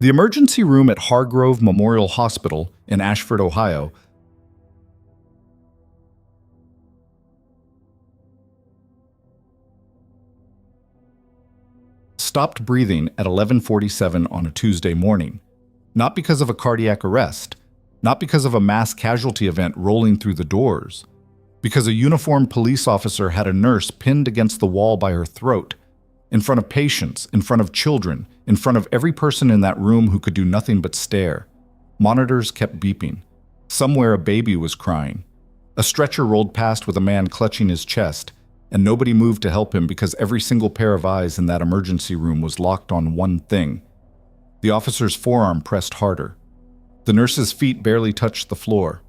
The emergency room at Hargrove Memorial Hospital in Ashford, Ohio, stopped breathing at 11:47 on a Tuesday morning, not because of a cardiac arrest, not because of a mass casualty event rolling through the doors, because a uniformed police officer had a nurse pinned against the wall by her throat, in front of patients, in front of children, in front of every person in that room who could do nothing but stare. Monitors kept beeping. Somewhere a baby was crying. A stretcher rolled past with a man clutching his chest, and nobody moved to help him because every single pair of eyes in that emergency room was locked on one thing. The officer's forearm pressed harder. The nurse's feet barely touched the floor.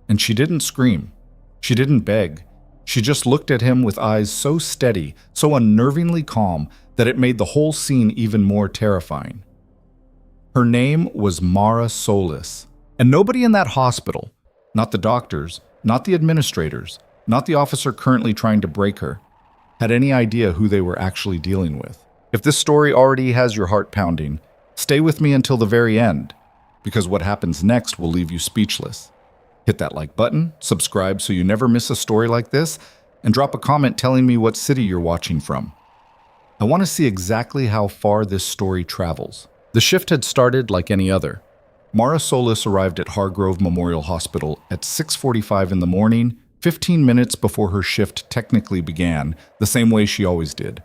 And she didn't scream. She didn't beg. She just looked at him with eyes so steady, so unnervingly calm, that it made the whole scene even more terrifying. Her name was Mara Solis, and nobody in that hospital, not the doctors, not the administrators, not the officer currently trying to break her, had any idea who they were actually dealing with. If this story already has your heart pounding, stay with me until the very end, because what happens next will leave you speechless. Hit that like button, subscribe so you never miss a story like this, and drop a comment telling me what city you're watching from. I want to see exactly how far this story travels. The shift had started like any other. Mara Solis arrived at Hargrove Memorial Hospital at 6:45 in the morning, 15 minutes before her shift technically began, the same way she always did.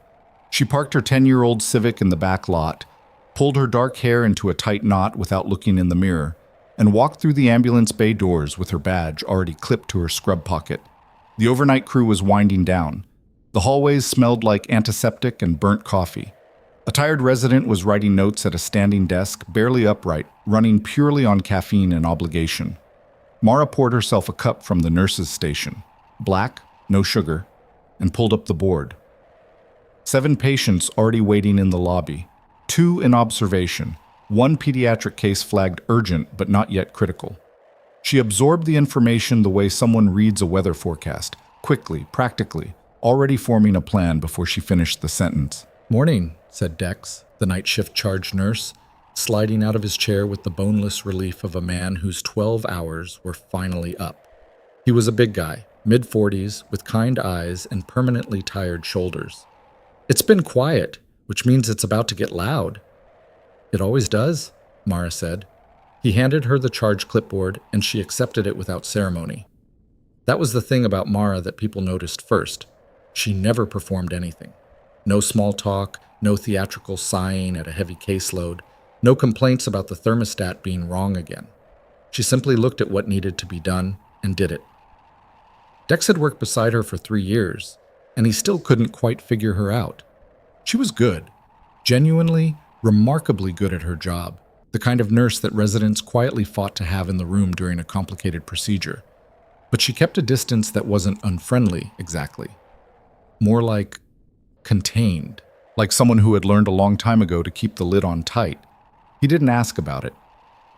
She parked her 10-year-old Civic in the back lot, pulled her dark hair into a tight knot without looking in the mirror, and walked through the ambulance bay doors with her badge already clipped to her scrub pocket. The overnight crew was winding down. The hallways smelled like antiseptic and burnt coffee. A tired resident was writing notes at a standing desk, barely upright, running purely on caffeine and obligation. Mara poured herself a cup from the nurse's station, black, no sugar, and pulled up the board. 7 patients already waiting in the lobby, 2 in observation, 1 pediatric case flagged urgent but not yet critical. She absorbed the information the way someone reads a weather forecast, quickly, practically, already forming a plan before she finished the sentence. "Morning," said Dex, the night shift charge nurse, sliding out of his chair with the boneless relief of a man whose 12 hours were finally up. He was a big guy, mid-40s, with kind eyes and permanently tired shoulders. "It's been quiet, which means it's about to get loud." "It always does," Mara said. He handed her the charge clipboard, and she accepted it without ceremony. That was the thing about Mara that people noticed first. She never performed anything. No small talk, no theatrical sighing at a heavy caseload, no complaints about the thermostat being wrong again. She simply looked at what needed to be done and did it. Dex had worked beside her for 3 years, and he still couldn't quite figure her out. She was good, genuinely, remarkably good at her job, the kind of nurse that residents quietly fought to have in the room during a complicated procedure. But she kept a distance that wasn't unfriendly, exactly. More like contained, like someone who had learned a long time ago to keep the lid on tight. He didn't ask about it.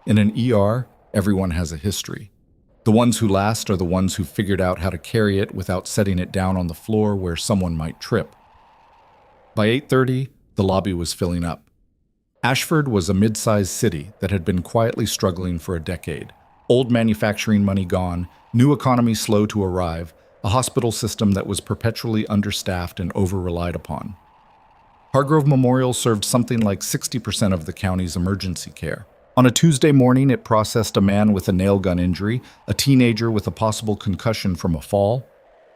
In an ER, everyone has a history. The ones who last are the ones who figured out how to carry it without setting it down on the floor where someone might trip. By 8:30, the lobby was filling up. Ashford was a mid-sized city that had been quietly struggling for a decade. Old manufacturing money gone, new economy slow to arrive, a hospital system that was perpetually understaffed and over-relied upon. Hargrove Memorial served something like 60% of the county's emergency care. On a Tuesday morning, it processed a man with a nail gun injury, a teenager with a possible concussion from a fall,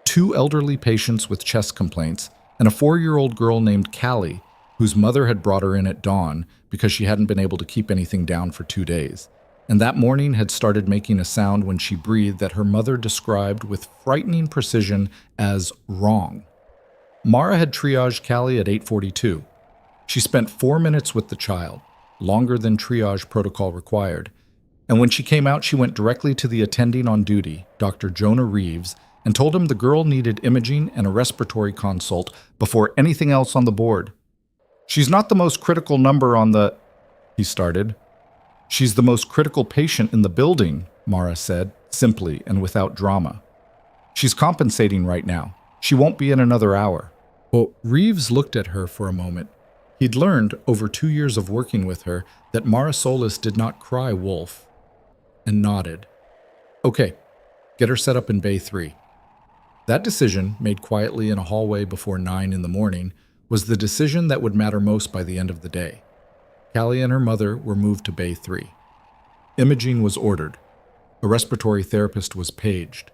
2 elderly patients with chest complaints, and a 4-year-old girl named Callie, whose mother had brought her in at dawn because she hadn't been able to keep anything down for 2 days, and that morning had started making a sound when she breathed that her mother described with frightening precision as wrong. Mara had triaged Callie at 8:42. She spent 4 minutes with the child, longer than triage protocol required, and when she came out, she went directly to the attending on duty, Dr. Jonah Reeves, and told him the girl needed imaging and a respiratory consult before anything else on the board. "She's not the most critical number on the," he started. "She's the most critical patient in the building," Mara said, simply and without drama. "She's compensating right now. She won't be in another hour." Well, Reeves looked at her for a moment. He'd learned, over 2 years of working with her, that Mara Solis did not cry wolf, and nodded. Okay, get her set up in Bay 3. That decision, made quietly in a hallway before 9 in the morning, was the decision that would matter most by the end of the day. Callie and her mother were moved to Bay 3. Imaging was ordered. A respiratory therapist was paged.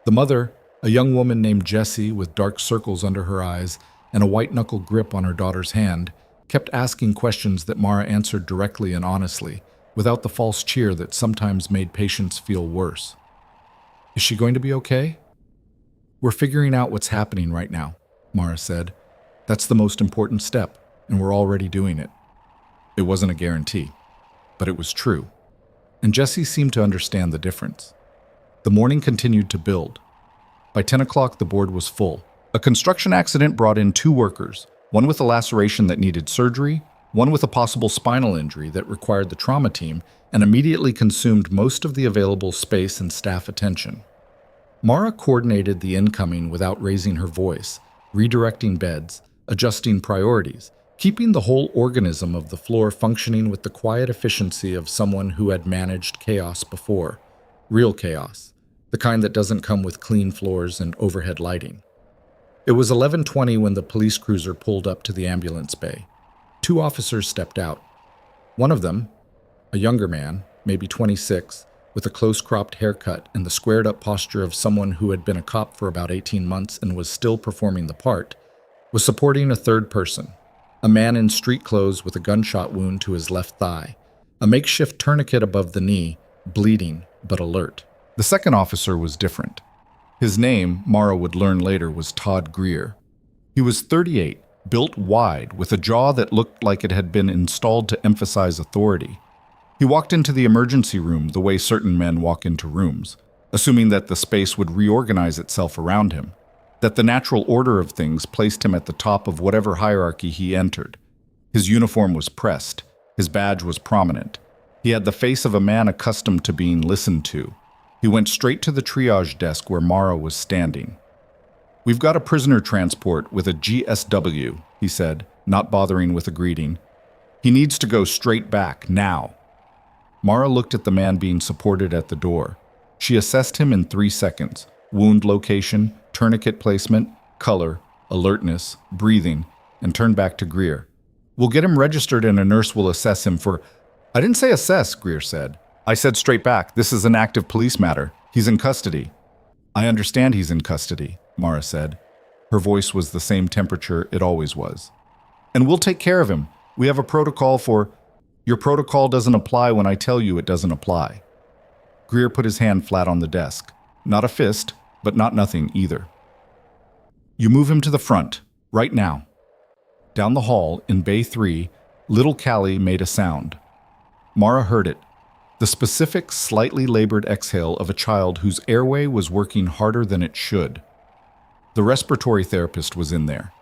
The mother, a young woman named Jessie with dark circles under her eyes and a white-knuckle grip on her daughter's hand, kept asking questions that Mara answered directly and honestly, without the false cheer that sometimes made patients feel worse. Is she going to be okay? We're figuring out what's happening right now, Mara said. That's the most important step, and we're already doing it. It wasn't a guarantee, but it was true. And Jessie seemed to understand the difference. The morning continued to build. By 10 o'clock, the board was full. A construction accident brought in 2 workers, one with a laceration that needed surgery, one with a possible spinal injury that required the trauma team, and immediately consumed most of the available space and staff attention. Mara coordinated the incoming without raising her voice, redirecting beds, adjusting priorities, keeping the whole organism of the floor functioning with the quiet efficiency of someone who had managed chaos before. Real chaos, the kind that doesn't come with clean floors and overhead lighting. It was 11:20 when the police cruiser pulled up to the ambulance bay. 2 officers stepped out. One of them, a younger man, maybe 26, with a close-cropped haircut and the squared-up posture of someone who had been a cop for about 18 months and was still performing the part, was supporting a third person, a man in street clothes with a gunshot wound to his left thigh, a makeshift tourniquet above the knee, bleeding but alert. The second officer was different. His name, Mara would learn later, was Todd Greer. He was 38, built wide, with a jaw that looked like it had been installed to emphasize authority. He walked into the emergency room the way certain men walk into rooms, assuming that the space would reorganize itself around him, that the natural order of things placed him at the top of whatever hierarchy he entered. His uniform was pressed. His badge was prominent. He had the face of a man accustomed to being listened to. He went straight to the triage desk where Mara was standing. "We've got a prisoner transport with a GSW," he said, not bothering with a greeting. "He needs to go straight back, now." Mara looked at the man being supported at the door. She assessed him in 3 seconds. Wound location, tourniquet placement, color, alertness, breathing, and turned back to Greer. "We'll get him registered and a nurse will assess him for—" "I didn't say assess," Greer said. "I said straight back. This is an active police matter. He's in custody." "I understand he's in custody," Mara said. Her voice was the same temperature it always was. "And we'll take care of him. We have a protocol for—" "Your protocol doesn't apply when I tell you it doesn't apply." Greer put his hand flat on the desk. Not a fist, but not nothing either. "You move him to the front, right now." Down the hall, in Bay 3, little Callie made a sound. Mara heard it. The specific, slightly labored exhale of a child whose airway was working harder than it should. The respiratory therapist was in there.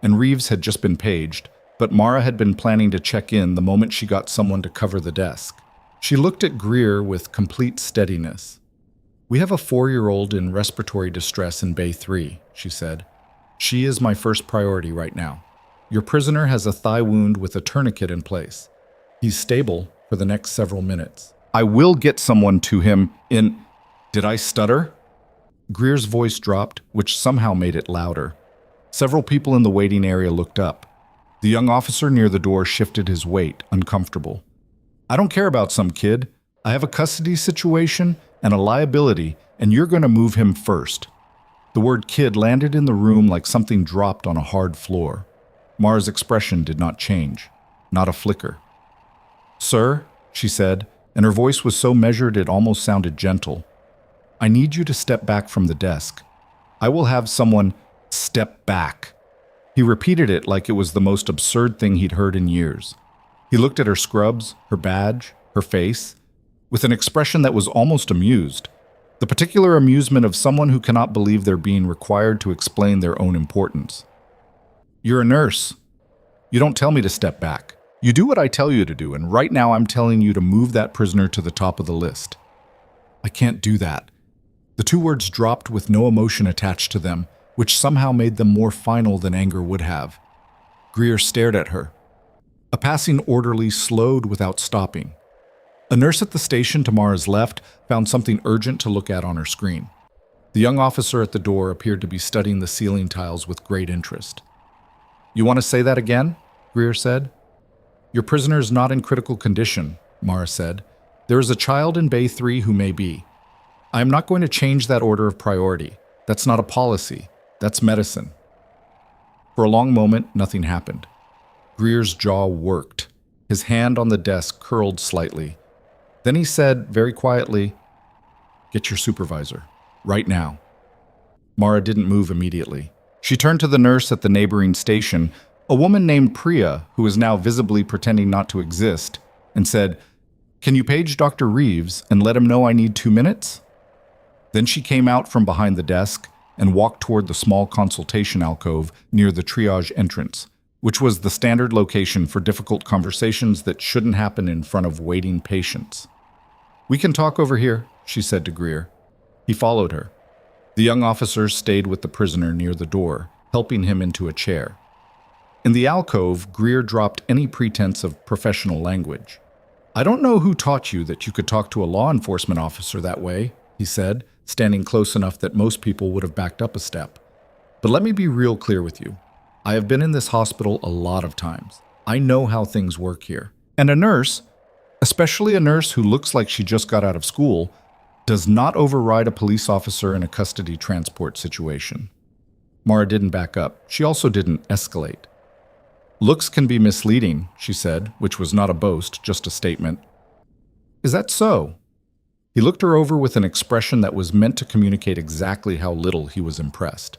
And Reeves had just been paged, but Mara had been planning to check in the moment she got someone to cover the desk. She looked at Greer with complete steadiness. "We have a 4-year-old in respiratory distress in Bay 3, she said. "She is my first priority right now. Your prisoner has a thigh wound with a tourniquet in place. He's stable for the next several minutes. I will get someone to him in—" Did I stutter? Greer's voice dropped, which somehow made it louder. Several people in the waiting area looked up. The young officer near the door shifted his weight, uncomfortable. "I don't care about some kid. I have a custody situation and a liability, and you're going to move him first." The word kid landed in the room like something dropped on a hard floor. Mara's expression did not change, not a flicker. "Sir," she said, and her voice was so measured it almost sounded gentle. "I need you to step back from the desk. I will have someone step back." He repeated it like it was the most absurd thing he'd heard in years. He looked at her scrubs, her badge, her face, with an expression that was almost amused, the particular amusement of someone who cannot believe they're being required to explain their own importance. "You're a nurse. You don't tell me to step back. You do what I tell you to do, and right now I'm telling you to move that prisoner to the top of the list." "I can't do that." The 2 words dropped with no emotion attached to them, which somehow made them more final than anger would have. Greer stared at her. A passing orderly slowed without stopping. A nurse at the station to Mara's left found something urgent to look at on her screen. The young officer at the door appeared to be studying the ceiling tiles with great interest. "You want to say that again?" Greer said. "Your prisoner is not in critical condition," Mara said. "There is a child in Bay 3 who may be. I am not going to change that order of priority. That's not a policy. That's medicine." For a long moment, nothing happened. Greer's jaw worked. His hand on the desk curled slightly. Then he said, very quietly, "Get your supervisor. Right now." Mara didn't move immediately. She turned to the nurse at the neighboring station, a woman named Priya, who was now visibly pretending not to exist, and said, "Can you page Dr. Reeves and let him know I need 2 minutes?" Then she came out from behind the desk and walked toward the small consultation alcove near the triage entrance, which was the standard location for difficult conversations that shouldn't happen in front of waiting patients. "We can talk over here," she said to Greer. He followed her. The young officer stayed with the prisoner near the door, helping him into a chair. In the alcove, Greer dropped any pretense of professional language. "I don't know who taught you that you could talk to a law enforcement officer that way," he said, standing close enough that most people would have backed up a step. "But let me be real clear with you. I have been in this hospital a lot of times. I know how things work here. And a nurse, especially a nurse who looks like she just got out of school, does not override a police officer in a custody transport situation." Mara didn't back up. She also didn't escalate. "Looks can be misleading," she said, which was not a boast, just a statement. "Is that so?" He looked her over with an expression that was meant to communicate exactly how little he was impressed.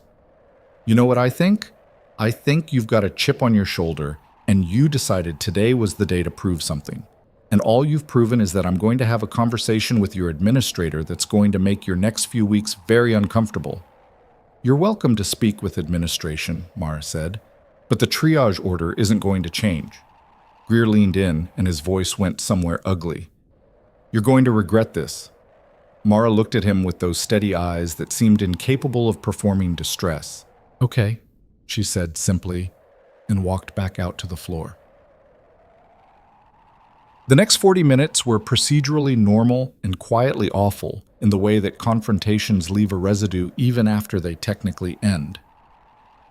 "You know what I think? I think you've got a chip on your shoulder, and you decided today was the day to prove something. And all you've proven is that I'm going to have a conversation with your administrator that's going to make your next few weeks very uncomfortable." "You're welcome to speak with administration," Mara said, "but the triage order isn't going to change." Greer leaned in, and his voice went somewhere ugly. "You're going to regret this." Mara looked at him with those steady eyes that seemed incapable of performing distress. "Okay," she said simply, and walked back out to the floor. The next 40 minutes were procedurally normal and quietly awful in the way that confrontations leave a residue even after they technically end.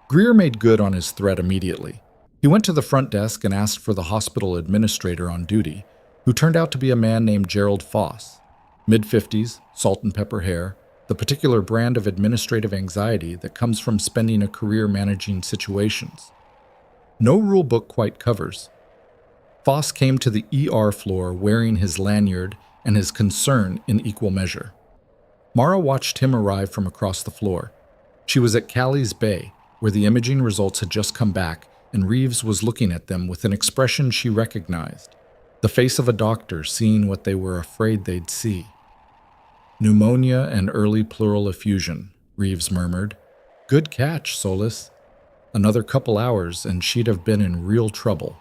Greer made good on his threat immediately. He went to the front desk and asked for the hospital administrator on duty, who turned out to be a man named Gerald Foss, mid-50s, salt and pepper hair, the particular brand of administrative anxiety that comes from spending a career managing situations. No rule book quite covers. Foss came to the ER floor wearing his lanyard and his concern in equal measure. Mara watched him arrive from across the floor. She was at Callie's Bay, where the imaging results had just come back, and Reeves was looking at them with an expression she recognized, the face of a doctor seeing what they were afraid they'd see. "Pneumonia and early pleural effusion," Reeves murmured. "Good catch, Solis. Another couple hours and she'd have been in real trouble."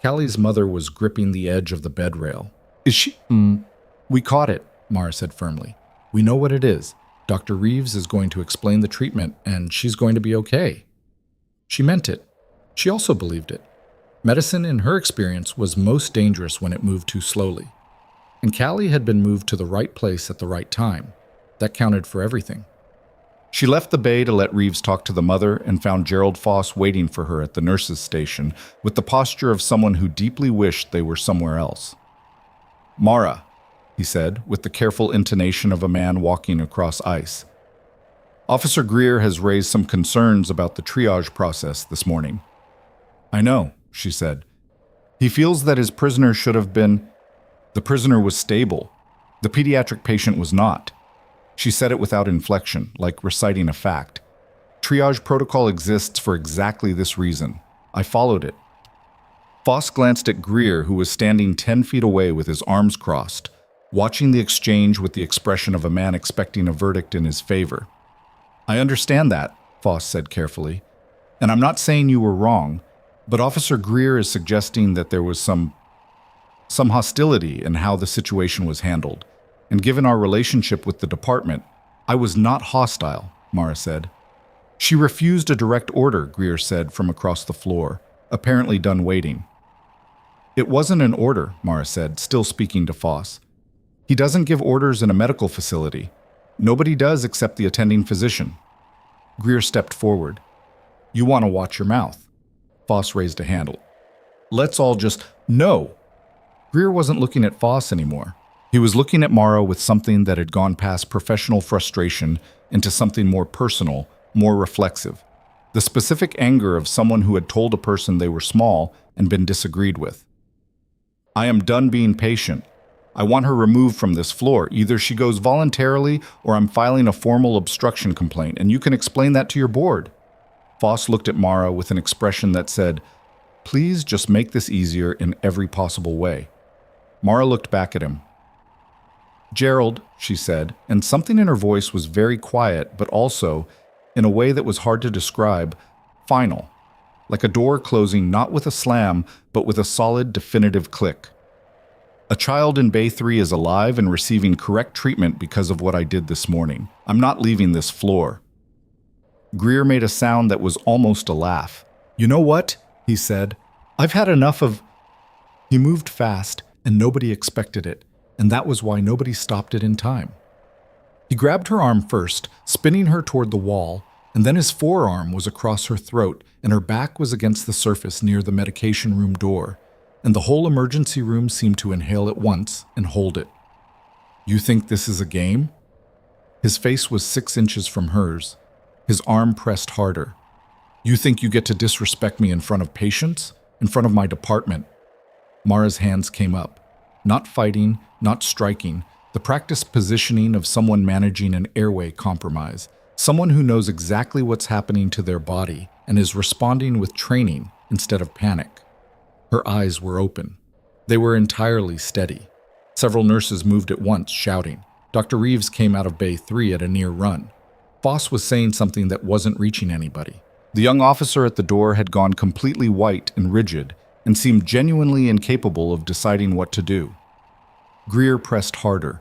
Callie's mother was gripping the edge of the bed rail. "Is she?" "We caught it," Mara said firmly. "We know what it is. Dr. Reeves is going to explain the treatment, and she's going to be okay." She meant it. She also believed it. Medicine, in her experience, was most dangerous when it moved too slowly. And Callie had been moved to the right place at the right time. That counted for everything. She left the bay to let Reeves talk to the mother and found Gerald Foss waiting for her at the nurse's station with the posture of someone who deeply wished they were somewhere else. "Mara," he said, with the careful intonation of a man walking across ice. "Officer Greer has raised some concerns about the triage process this morning." "I know," she said. "He feels that his prisoner should have been—" "The prisoner was stable. The pediatric patient was not." She said it without inflection, like reciting a fact. "Triage protocol exists for exactly this reason. I followed it." Foss glanced at Greer, who was standing 10 feet away with his arms crossed, watching the exchange with the expression of a man expecting a verdict in his favor. "I understand that," Foss said carefully. "And I'm not saying you were wrong, but Officer Greer is suggesting that there was some hostility in how the situation was handled. And given our relationship with the department, I was not hostile," Mara said. "She refused a direct order," Greer said from across the floor, apparently done waiting. It wasn't an order, Mara said, still speaking to Foss. He doesn't give orders in a medical facility. Nobody does except the attending physician. Greer stepped forward. You want to watch your mouth. Foss raised a handle. Let's all just... No! Greer wasn't looking at Foss anymore. He was looking at Mara with something that had gone past professional frustration into something more personal, more reflexive. The specific anger of someone who had told a person they were small and been disagreed with. I am done being patient. I want her removed from this floor. Either she goes voluntarily or I'm filing a formal obstruction complaint, and you can explain that to your board. Foss looked at Mara with an expression that said, please just make this easier in every possible way. Mara looked back at him. Gerald, she said, and something in her voice was very quiet, but also, in a way that was hard to describe, final. Like a door closing not with a slam, but with a solid, definitive click. A child in Bay 3 is alive and receiving correct treatment because of what I did this morning. I'm not leaving this floor. Greer made a sound that was almost a laugh. You know what? He said. I've had enough of... He moved fast, and nobody expected it, and that was why nobody stopped it in time. He grabbed her arm first, spinning her toward the wall, and then his forearm was across her throat, and her back was against the surface near the medication room door, and the whole emergency room seemed to inhale at once and hold it. You think this is a game? His face was 6 inches from hers. His arm pressed harder. You think you get to disrespect me in front of patients? In front of my department? Mara's hands came up. Not fighting, not striking, the practiced positioning of someone managing an airway compromise, someone who knows exactly what's happening to their body and is responding with training instead of panic. Her eyes were open. They were entirely steady. Several nurses moved at once, shouting. Dr. Reeves came out of Bay 3 at a near run. Foss was saying something that wasn't reaching anybody. The young officer at the door had gone completely white and rigid and seemed genuinely incapable of deciding what to do. Greer pressed harder.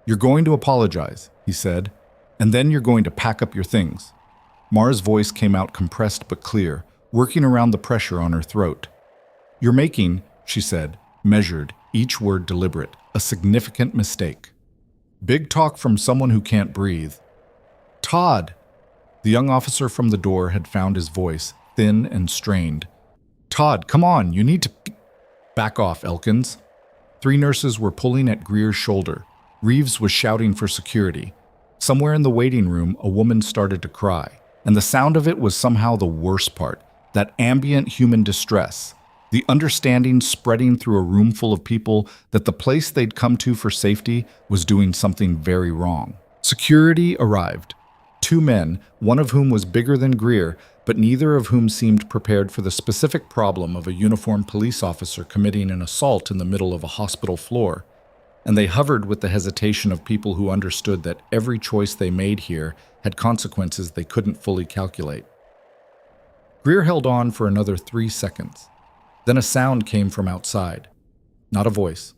You're going to apologize, he said, and then you're going to pack up your things. Mara's voice came out compressed but clear, working around the pressure on her throat. You're making, she said, measured, each word deliberate, a significant mistake. Big talk from someone who can't breathe. Todd! The young officer from the door had found his voice, thin and strained. Todd, come on, you need to... Back off, Elkins. 3 nurses were pulling at Greer's shoulder. Reeves was shouting for security. Somewhere in the waiting room, a woman started to cry, and the sound of it was somehow the worst part, that ambient human distress. The understanding spreading through a room full of people that the place they'd come to for safety was doing something very wrong. Security arrived. 2 men, one of whom was bigger than Greer, but neither of whom seemed prepared for the specific problem of a uniformed police officer committing an assault in the middle of a hospital floor. And they hovered with the hesitation of people who understood that every choice they made here had consequences they couldn't fully calculate. Greer held on for another 3 seconds. Then a sound came from outside. Not a voice,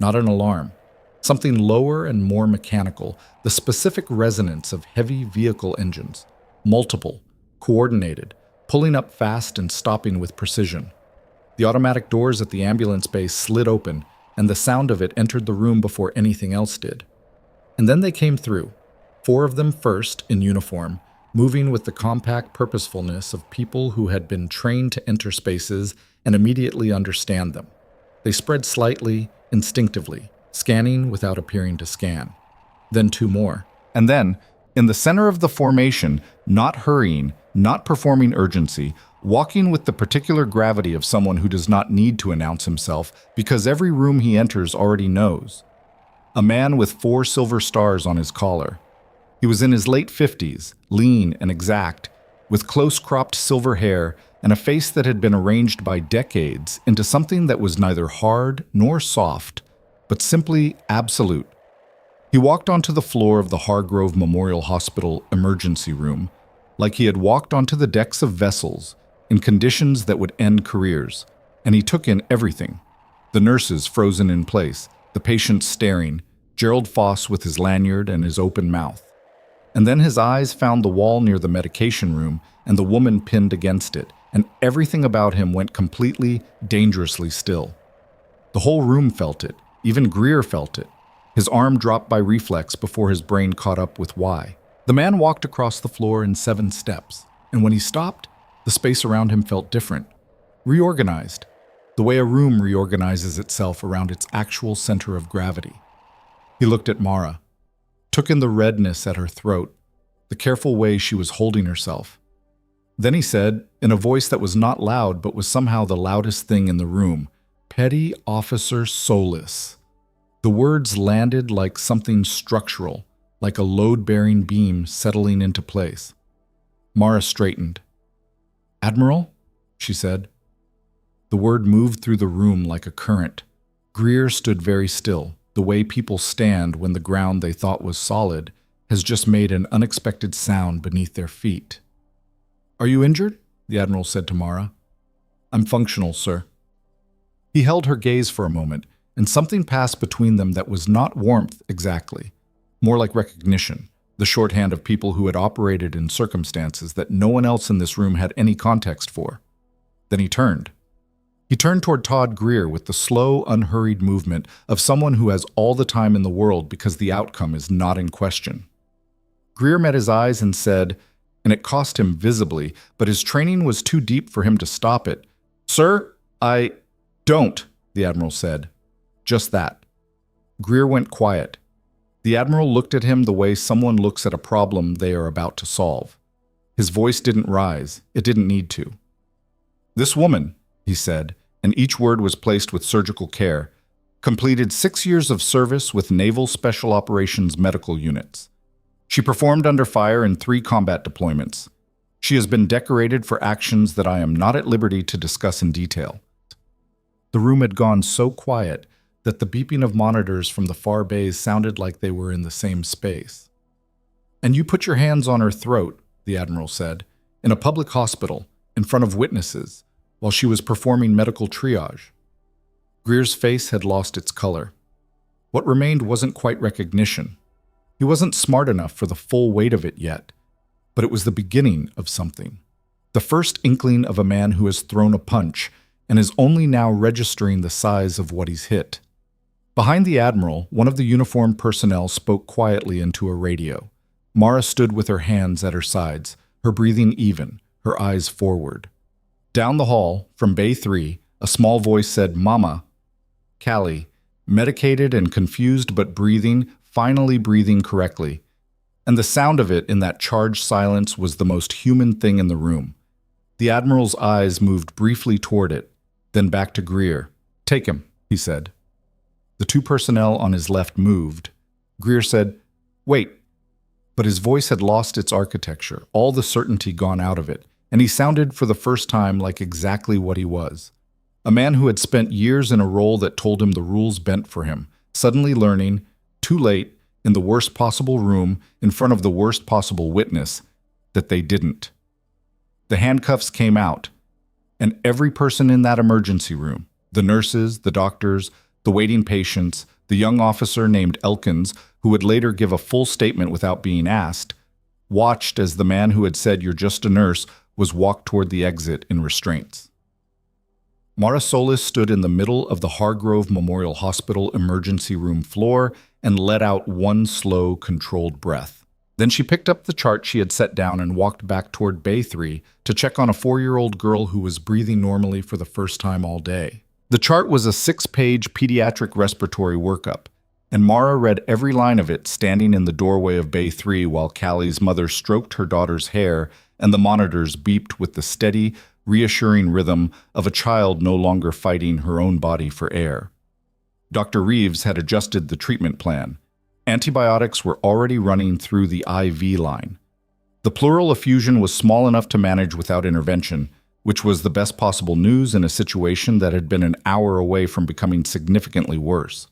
not an alarm. Something lower and more mechanical, the specific resonance of heavy vehicle engines. Multiple, coordinated, pulling up fast and stopping with precision. The automatic doors at the ambulance bay slid open, and the sound of it entered the room before anything else did. And then they came through, 4 of them first, in uniform, moving with the compact purposefulness of people who had been trained to enter spaces and immediately understand them. They spread slightly, instinctively, scanning without appearing to scan. Then 2 more. And then, in the center of the formation, not hurrying, not performing urgency, walking with the particular gravity of someone who does not need to announce himself because every room he enters already knows. A man with 4 silver stars on his collar. He was in his late 50s, lean and exact, with close-cropped silver hair and a face that had been arranged by decades into something that was neither hard nor soft, but simply absolute. He walked onto the floor of the Hargrove Memorial Hospital emergency room like he had walked onto the decks of vessels in conditions that would end careers, and he took in everything. The nurses frozen in place, the patients staring, Gerald Foss with his lanyard and his open mouth. And then his eyes found the wall near the medication room and the woman pinned against it, and everything about him went completely, dangerously still. The whole room felt it. Even Greer felt it. His arm dropped by reflex before his brain caught up with why. The man walked across the floor in 7 steps, and when he stopped, the space around him felt different, reorganized, the way a room reorganizes itself around its actual center of gravity. He looked at Mara, took in the redness at her throat, the careful way she was holding herself. Then he said, in a voice that was not loud but was somehow the loudest thing in the room, "Petty Officer Solis." The words landed like something structural, like a load-bearing beam settling into place. Mara straightened. "Admiral?" she said. The word moved through the room like a current. Greer stood very still, the way people stand when the ground they thought was solid has just made an unexpected sound beneath their feet. "Are you injured?" the Admiral said to Mara. "I'm functional, sir." He held her gaze for a moment, and something passed between them that was not warmth exactly, more like recognition, the shorthand of people who had operated in circumstances that no one else in this room had any context for. Then he turned. He turned toward Todd Greer with the slow, unhurried movement of someone who has all the time in the world because the outcome is not in question. Greer met his eyes and said, and it cost him visibly, but his training was too deep for him to stop it, "Sir, I don't," the Admiral said. Just that. Greer went quiet. The Admiral looked at him the way someone looks at a problem they are about to solve. His voice didn't rise. It didn't need to. "This woman," he said, and each word was placed with surgical care, "completed 6 years of service with Naval Special Operations medical units. She performed under fire in 3 combat deployments. She has been decorated for actions that I am not at liberty to discuss in detail." The room had gone so quiet that the beeping of monitors from the far bays sounded like they were in the same space. "And you put your hands on her throat," the Admiral said, "in a public hospital, in front of witnesses, while she was performing medical triage." Greer's face had lost its color. What remained wasn't quite recognition. He wasn't smart enough for the full weight of it yet, but it was the beginning of something. The first inkling of a man who has thrown a punch and is only now registering the size of what he's hit. Behind the Admiral, one of the uniformed personnel spoke quietly into a radio. Mara stood with her hands at her sides, her breathing even, her eyes forward. Down the hall, from Bay 3, a small voice said, "Mama." Callie, medicated and confused but breathing, finally breathing correctly. And the sound of it in that charged silence was the most human thing in the room. The Admiral's eyes moved briefly toward it, then back to Greer. "Take him," he said. The 2 personnel on his left moved. Greer said, "Wait." But his voice had lost its architecture, all the certainty gone out of it, and he sounded for the first time like exactly what he was. A man who had spent years in a role that told him the rules bent for him, suddenly learning, too late, in the worst possible room, in front of the worst possible witness, that they didn't. The handcuffs came out, and every person in that emergency room, the nurses, the doctors, the waiting patients, the young officer named Elkins, who would later give a full statement without being asked, watched as the man who had said, "You're just a nurse," was walked toward the exit in restraints. Mara Solis stood in the middle of the Hargrove Memorial Hospital emergency room floor and let out one slow, controlled breath. Then she picked up the chart she had set down and walked back toward Bay 3 to check on a 4-year-old girl who was breathing normally for the first time all day. The chart was a 6-page pediatric respiratory workup, and Mara read every line of it standing in the doorway of Bay 3 while Callie's mother stroked her daughter's hair and the monitors beeped with the steady, reassuring rhythm of a child no longer fighting her own body for air. Dr. Reeves had adjusted the treatment plan. Antibiotics were already running through the IV line. The pleural effusion was small enough to manage without intervention, which was the best possible news in a situation that had been an hour away from becoming significantly worse.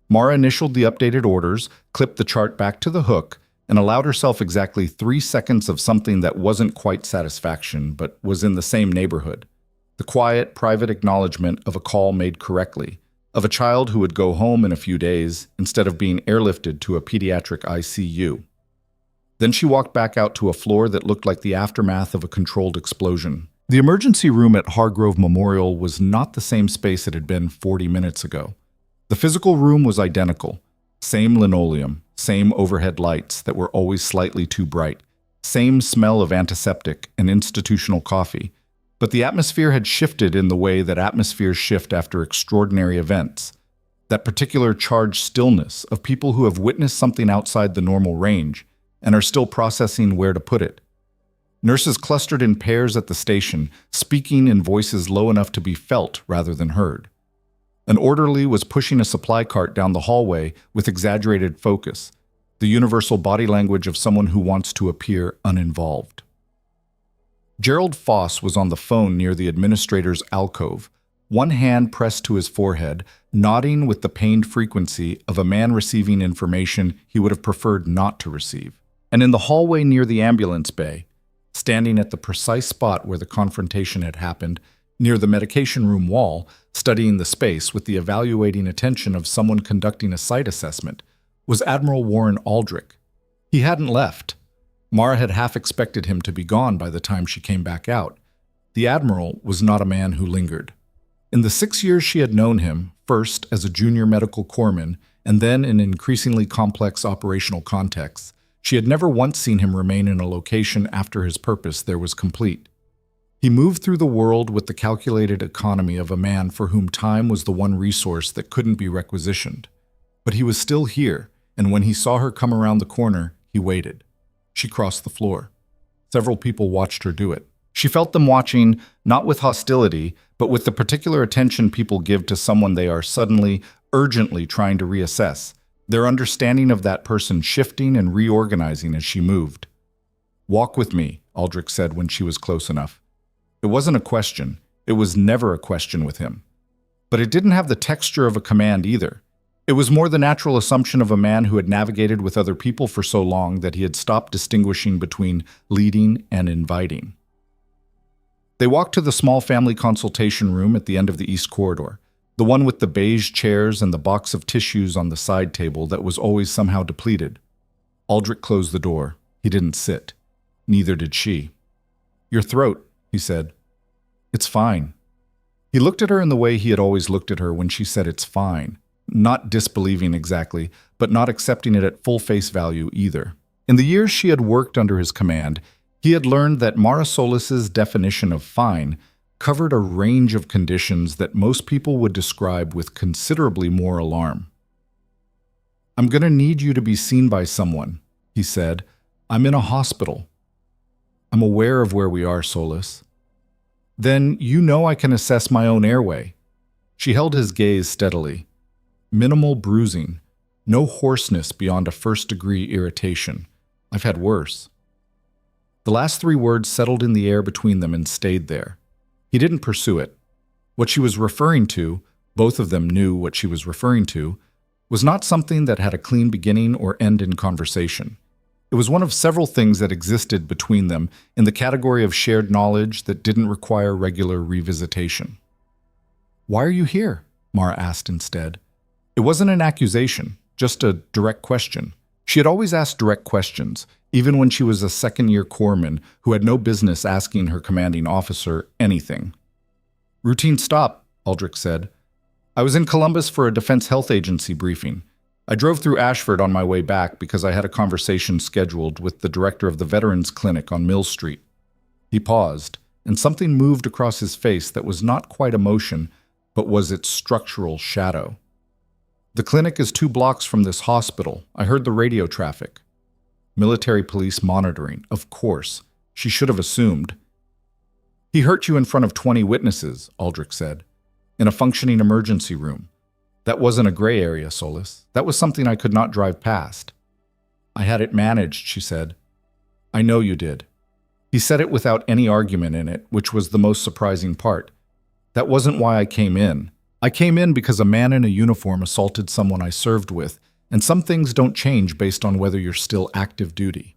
Mara initialed the updated orders, clipped the chart back to the hook, and allowed herself exactly 3 seconds of something that wasn't quite satisfaction, but was in the same neighborhood. The quiet, private acknowledgement of a call made correctly, of a child who would go home in a few days instead of being airlifted to a pediatric ICU. Then she walked back out to a floor that looked like the aftermath of a controlled explosion. The emergency room at Hargrove Memorial was not the same space it had been 40 minutes ago. The physical room was identical. Same linoleum, same overhead lights that were always slightly too bright, same smell of antiseptic and institutional coffee. But the atmosphere had shifted in the way that atmospheres shift after extraordinary events. That particular charged stillness of people who have witnessed something outside the normal range and are still processing where to put it. Nurses clustered in pairs at the station, speaking in voices low enough to be felt rather than heard. An orderly was pushing a supply cart down the hallway with exaggerated focus, the universal body language of someone who wants to appear uninvolved. Gerald Foss was on the phone near the administrator's alcove, one hand pressed to his forehead, nodding with the pained frequency of a man receiving information he would have preferred not to receive. And in the hallway near the ambulance bay, standing at the precise spot where the confrontation had happened, near the medication room wall, studying the space with the evaluating attention of someone conducting a site assessment, was Admiral Warren Aldrich. He hadn't left. Mara had half expected him to be gone by the time she came back out. The Admiral was not a man who lingered. In the 6 years she had known him, first as a junior medical corpsman and then in increasingly complex operational contexts, she had never once seen him remain in a location after his purpose there was complete. He moved through the world with the calculated economy of a man for whom time was the one resource that couldn't be requisitioned. But he was still here, and when he saw her come around the corner, he waited. She crossed the floor. Several people watched her do it. She felt them watching, not with hostility, but with the particular attention people give to someone they are suddenly, urgently trying to reassess, their understanding of that person shifting and reorganizing as she moved. "Walk with me," Aldrich said when she was close enough. It wasn't a question. It was never a question with him. But it didn't have the texture of a command either. It was more the natural assumption of a man who had navigated with other people for so long that he had stopped distinguishing between leading and inviting. They walked to the small family consultation room at the end of the east corridor, the one with the beige chairs and the box of tissues on the side table that was always somehow depleted. Aldrich closed the door. He didn't sit. Neither did she. "Your throat," he said. "It's fine." He looked at her in the way he had always looked at her when she said it's fine, not disbelieving exactly, but not accepting it at full face value either. In the years she had worked under his command, he had learned that Mara Solis's definition of fine covered a range of conditions that most people would describe with considerably more alarm. "I'm going to need you to be seen by someone," he said. "I'm in a hospital." "I'm aware of where we are, Solis." "Then you know I can assess my own airway." She held his gaze steadily. "Minimal bruising. No hoarseness beyond a first-degree irritation. I've had worse." The last three words settled in the air between them and stayed there. He didn't pursue it. What she was referring to, both of them knew what she was referring to, was not something that had a clean beginning or end in conversation. It was one of several things that existed between them in the category of shared knowledge that didn't require regular revisitation. "Why are you here?" Mara asked instead. It wasn't an accusation, just a direct question. She had always asked direct questions, even when she was a second-year corpsman who had no business asking her commanding officer anything. "Routine stop," Aldrich said. "I was in Columbus for a Defense Health Agency briefing. I drove through Ashford on my way back because I had a conversation scheduled with the director of the Veterans Clinic on Mill Street." He paused, and something moved across his face that was not quite emotion, but was its structural shadow. "The clinic is 2 blocks from this hospital. I heard the radio traffic." Military police monitoring, of course. She should have assumed. "He hurt you in front of 20 witnesses," Aldrich said, "in a functioning emergency room. That wasn't a gray area, Solis. That was something I could not drive past." "I had it managed," she said. "I know you did." He said it without any argument in it, which was the most surprising part. "That wasn't why I came in. I came in because a man in a uniform assaulted someone I served with, and some things don't change based on whether you're still active duty."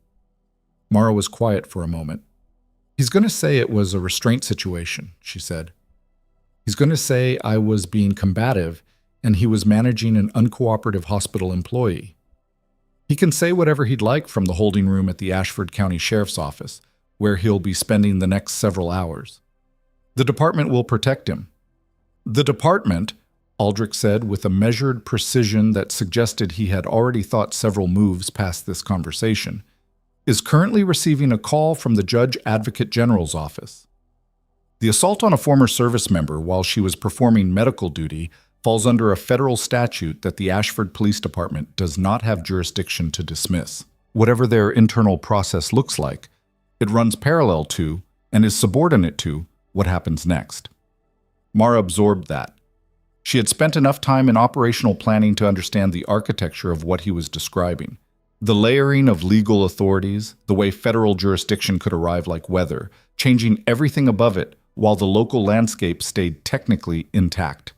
Mara was quiet for a moment. "He's going to say it was a restraint situation," she said. "He's going to say I was being combative and he was managing an uncooperative hospital employee. He can say whatever he'd like from the holding room at the Ashford County Sheriff's Office, where he'll be spending the next several hours. The department will protect him. The department, Aldrich said with a measured precision that suggested he had already thought several moves past this conversation, is currently receiving a call from the Judge Advocate General's office. The assault on a former service member while she was performing medical duty falls under a federal statute that the Ashford Police Department does not have jurisdiction to dismiss. Whatever their internal process looks like, it runs parallel to, and is subordinate to, what happens next. Mara absorbed that. She had spent enough time in operational planning to understand the architecture of what he was describing. The layering of legal authorities, the way federal jurisdiction could arrive like weather, changing everything above it while the local landscape stayed technically intact.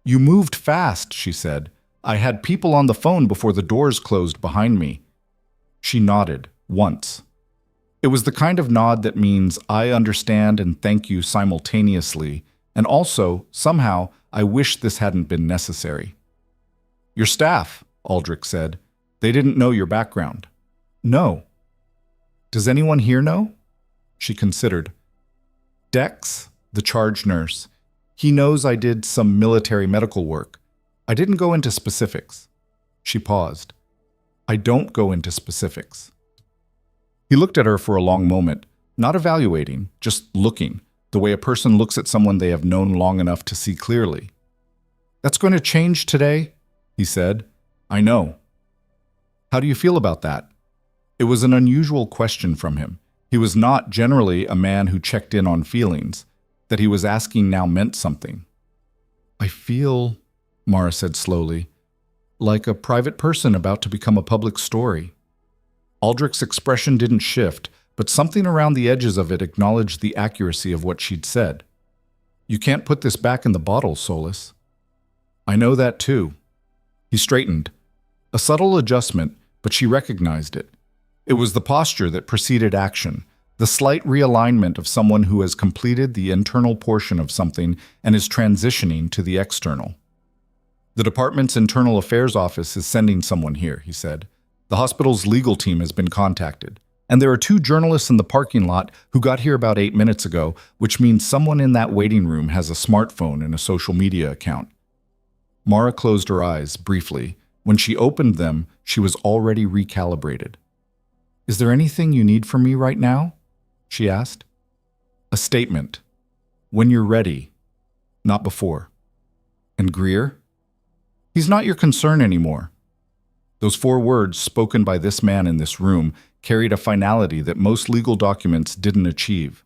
"You moved fast," she said. "I had people on the phone before the doors closed behind me." She nodded, once. It was the kind of nod that means I understand and thank you simultaneously, and also, somehow, I wish this hadn't been necessary. "Your staff," Aldrich said. "They didn't know your background." "No." "Does anyone here know?" She considered. "Dex, the charge nurse. He knows I did some military medical work. I didn't go into specifics." She paused. "I don't go into specifics." He looked at her for a long moment, not evaluating, just looking, the way a person looks at someone they have known long enough to see clearly. "That's going to change today?" he said. "I know." "How do you feel about that?" It was an unusual question from him. He was not generally a man who checked in on feelings. That he was asking now meant something. "I feel," Mara said slowly, "like a private person about to become a public story." Aldrich's expression didn't shift, but something around the edges of it acknowledged the accuracy of what she'd said. "You can't put this back in the bottle, Solis." "I know that too." He straightened. A subtle adjustment, but she recognized it. It was the posture that preceded action, the slight realignment of someone who has completed the internal portion of something and is transitioning to the external. "The department's internal affairs office is sending someone here," he said. "The hospital's legal team has been contacted. And there are 2 journalists in the parking lot who got here about 8 minutes ago, which means someone in that waiting room has a smartphone and a social media account." Mara closed her eyes, briefly. When she opened them, she was already recalibrated. "Is there anything you need from me right now?" she asked. "A statement. When you're ready. Not before." "And Greer?" "He's not your concern anymore." Those 4 words, spoken by this man in this room, carried a finality that most legal documents didn't achieve.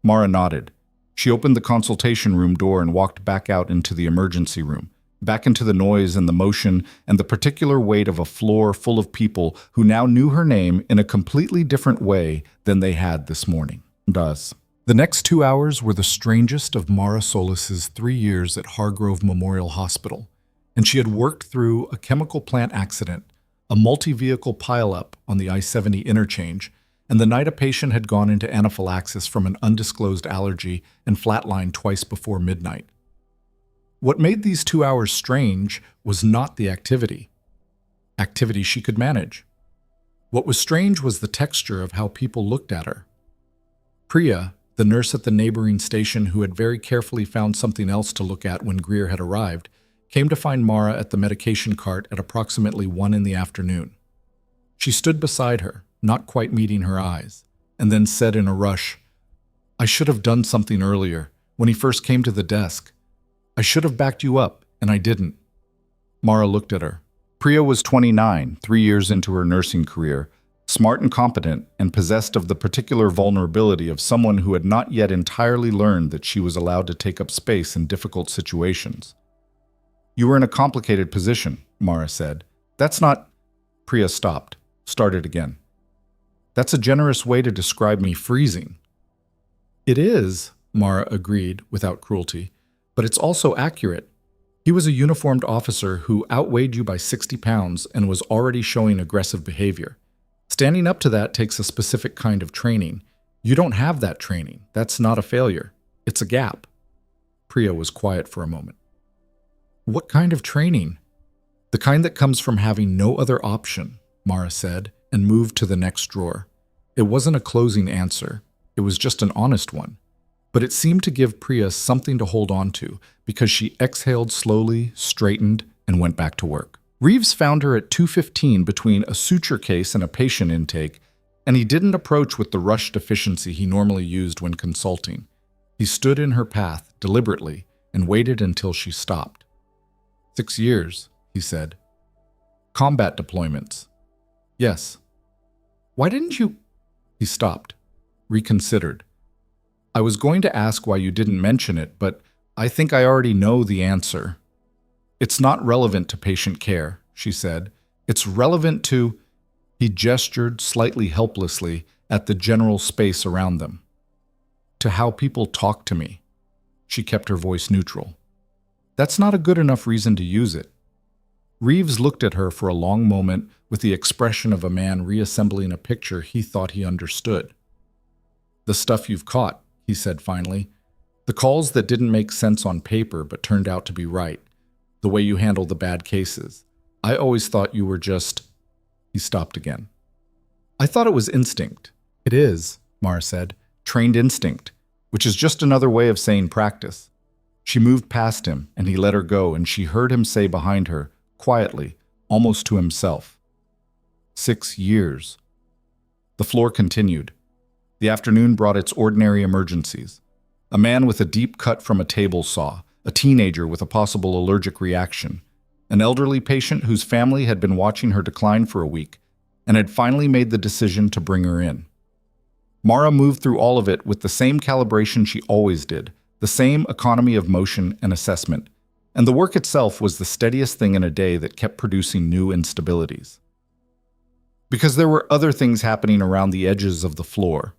Mara nodded. She opened the consultation room door and walked back out into the emergency room, back into the noise and the motion and the particular weight of a floor full of people who now knew her name in a completely different way than they had this morning. The next 2 hours were the strangest of Mara Solis's 3 years at Hargrove Memorial Hospital, and she had worked through a chemical plant accident, a multi-vehicle pileup on the I-70 interchange, and the night a patient had gone into anaphylaxis from an undisclosed allergy and flatlined twice before midnight. What made these 2 hours strange was not the activity. Activity she could manage. What was strange was the texture of how people looked at her. Priya, the nurse at the neighboring station who had very carefully found something else to look at when Greer had arrived, came to find Mara at the medication cart at approximately 1 in the afternoon. She stood beside her, not quite meeting her eyes, and then said in a rush, "I should have done something earlier, when he first came to the desk. I should have backed you up, and I didn't." Mara looked at her. Priya was 29, 3 years into her nursing career, smart and competent, and possessed of the particular vulnerability of someone who had not yet entirely learned that she was allowed to take up space in difficult situations. "You were in a complicated position," Mara said. "That's not—" Priya stopped, started again. "That's a generous way to describe me freezing." "It is," Mara agreed, without cruelty, "but it's also accurate. He was a uniformed officer who outweighed you by 60 pounds and was already showing aggressive behavior. Standing up to that takes a specific kind of training. You don't have that training. That's not a failure. It's a gap." Priya was quiet for a moment. "What kind of training?" "The kind that comes from having no other option," Mara said, and moved to the next drawer. It wasn't a closing answer. It was just an honest one. But it seemed to give Priya something to hold on to because she exhaled slowly, straightened, and went back to work. Reeves found her at 2:15 between a suture case and a patient intake, and he didn't approach with the rushed efficiency he normally used when consulting. He stood in her path deliberately and waited until she stopped. 6 years, he said. Combat deployments. Yes. Why didn't you? He stopped, reconsidered. I was going to ask why you didn't mention it, but I think I already know the answer. It's not relevant to patient care, she said. It's relevant to... He gestured slightly helplessly at the general space around them. To how people talk to me. She kept her voice neutral. That's not a good enough reason to use it. Reeves looked at her for a long moment with the expression of a man reassembling a picture he thought he understood. The stuff you've caught, he said finally. The calls that didn't make sense on paper but turned out to be right. The way you handle the bad cases. I always thought you were just... He stopped again. I thought it was instinct. It is, Mara said. Trained instinct, which is just another way of saying practice. She moved past him, and he let her go, and she heard him say behind her, quietly, almost to himself, 6 years. The floor continued. The afternoon brought its ordinary emergencies. A man with a deep cut from a table saw, a teenager with a possible allergic reaction, an elderly patient whose family had been watching her decline for a week and had finally made the decision to bring her in. Mara moved through all of it with the same calibration she always did, the same economy of motion and assessment, and the work itself was the steadiest thing in a day that kept producing new instabilities. Because there were other things happening around the edges of the floor.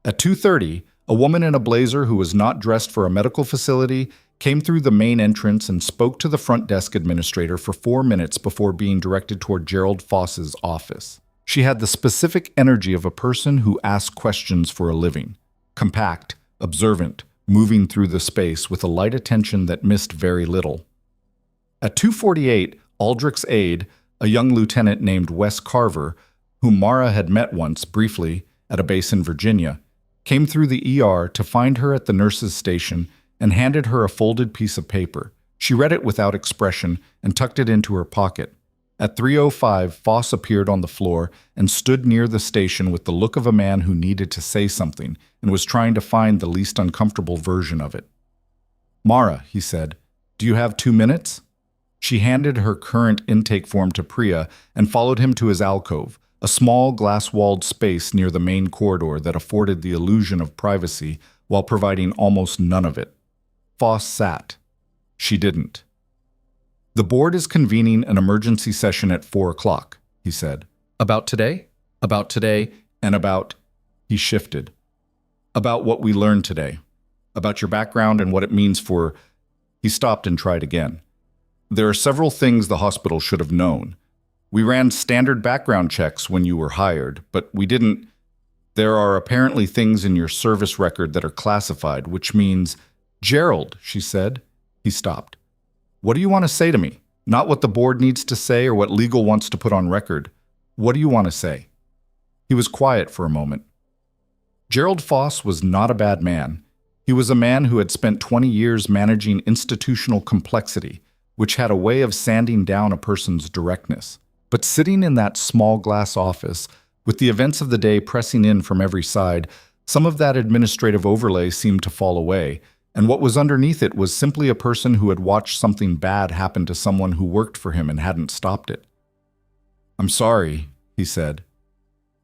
At 2:30, a woman in a blazer who was not dressed for a medical facility came through the main entrance and spoke to the front desk administrator for 4 minutes before being directed toward Gerald Foss's office. She had the specific energy of a person who asks questions for a living, compact, observant, moving through the space with a light attention that missed very little. At 2:48, Aldrich's aide, a young lieutenant named Wes Carver, whom Mara had met once, briefly, at a base in Virginia, came through the ER to find her at the nurse's station and handed her a folded piece of paper. She read it without expression and tucked it into her pocket. At 3:05, Foss appeared on the floor and stood near the station with the look of a man who needed to say something and was trying to find the least uncomfortable version of it. Mara, he said, do you have 2 minutes? She handed her current intake form to Priya and followed him to his alcove, a small glass-walled space near the main corridor that afforded the illusion of privacy while providing almost none of it. Foss sat. She didn't. The board is convening an emergency session at 4 o'clock, he said. About today, and about... He shifted. About what we learned today. About your background and what it means for... He stopped and tried again. There are several things the hospital should have known. We ran standard background checks when you were hired, but we didn't... There are apparently things in your service record that are classified, which means... Gerald, she said. He stopped. What do you want to say to me? Not what the board needs to say or what legal wants to put on record. What do you want to say? He was quiet for a moment. Gerald Foss was not a bad man. He was a man who had spent 20 years managing institutional complexity, which had a way of sanding down a person's directness. But sitting in that small glass office, with the events of the day pressing in from every side, some of that administrative overlay seemed to fall away, and what was underneath it was simply a person who had watched something bad happen to someone who worked for him and hadn't stopped it. I'm sorry, he said.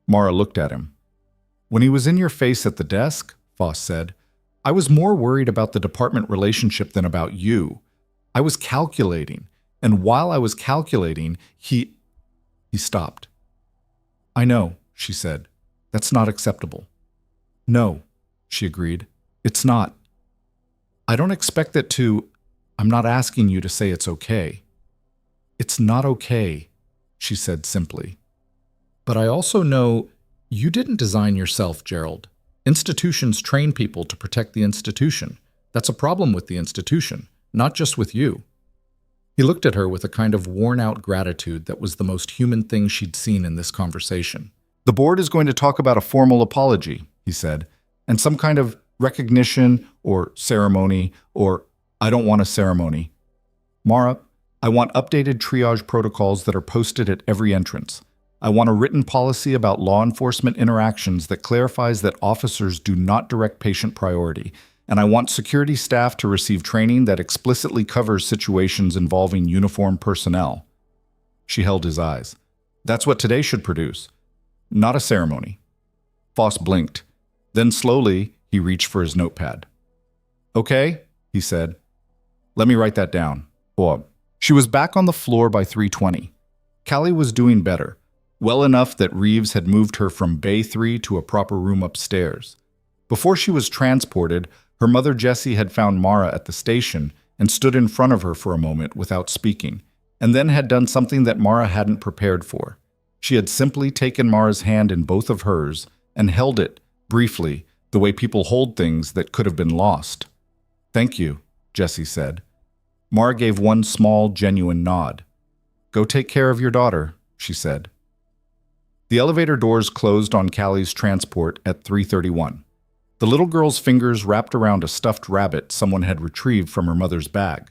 Mara looked at him. When he was in your face at the desk, Foss said, I was more worried about the department relationship than about you. I was calculating, and while I was calculating, he stopped. I know, she said. That's not acceptable. No, she agreed. It's not. I don't expect it to... I'm not asking you to say it's okay. It's not okay, she said simply. But I also know you didn't design yourself, Gerald. Institutions train people to protect the institution. That's a problem with the institution, not just with you. He looked at her with a kind of worn-out gratitude that was the most human thing she'd seen in this conversation. The board is going to talk about a formal apology, he said, and some kind of recognition or ceremony or I don't want a ceremony. Mara, I want updated triage protocols that are posted at every entrance. I want a written policy about law enforcement interactions that clarifies that officers do not direct patient priority. And I want security staff to receive training that explicitly covers situations involving uniformed personnel. She held his eyes. That's what today should produce. Not a ceremony. Foss blinked. Then slowly, he reached for his notepad. Okay, he said. Let me write that down. Bob. She was back on the floor by 3:20. Callie was doing better, well enough that Reeves had moved her from Bay 3 to a proper room upstairs. Before she was transported, her mother Jessie had found Mara at the station and stood in front of her for a moment without speaking, and then had done something that Mara hadn't prepared for. She had simply taken Mara's hand in both of hers and held it, briefly, the way people hold things that could have been lost. Thank you, Jessie said. Mara gave one small, genuine nod. Go take care of your daughter, she said. The elevator doors closed on Callie's transport at 3:31. The little girl's fingers wrapped around a stuffed rabbit someone had retrieved from her mother's bag.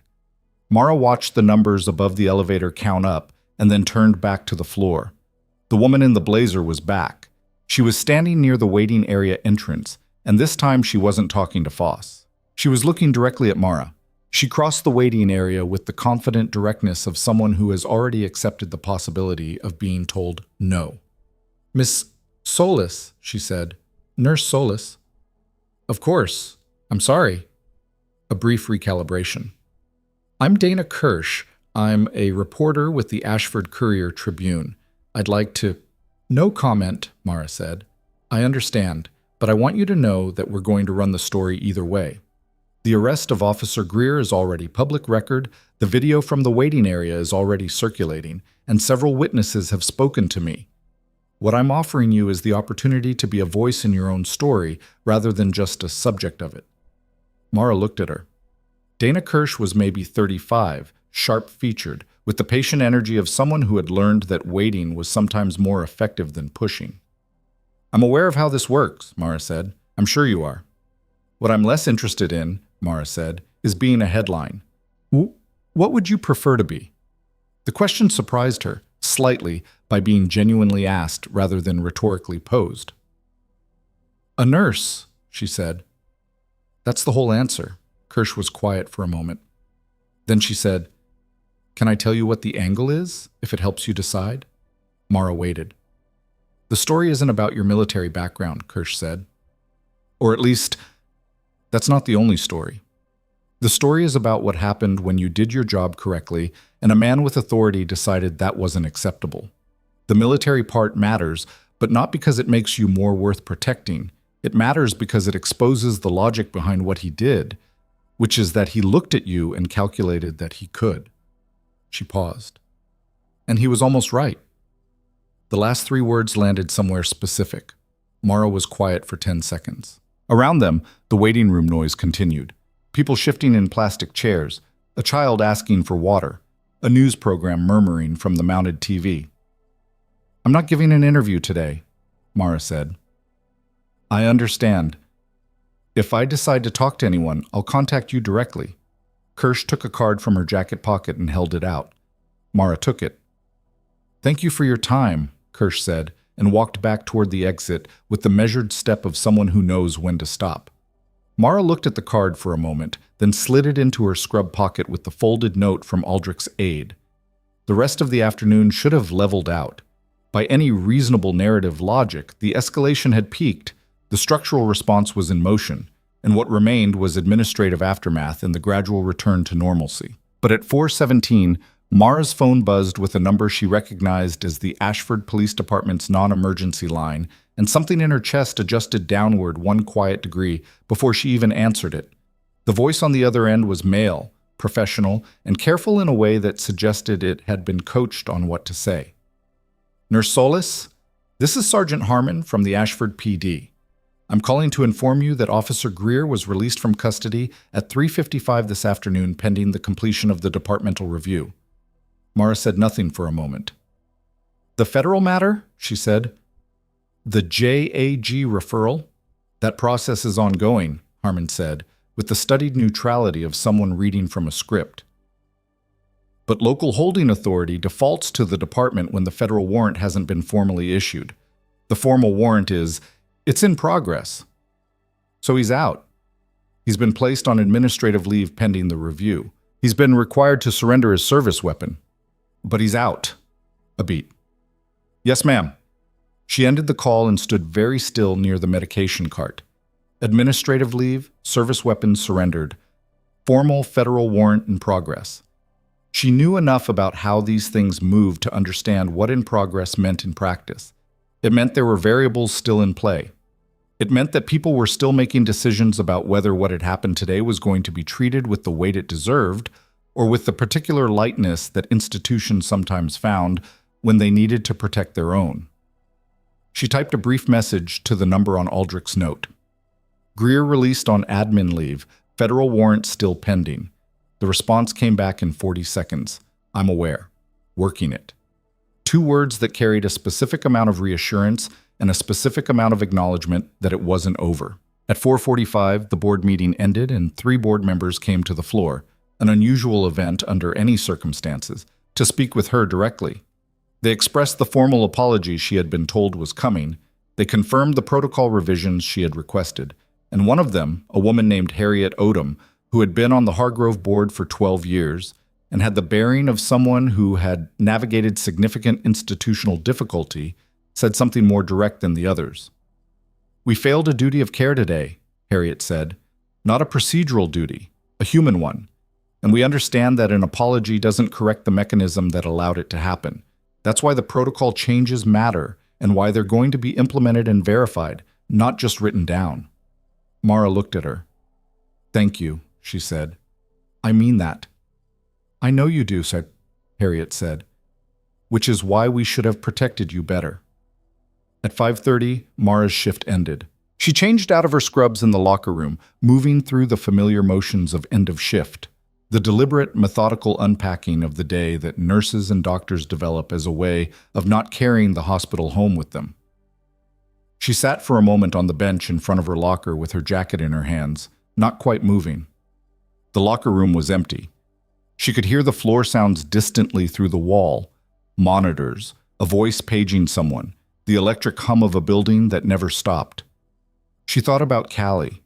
Mara watched the numbers above the elevator count up and then turned back to the floor. The woman in the blazer was back. She was standing near the waiting area entrance, and this time she wasn't talking to Foss. She was looking directly at Mara. She crossed the waiting area with the confident directness of someone who has already accepted the possibility of being told no. Miss Solis, she said. Nurse Solis. Of course. I'm sorry. A brief recalibration. I'm Dana Kirsch. I'm a reporter with the Ashford Courier-Tribune. I'd like to... No comment, Mara said. I understand, but I want you to know that we're going to run the story either way. The arrest of Officer Greer is already public record, the video from the waiting area is already circulating, and several witnesses have spoken to me. What I'm offering you is the opportunity to be a voice in your own story rather than just a subject of it. Mara looked at her. Dana Kirsch was maybe 35, sharp-featured, with the patient energy of someone who had learned that waiting was sometimes more effective than pushing. I'm aware of how this works, Mara said. I'm sure you are. What I'm less interested in, Mara said, is being a headline. What would you prefer to be? The question surprised her, slightly, by being genuinely asked rather than rhetorically posed. A nurse, she said. That's the whole answer. Kirsch was quiet for a moment. Then she said, Can I tell you what the angle is, if it helps you decide? Mara waited. The story isn't about your military background, Kirsch said. Or at least, that's not the only story. The story is about what happened when you did your job correctly and a man with authority decided that wasn't acceptable. The military part matters, but not because it makes you more worth protecting. It matters because it exposes the logic behind what he did, which is that he looked at you and calculated that he could. She paused. And he was almost right. The last 3 words landed somewhere specific. Mara was quiet for 10 seconds. Around them, the waiting room noise continued. People shifting in plastic chairs, a child asking for water, a news program murmuring from the mounted TV. I'm not giving an interview today, Mara said. I understand. If I decide to talk to anyone, I'll contact you directly. Kirsch took a card from her jacket pocket and held it out. Mara took it. Thank you for your time, Kirsch said, and walked back toward the exit with the measured step of someone who knows when to stop. Mara looked at the card for a moment, then slid it into her scrub pocket with the folded note from Aldrich's aide. The rest of the afternoon should have leveled out. By any reasonable narrative logic, the escalation had peaked, the structural response was in motion, and what remained was administrative aftermath and the gradual return to normalcy. But at 4:17, Mara's phone buzzed with a number she recognized as the Ashford Police Department's non-emergency line, and something in her chest adjusted downward 1 quiet degree before she even answered it. The voice on the other end was male, professional, and careful in a way that suggested it had been coached on what to say. Nurse Solis, this is Sergeant Harmon from the Ashford PD. I'm calling to inform you that Officer Greer was released from custody at 3:55 this afternoon pending the completion of the departmental review. Mara said nothing for a moment. The federal matter, she said. The JAG referral? That process is ongoing, Harmon said, with the studied neutrality of someone reading from a script. But local holding authority defaults to the department when the federal warrant hasn't been formally issued. The formal warrant is, it's in progress. So he's out. He's been placed on administrative leave pending the review. He's been required to surrender his service weapon. But he's out. A beat. Yes, ma'am. She ended the call and stood very still near the medication cart. Administrative leave, service weapon surrendered. Formal federal warrant in progress. She knew enough about how these things moved to understand what in progress meant in practice. It meant there were variables still in play. It meant that people were still making decisions about whether what had happened today was going to be treated with the weight it deserved or with the particular lightness that institutions sometimes found when they needed to protect their own. She typed a brief message to the number on Aldrich's note. Greer released on admin leave, federal warrant still pending. The response came back in 40 seconds. I'm aware. Working it. 2 words that carried a specific amount of reassurance and a specific amount of acknowledgement that it wasn't over. At 4:45, the board meeting ended and 3 board members came to the floor, an unusual event under any circumstances, to speak with her directly. They expressed the formal apology she had been told was coming. They confirmed the protocol revisions she had requested, and one of them, a woman named Harriet Odom, who had been on the Hargrove board for 12 years and had the bearing of someone who had navigated significant institutional difficulty, said something more direct than the others. We failed a duty of care today, Harriet said, not a procedural duty, a human one, and we understand that an apology doesn't correct the mechanism that allowed it to happen. That's why the protocol changes matter and why they're going to be implemented and verified, not just written down. Mara looked at her. Thank you, she said. I mean that. I know you do, Harriet said, which is why we should have protected you better. At 5:30, Mara's shift ended. She changed out of her scrubs in the locker room, moving through the familiar motions of end of shift, the deliberate, methodical unpacking of the day that nurses and doctors develop as a way of not carrying the hospital home with them. She sat for a moment on the bench in front of her locker with her jacket in her hands, not quite moving. The locker room was empty. She could hear the floor sounds distantly through the wall, monitors, a voice paging someone, the electric hum of a building that never stopped. She thought about Callie,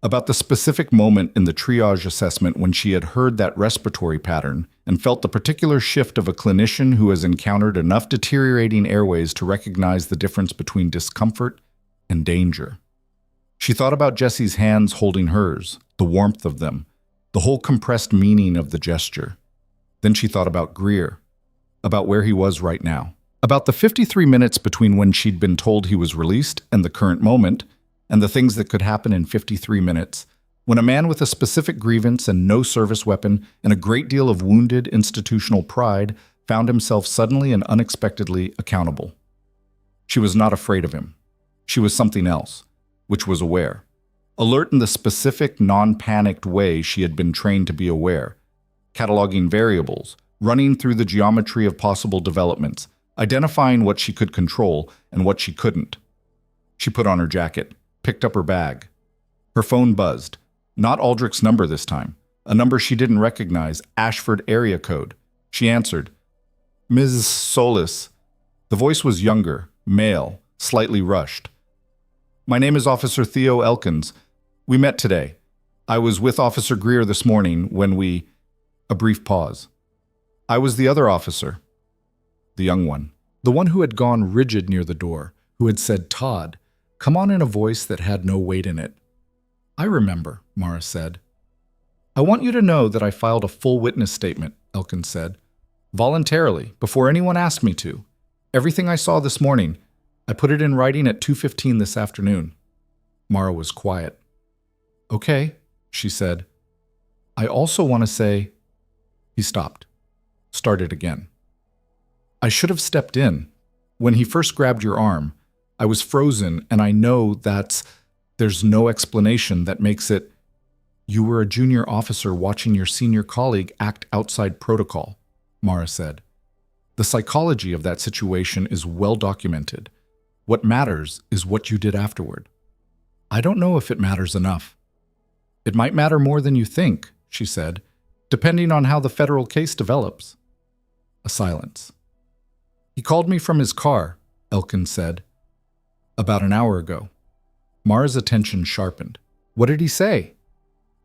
about the specific moment in the triage assessment when she had heard that respiratory pattern and felt the particular shift of a clinician who has encountered enough deteriorating airways to recognize the difference between discomfort and danger. She thought about Jessie's hands holding hers, the warmth of them, the whole compressed meaning of the gesture. Then she thought about Greer, about where he was right now, about the 53 minutes between when she'd been told he was released and the current moment, and the things that could happen in 53 minutes, when a man with a specific grievance and no service weapon and a great deal of wounded institutional pride found himself suddenly and unexpectedly accountable. She was not afraid of him. She was something else, which was aware. Alert in the specific, non-panicked way she had been trained to be aware, cataloging variables, running through the geometry of possible developments, identifying what she could control and what she couldn't. She put on her jacket, picked up her bag. Her phone buzzed. Not Aldrich's number this time, a number she didn't recognize, Ashford area code. She answered. Ms. Solis. The voice was younger, male, slightly rushed. My name is Officer Theo Elkins. We met today. I was with Officer Greer this morning when we... A brief pause. I was the other officer. The young one. The one who had gone rigid near the door, who had said, Todd, come on, in a voice that had no weight in it. I remember, Mara said. I want you to know that I filed a full witness statement, Elkins said. Voluntarily, before anyone asked me to. Everything I saw this morning, I put it in writing at 2:15 this afternoon. Mara was quiet. Okay, she said. I also want to say... He stopped. Started again. I should have stepped in. When he first grabbed your arm, I was frozen, and I know there's no explanation that makes it... You were a junior officer watching your senior colleague act outside protocol, Mara said. The psychology of that situation is well documented. What matters is what you did afterward. I don't know if it matters enough. It might matter more than you think, she said, depending on how the federal case develops. A silence. He called me from his car, Elkins said. About an hour ago. Mara's attention sharpened. What did he say?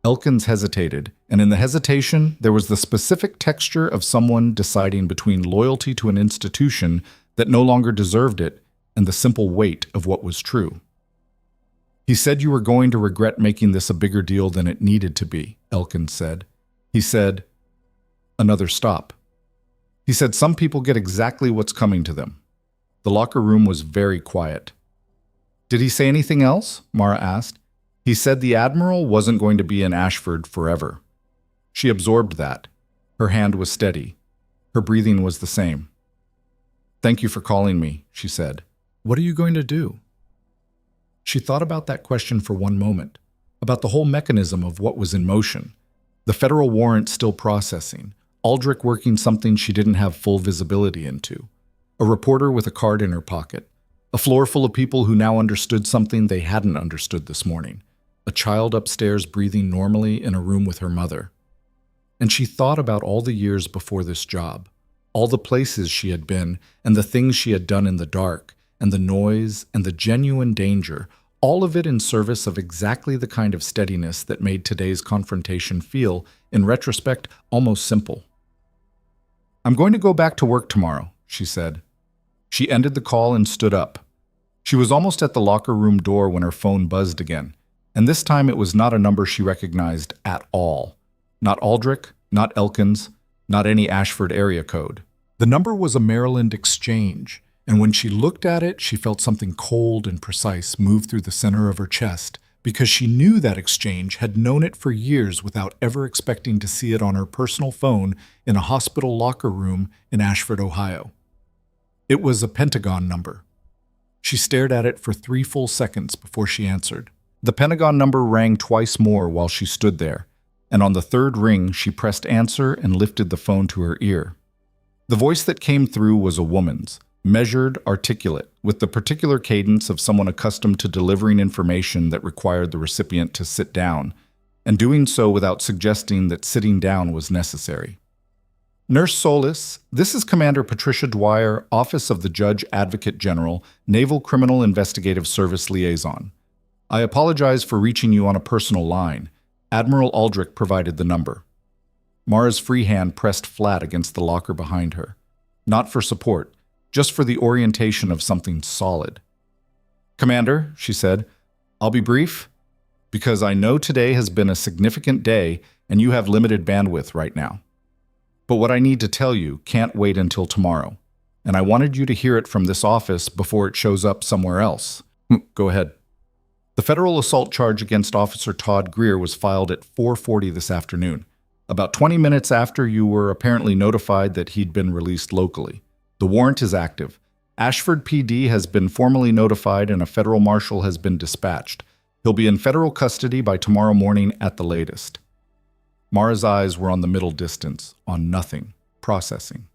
Elkins hesitated, and in the hesitation, there was the specific texture of someone deciding between loyalty to an institution that no longer deserved it and the simple weight of what was true. He said you were going to regret making this a bigger deal than it needed to be, Elkins said. He said, another stop. He said some people get exactly what's coming to them. The locker room was very quiet. Did he say anything else? Mara asked. He said the Admiral wasn't going to be in Ashford forever. She absorbed that. Her hand was steady. Her breathing was the same. Thank you for calling me, she said. What are you going to do? She thought about that question for one moment, about the whole mechanism of what was in motion. The federal warrant still processing, Aldrich working something she didn't have full visibility into, a reporter with a card in her pocket, a floor full of people who now understood something they hadn't understood this morning, a child upstairs breathing normally in a room with her mother. And she thought about all the years before this job, all the places she had been and the things she had done in the dark, and the noise and the genuine danger, all of it in service of exactly the kind of steadiness that made today's confrontation feel, in retrospect, almost simple. I'm going to go back to work tomorrow, she said. She ended the call and stood up. She was almost at the locker room door when her phone buzzed again, and this time it was not a number she recognized at all. Not Aldrich, not Elkins, not any Ashford area code. The number was a Maryland exchange, and when she looked at it, she felt something cold and precise move through the center of her chest, because she knew that exchange, had known it for years without ever expecting to see it on her personal phone in a hospital locker room in Ashford, Ohio. It was a Pentagon number. She stared at it for 3 full seconds before she answered. The Pentagon number rang twice more while she stood there, and on the third ring, she pressed answer and lifted the phone to her ear. The voice that came through was a woman's, measured, articulate, with the particular cadence of someone accustomed to delivering information that required the recipient to sit down, and doing so without suggesting that sitting down was necessary. Nurse Solis, this is Commander Patricia Dwyer, Office of the Judge Advocate General, Naval Criminal Investigative Service Liaison. I apologize for reaching you on a personal line. Admiral Aldrich provided the number. Mara's free hand pressed flat against the locker behind her. Not for support, just for the orientation of something solid. Commander, she said, I'll be brief, because I know today has been a significant day and you have limited bandwidth right now. But what I need to tell you can't wait until tomorrow, and I wanted you to hear it from this office before it shows up somewhere else. Go ahead. The federal assault charge against Officer Todd Greer was filed at 4:40 this afternoon, about 20 minutes after you were apparently notified that he'd been released locally. The warrant is active. Ashford PD has been formally notified and a federal marshal has been dispatched. He'll be in federal custody by tomorrow morning at the latest. Mara's eyes were on the middle distance, on nothing, processing.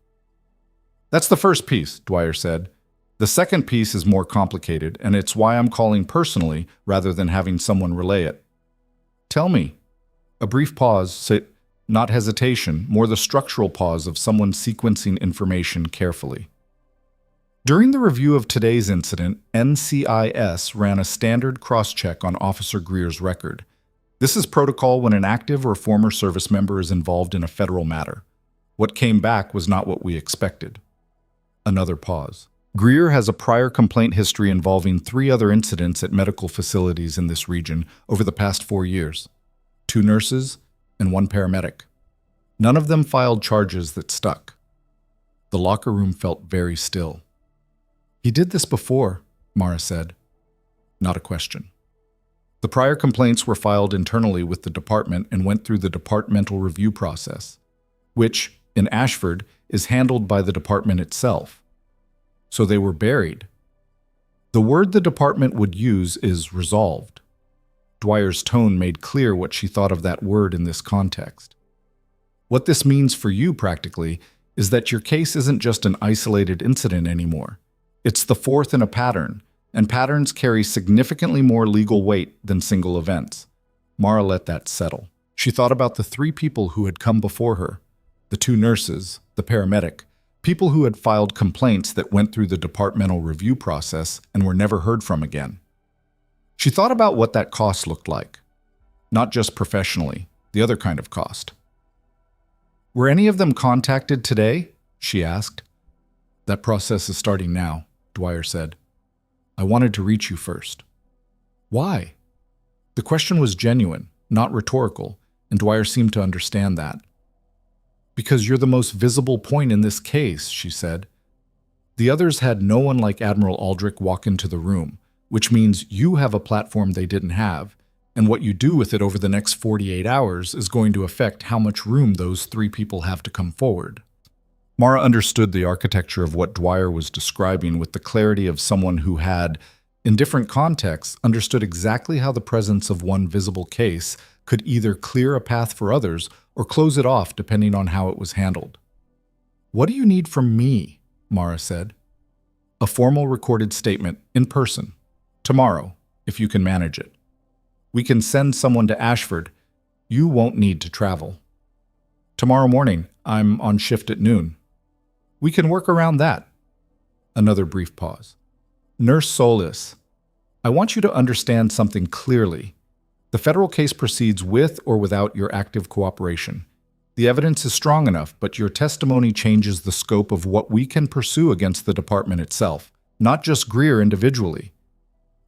That's the first piece, Dwyer said. The second piece is more complicated, and it's why I'm calling personally rather than having someone relay it. Tell me. A brief pause, not hesitation, more the structural pause of someone sequencing information carefully. During the review of today's incident, NCIS ran a standard cross-check on Officer Greer's record. This is protocol when an active or former service member is involved in a federal matter. What came back was not what we expected. Another pause. Greer has a prior complaint history involving 3 other incidents at medical facilities in this region over the past 4 years. 2 nurses and 1 paramedic. None of them filed charges that stuck. The locker room felt very still. He did this before, Mara said. Not a question. The prior complaints were filed internally with the department and went through the departmental review process, which, in Ashford, is handled by the department itself. So they were buried. The word the department would use is resolved. Dwyer's tone made clear what she thought of that word in this context. What this means for you, practically, is that your case isn't just an isolated incident anymore. It's the 4th in a pattern, and patterns carry significantly more legal weight than single events. Mara let that settle. She thought about the 3 people who had come before her, the 2 nurses, the paramedic, people who had filed complaints that went through the departmental review process and were never heard from again. She thought about what that cost looked like. Not just professionally, the other kind of cost. "Were any of them contacted today?" she asked. "That process is starting now," Dwyer said. "I wanted to reach you first." "Why?" The question was genuine, not rhetorical, and Dwyer seemed to understand that. "Because you're the most visible point in this case," she said. "The others had no one like Admiral Aldrich walk into the room, which means you have a platform they didn't have, and what you do with it over the next 48 hours is going to affect how much room those 3 people have to come forward." Mara understood the architecture of what Dwyer was describing with the clarity of someone who had, in different contexts, understood exactly how the presence of one visible case could either clear a path for others or close it off depending on how it was handled. "What do you need from me?" Mara said. "A formal recorded statement, in person. Tomorrow, if you can manage it. We can send someone to Ashford. You won't need to travel. Tomorrow morning, I'm on shift at noon. We can work around that." Another brief pause. "Nurse Solis, I want you to understand something clearly. The federal case proceeds with or without your active cooperation. The evidence is strong enough, but your testimony changes the scope of what we can pursue against the department itself, not just Greer individually.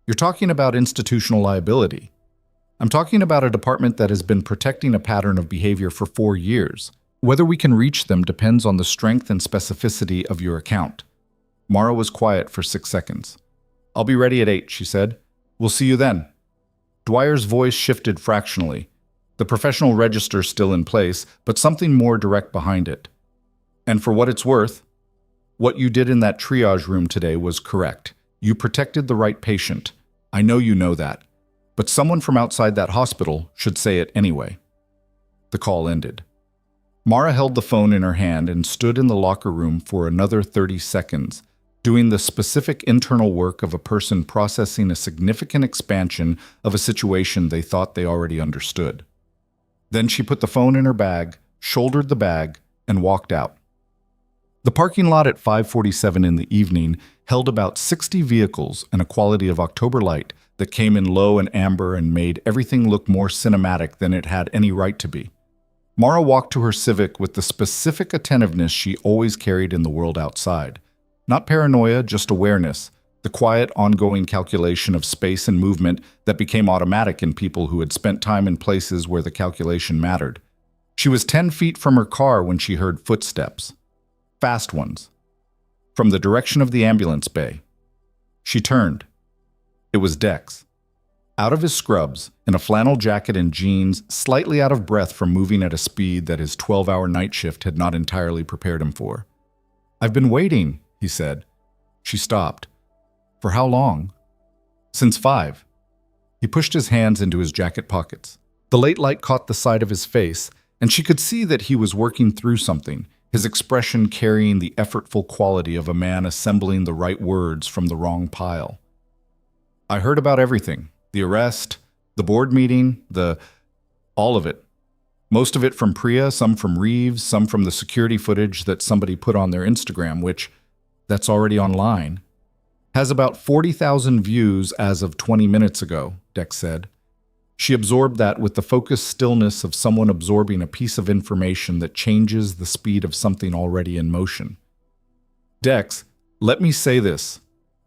You're talking about institutional liability. I'm talking about a department that has been protecting a pattern of behavior for 4 years. Whether we can reach them depends on the strength and specificity of your account." Mara was quiet for 6 seconds. "I'll be ready at 8, she said. "We'll see you then." Dwyer's voice shifted fractionally, the professional register still in place, but something more direct behind it. "And for what it's worth, what you did in that triage room today was correct. You protected the right patient. I know you know that. But someone from outside that hospital should say it anyway." The call ended. Mara held the phone in her hand and stood in the locker room for another 30 seconds, doing the specific internal work of a person processing a significant expansion of a situation they thought they already understood. Then she put the phone in her bag, shouldered the bag, and walked out. The parking lot at 5:47 in the evening held about 60 vehicles and a quality of October light that came in low and amber and made everything look more cinematic than it had any right to be. Mara walked to her Civic with the specific attentiveness she always carried in the world outside. Not paranoia, just awareness, the quiet, ongoing calculation of space and movement that became automatic in people who had spent time in places where the calculation mattered. She was 10 feet from her car when she heard footsteps. Fast ones. From the direction of the ambulance bay. She turned. It was Dex. Out of his scrubs, in a flannel jacket and jeans, slightly out of breath from moving at a speed that his 12-hour night shift had not entirely prepared him for. "I've been waiting," he said. She stopped. "For how long?" "Since 5. He pushed his hands into his jacket pockets. The late light caught the side of his face, and she could see that he was working through something, his expression carrying the effortful quality of a man assembling the right words from the wrong pile. "I heard about everything. The arrest, the board meeting, all of it. Most of it from Priya, some from Reeves, some from the security footage that somebody put on their Instagram, which, that's already online. Has about 40,000 views as of 20 minutes ago," Dex said. She absorbed that with the focused stillness of someone absorbing a piece of information that changes the speed of something already in motion. "Dex, let me say this,"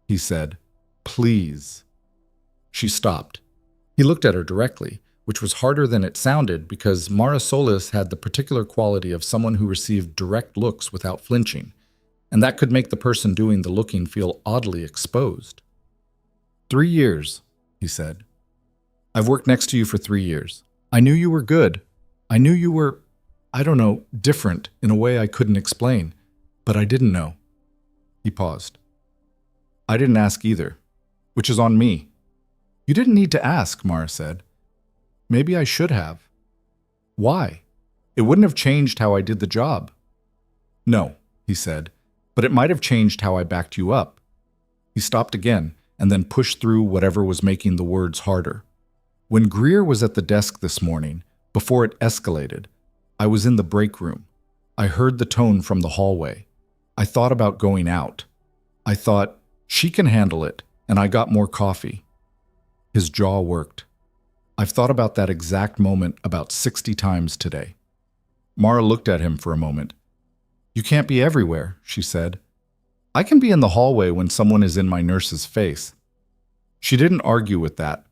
he said. "Please." She stopped. He looked at her directly, which was harder than it sounded because Mara Solis had the particular quality of someone who received direct looks without flinching, and that could make the person doing the looking feel oddly exposed. 3 years, he said. "I've worked next to you for 3 years. I knew you were good. I knew you were, different in a way I couldn't explain, but I didn't know." He paused. "I didn't ask either, which is on me." "You didn't need to ask," Mara said. "Maybe I should have." "Why? It wouldn't have changed how I did the job." "No," he said, "but it might have changed how I backed you up." He stopped again and then pushed through whatever was making the words harder. When Greer was at the desk this morning, before it escalated, I was in the break room. I heard the tone from the hallway. I thought about going out. I thought, she can handle it, and I got more coffee. His jaw worked. I've thought about that exact moment about 60 times today. Mara looked at him for a moment. You can't be everywhere, she said. I can be in the hallway when someone is in my nurse's face. She didn't argue with that.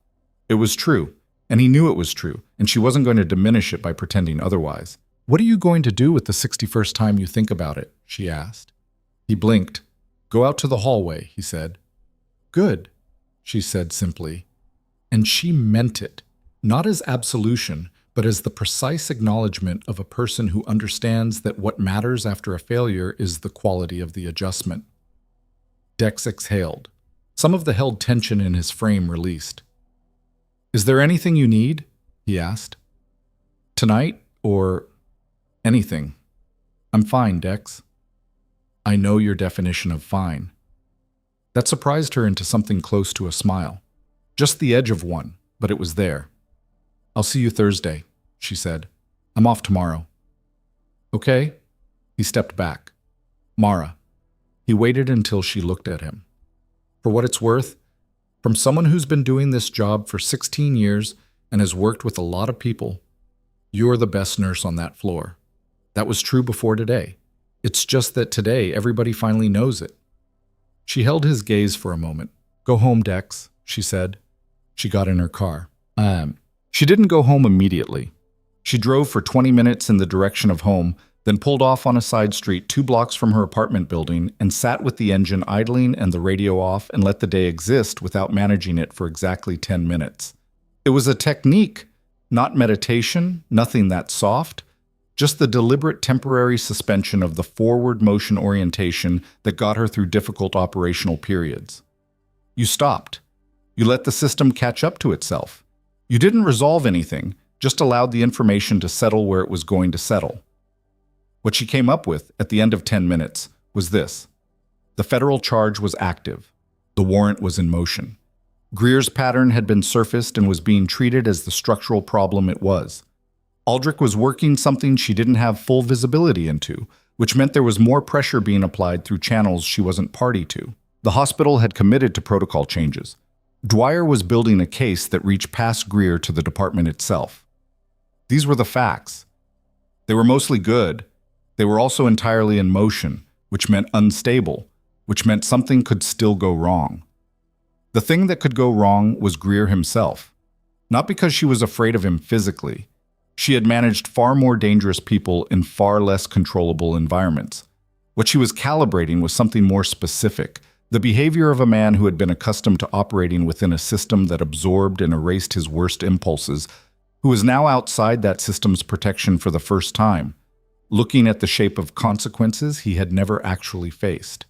It was true, and he knew it was true, and she wasn't going to diminish it by pretending otherwise. What are you going to do with the 61st time you think about it? She asked. He blinked. Go out to the hallway, he said. Good, she said simply. And she meant it, not as absolution, but as the precise acknowledgement of a person who understands that what matters after a failure is the quality of the adjustment. Dex exhaled. Some of the held tension in his frame released. Is there anything you need? He asked. Tonight, or anything? I'm fine, Dex. I know your definition of fine. That surprised her into something close to a smile. Just the edge of one, but it was there. I'll see you Thursday, she said. I'm off tomorrow. Okay? He stepped back. Mara. He waited until she looked at him. For what it's worth, from someone who's been doing this job for 16 years and has worked with a lot of people, you're the best nurse on that floor. That was true before today. It's just that today everybody finally knows it. She held his gaze for a moment. Go home, Dex, she said. She got in her car. She didn't go home immediately. She drove for 20 minutes in the direction of home, then pulled off on a side street 2 blocks from her apartment building and sat with the engine idling and the radio off and let the day exist without managing it for exactly 10 minutes. It was a technique, not meditation, nothing that soft, just the deliberate temporary suspension of the forward motion orientation that got her through difficult operational periods. You stopped. You let the system catch up to itself. You didn't resolve anything, just allowed the information to settle where it was going to settle. What she came up with at the end of 10 minutes was this. The federal charge was active. The warrant was in motion. Greer's pattern had been surfaced and was being treated as the structural problem it was. Aldrich was working something she didn't have full visibility into, which meant there was more pressure being applied through channels she wasn't party to. The hospital had committed to protocol changes. Dwyer was building a case that reached past Greer to the department itself. These were the facts. They were mostly good. They were also entirely in motion, which meant unstable, which meant something could still go wrong. The thing that could go wrong was Greer himself. Not because she was afraid of him physically. She had managed far more dangerous people in far less controllable environments. What she was calibrating was something more specific, the behavior of a man who had been accustomed to operating within a system that absorbed and erased his worst impulses, who was now outside that system's protection for the first time, looking at the shape of consequences he had never actually faced.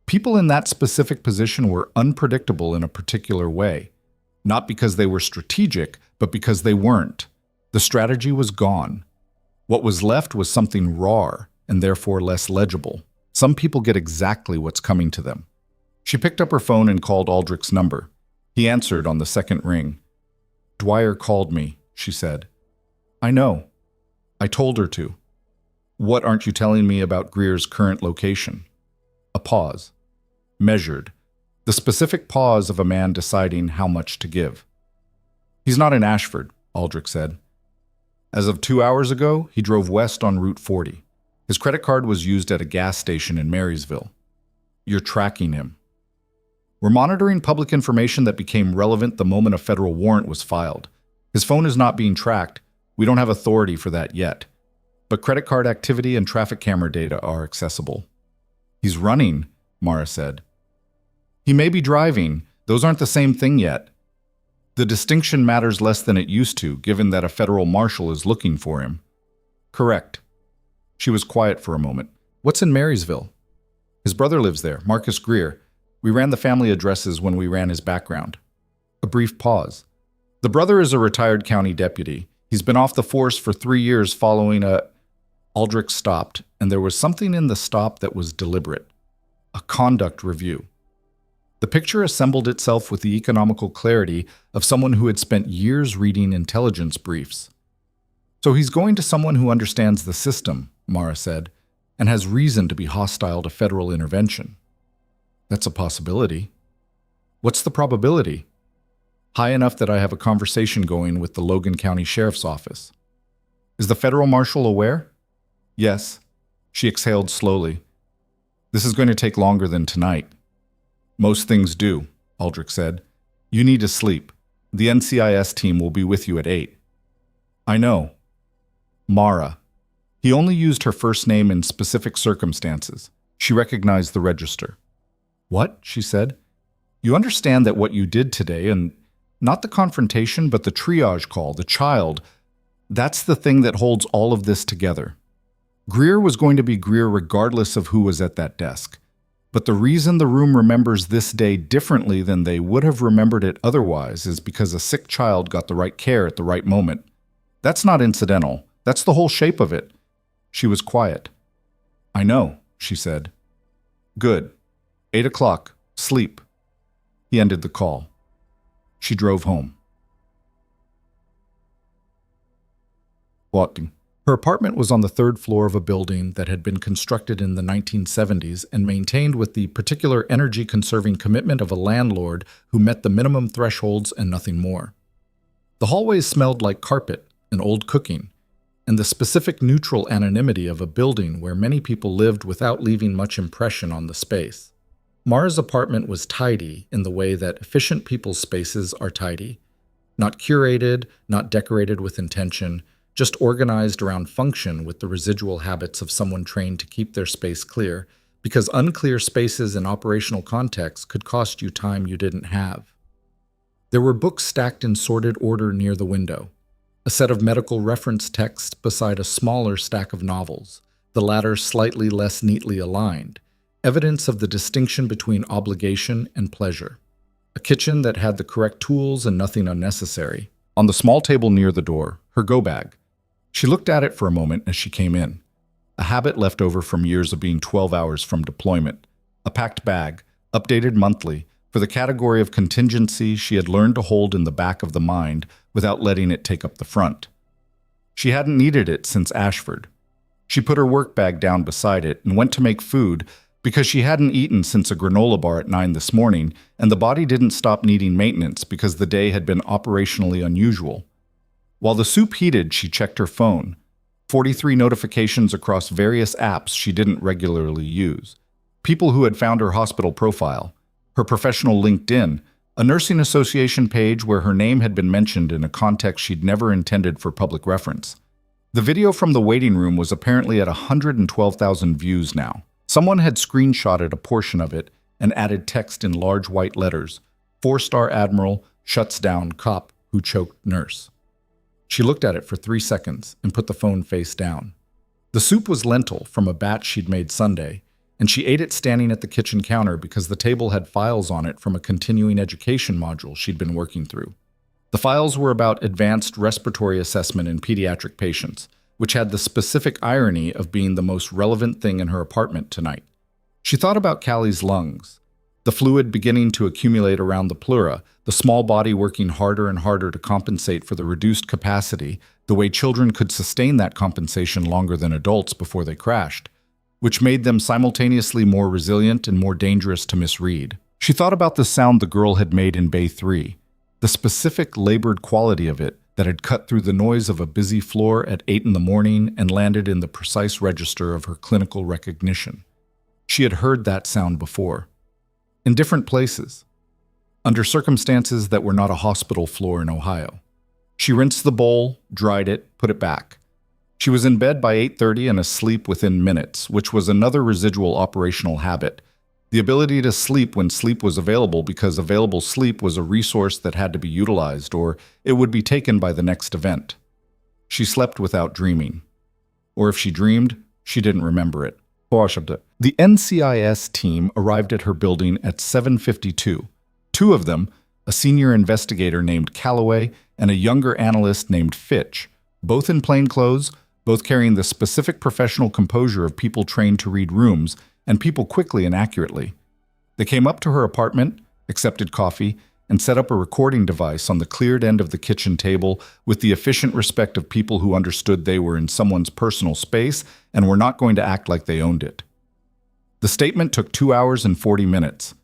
People in that specific position were unpredictable in a particular way, not because they were strategic, but because they weren't. The strategy was gone. What was left was something raw and therefore less legible. Some people get exactly what's coming to them. She picked up her phone and called Aldrich's number. He answered on the second ring. Dwyer called me, she said. I know. I told her to. What aren't you telling me about Greer's current location? A pause. Measured. The specific pause of a man deciding how much to give. He's not in Ashford, Aldrich said. As of 2 hours ago, he drove west on Route 40. His credit card was used at a gas station in Marysville. You're tracking him. We're monitoring public information that became relevant the moment a federal warrant was filed. His phone is not being tracked. We don't have authority for that yet. But credit card activity and traffic camera data are accessible. He's running, Mara said. He may be driving. Those aren't the same thing yet. The distinction matters less than it used to, given that a federal marshal is looking for him. Correct. She was quiet for a moment. What's in Marysville? His brother lives there, Marcus Greer. We ran the family addresses when we ran his background. A brief pause. The brother is a retired county deputy. He's been off the force for 3 years following a... Aldrich stopped, and there was something in the stop that was deliberate. A conduct review. The picture assembled itself with the economical clarity of someone who had spent years reading intelligence briefs. So he's going to someone who understands the system, Mara said, and has reason to be hostile to federal intervention. That's a possibility. What's the probability? High enough that I have a conversation going with the Logan County Sheriff's Office. Is the federal marshal aware? Yes. She exhaled slowly. This is going to take longer than tonight. Most things do, Aldrich said. You need to sleep. The NCIS team will be with you at 8. I know. Mara. He only used her first name in specific circumstances. She recognized the register. What? She said. You understand that what you did today, and not the confrontation, but the triage call, the child, that's the thing that holds all of this together. Greer was going to be Greer regardless of who was at that desk. But the reason the room remembers this day differently than they would have remembered it otherwise is because a sick child got the right care at the right moment. That's not incidental. That's the whole shape of it. She was quiet. I know, she said. Good. 8 o'clock. Sleep. He ended the call. She drove home. Walking. Her apartment was on the 3rd floor of a building that had been constructed in the 1970s and maintained with the particular energy-conserving commitment of a landlord who met the minimum thresholds and nothing more. The hallways smelled like carpet and old cooking, and the specific neutral anonymity of a building where many people lived without leaving much impression on the space. Mara's apartment was tidy in the way that efficient people's spaces are tidy. Not curated, not decorated with intention, just organized around function with the residual habits of someone trained to keep their space clear, because unclear spaces in operational context could cost you time you didn't have. There were books stacked in sorted order near the window, a set of medical reference texts beside a smaller stack of novels, the latter slightly less neatly aligned, evidence of the distinction between obligation and pleasure. A kitchen that had the correct tools and nothing unnecessary. On the small table near the door, her go-bag. She looked at it for a moment as she came in. A habit left over from years of being 12 hours from deployment. A packed bag, updated monthly, for the category of contingency she had learned to hold in the back of the mind without letting it take up the front. She hadn't needed it since Ashford. She put her work bag down beside it and went to make food because she hadn't eaten since a granola bar at 9 this morning, and the body didn't stop needing maintenance because the day had been operationally unusual. While the soup heated, she checked her phone. 43 notifications across various apps she didn't regularly use. People who had found her hospital profile, her professional LinkedIn, a nursing association page where her name had been mentioned in a context she'd never intended for public reference. The video from the waiting room was apparently at 112,000 views now. Someone had screenshotted a portion of it and added text in large white letters. 4-star Admiral shuts down cop who choked nurse. She looked at it for 3 seconds and put the phone face down. The soup was lentil from a batch she'd made Sunday, and she ate it standing at the kitchen counter because the table had files on it from a continuing education module she'd been working through. The files were about advanced respiratory assessment in pediatric patients, which had the specific irony of being the most relevant thing in her apartment tonight. She thought about Callie's lungs, the fluid beginning to accumulate around the pleura, the small body working harder and harder to compensate for the reduced capacity, the way children could sustain that compensation longer than adults before they crashed, which made them simultaneously more resilient and more dangerous to misread. She thought about the sound the girl had made in Bay 3, the specific labored quality of it that had cut through the noise of a busy floor at 8 in the morning and landed in the precise register of her clinical recognition. She had heard that sound before. In different places. Under circumstances that were not a hospital floor in Ohio. She rinsed the bowl, dried it, put it back. She was in bed by 8:30 and asleep within minutes, which was another residual operational habit. The ability to sleep when sleep was available because available sleep was a resource that had to be utilized or it would be taken by the next event. She slept without dreaming. Or if she dreamed, she didn't remember it. The NCIS team arrived at her building at 7:52. 2 of them, a senior investigator named Calloway and a younger analyst named Fitch, both in plain clothes, both carrying the specific professional composure of people trained to read rooms and people quickly and accurately. They came up to her apartment, accepted coffee, and set up a recording device on the cleared end of the kitchen table with the efficient respect of people who understood they were in someone's personal space and were not going to act like they owned it. The statement took 2 hours and 40 minutes.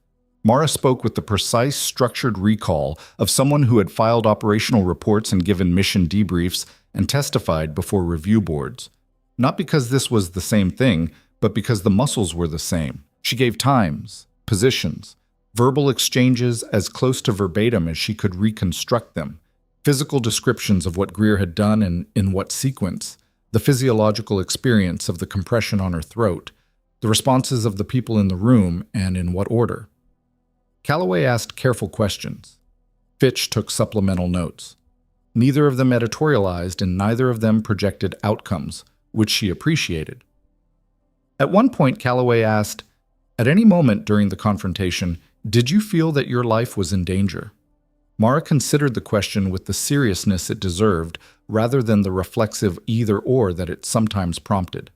Mara spoke with the precise, structured recall of someone who had filed operational reports and given mission debriefs and testified before review boards. Not because this was the same thing, but because the muscles were the same. She gave times, positions, verbal exchanges as close to verbatim as she could reconstruct them, physical descriptions of what Greer had done and in what sequence, the physiological experience of the compression on her throat, the responses of the people in the room, and in what order. Calloway asked careful questions. Fitch took supplemental notes. Neither of them editorialized and neither of them projected outcomes, which she appreciated. At one point, Calloway asked, "At any moment during the confrontation, did you feel that your life was in danger?" Mara considered the question with the seriousness it deserved rather than the reflexive either-or that it sometimes prompted.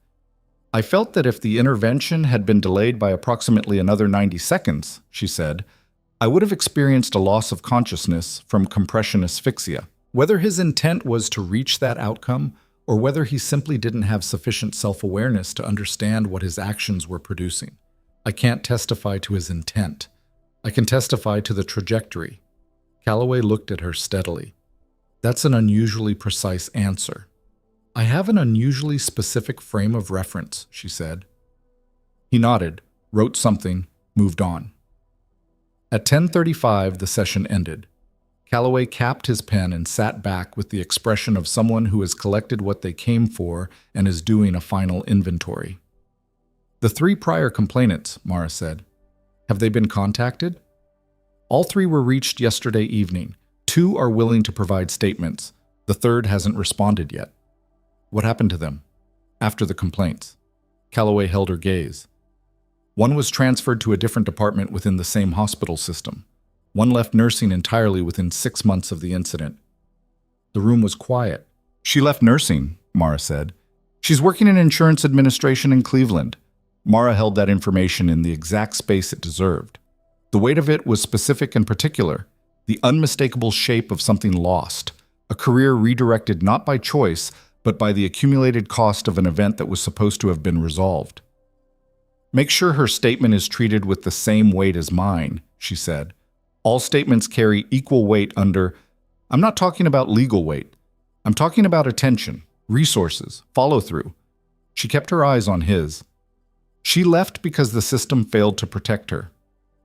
"I felt that if the intervention had been delayed by approximately another 90 seconds, she said, I would have experienced a loss of consciousness from compression asphyxia. Whether his intent was to reach that outcome, or whether he simply didn't have sufficient self-awareness to understand what his actions were producing. I can't testify to his intent. I can testify to the trajectory." Calloway looked at her steadily. "That's an unusually precise answer." "I have an unusually specific frame of reference," she said. He nodded, wrote something, moved on. At 10:35, the session ended. Calloway capped his pen and sat back with the expression of someone who has collected what they came for and is doing a final inventory. "The 3 prior complainants," Mara said. "Have they been contacted?" "All 3 were reached yesterday evening. 2 are willing to provide statements. The 3rd hasn't responded yet." "What happened to them?" "After the complaints." Calloway held her gaze. "One was transferred to a different department within the same hospital system. One left nursing entirely within 6 months of the incident." The room was quiet. "She left nursing," Mara said. "She's working in insurance administration in Cleveland." Mara held that information in the exact space it deserved. The weight of it was specific and particular, the unmistakable shape of something lost, a career redirected not by choice, but by the accumulated cost of an event that was supposed to have been resolved. "Make sure her statement is treated with the same weight as mine," she said. "All statements carry equal weight under—" "I'm not talking about legal weight. I'm talking about attention, resources, follow-through." She kept her eyes on his. "She left because the system failed to protect her.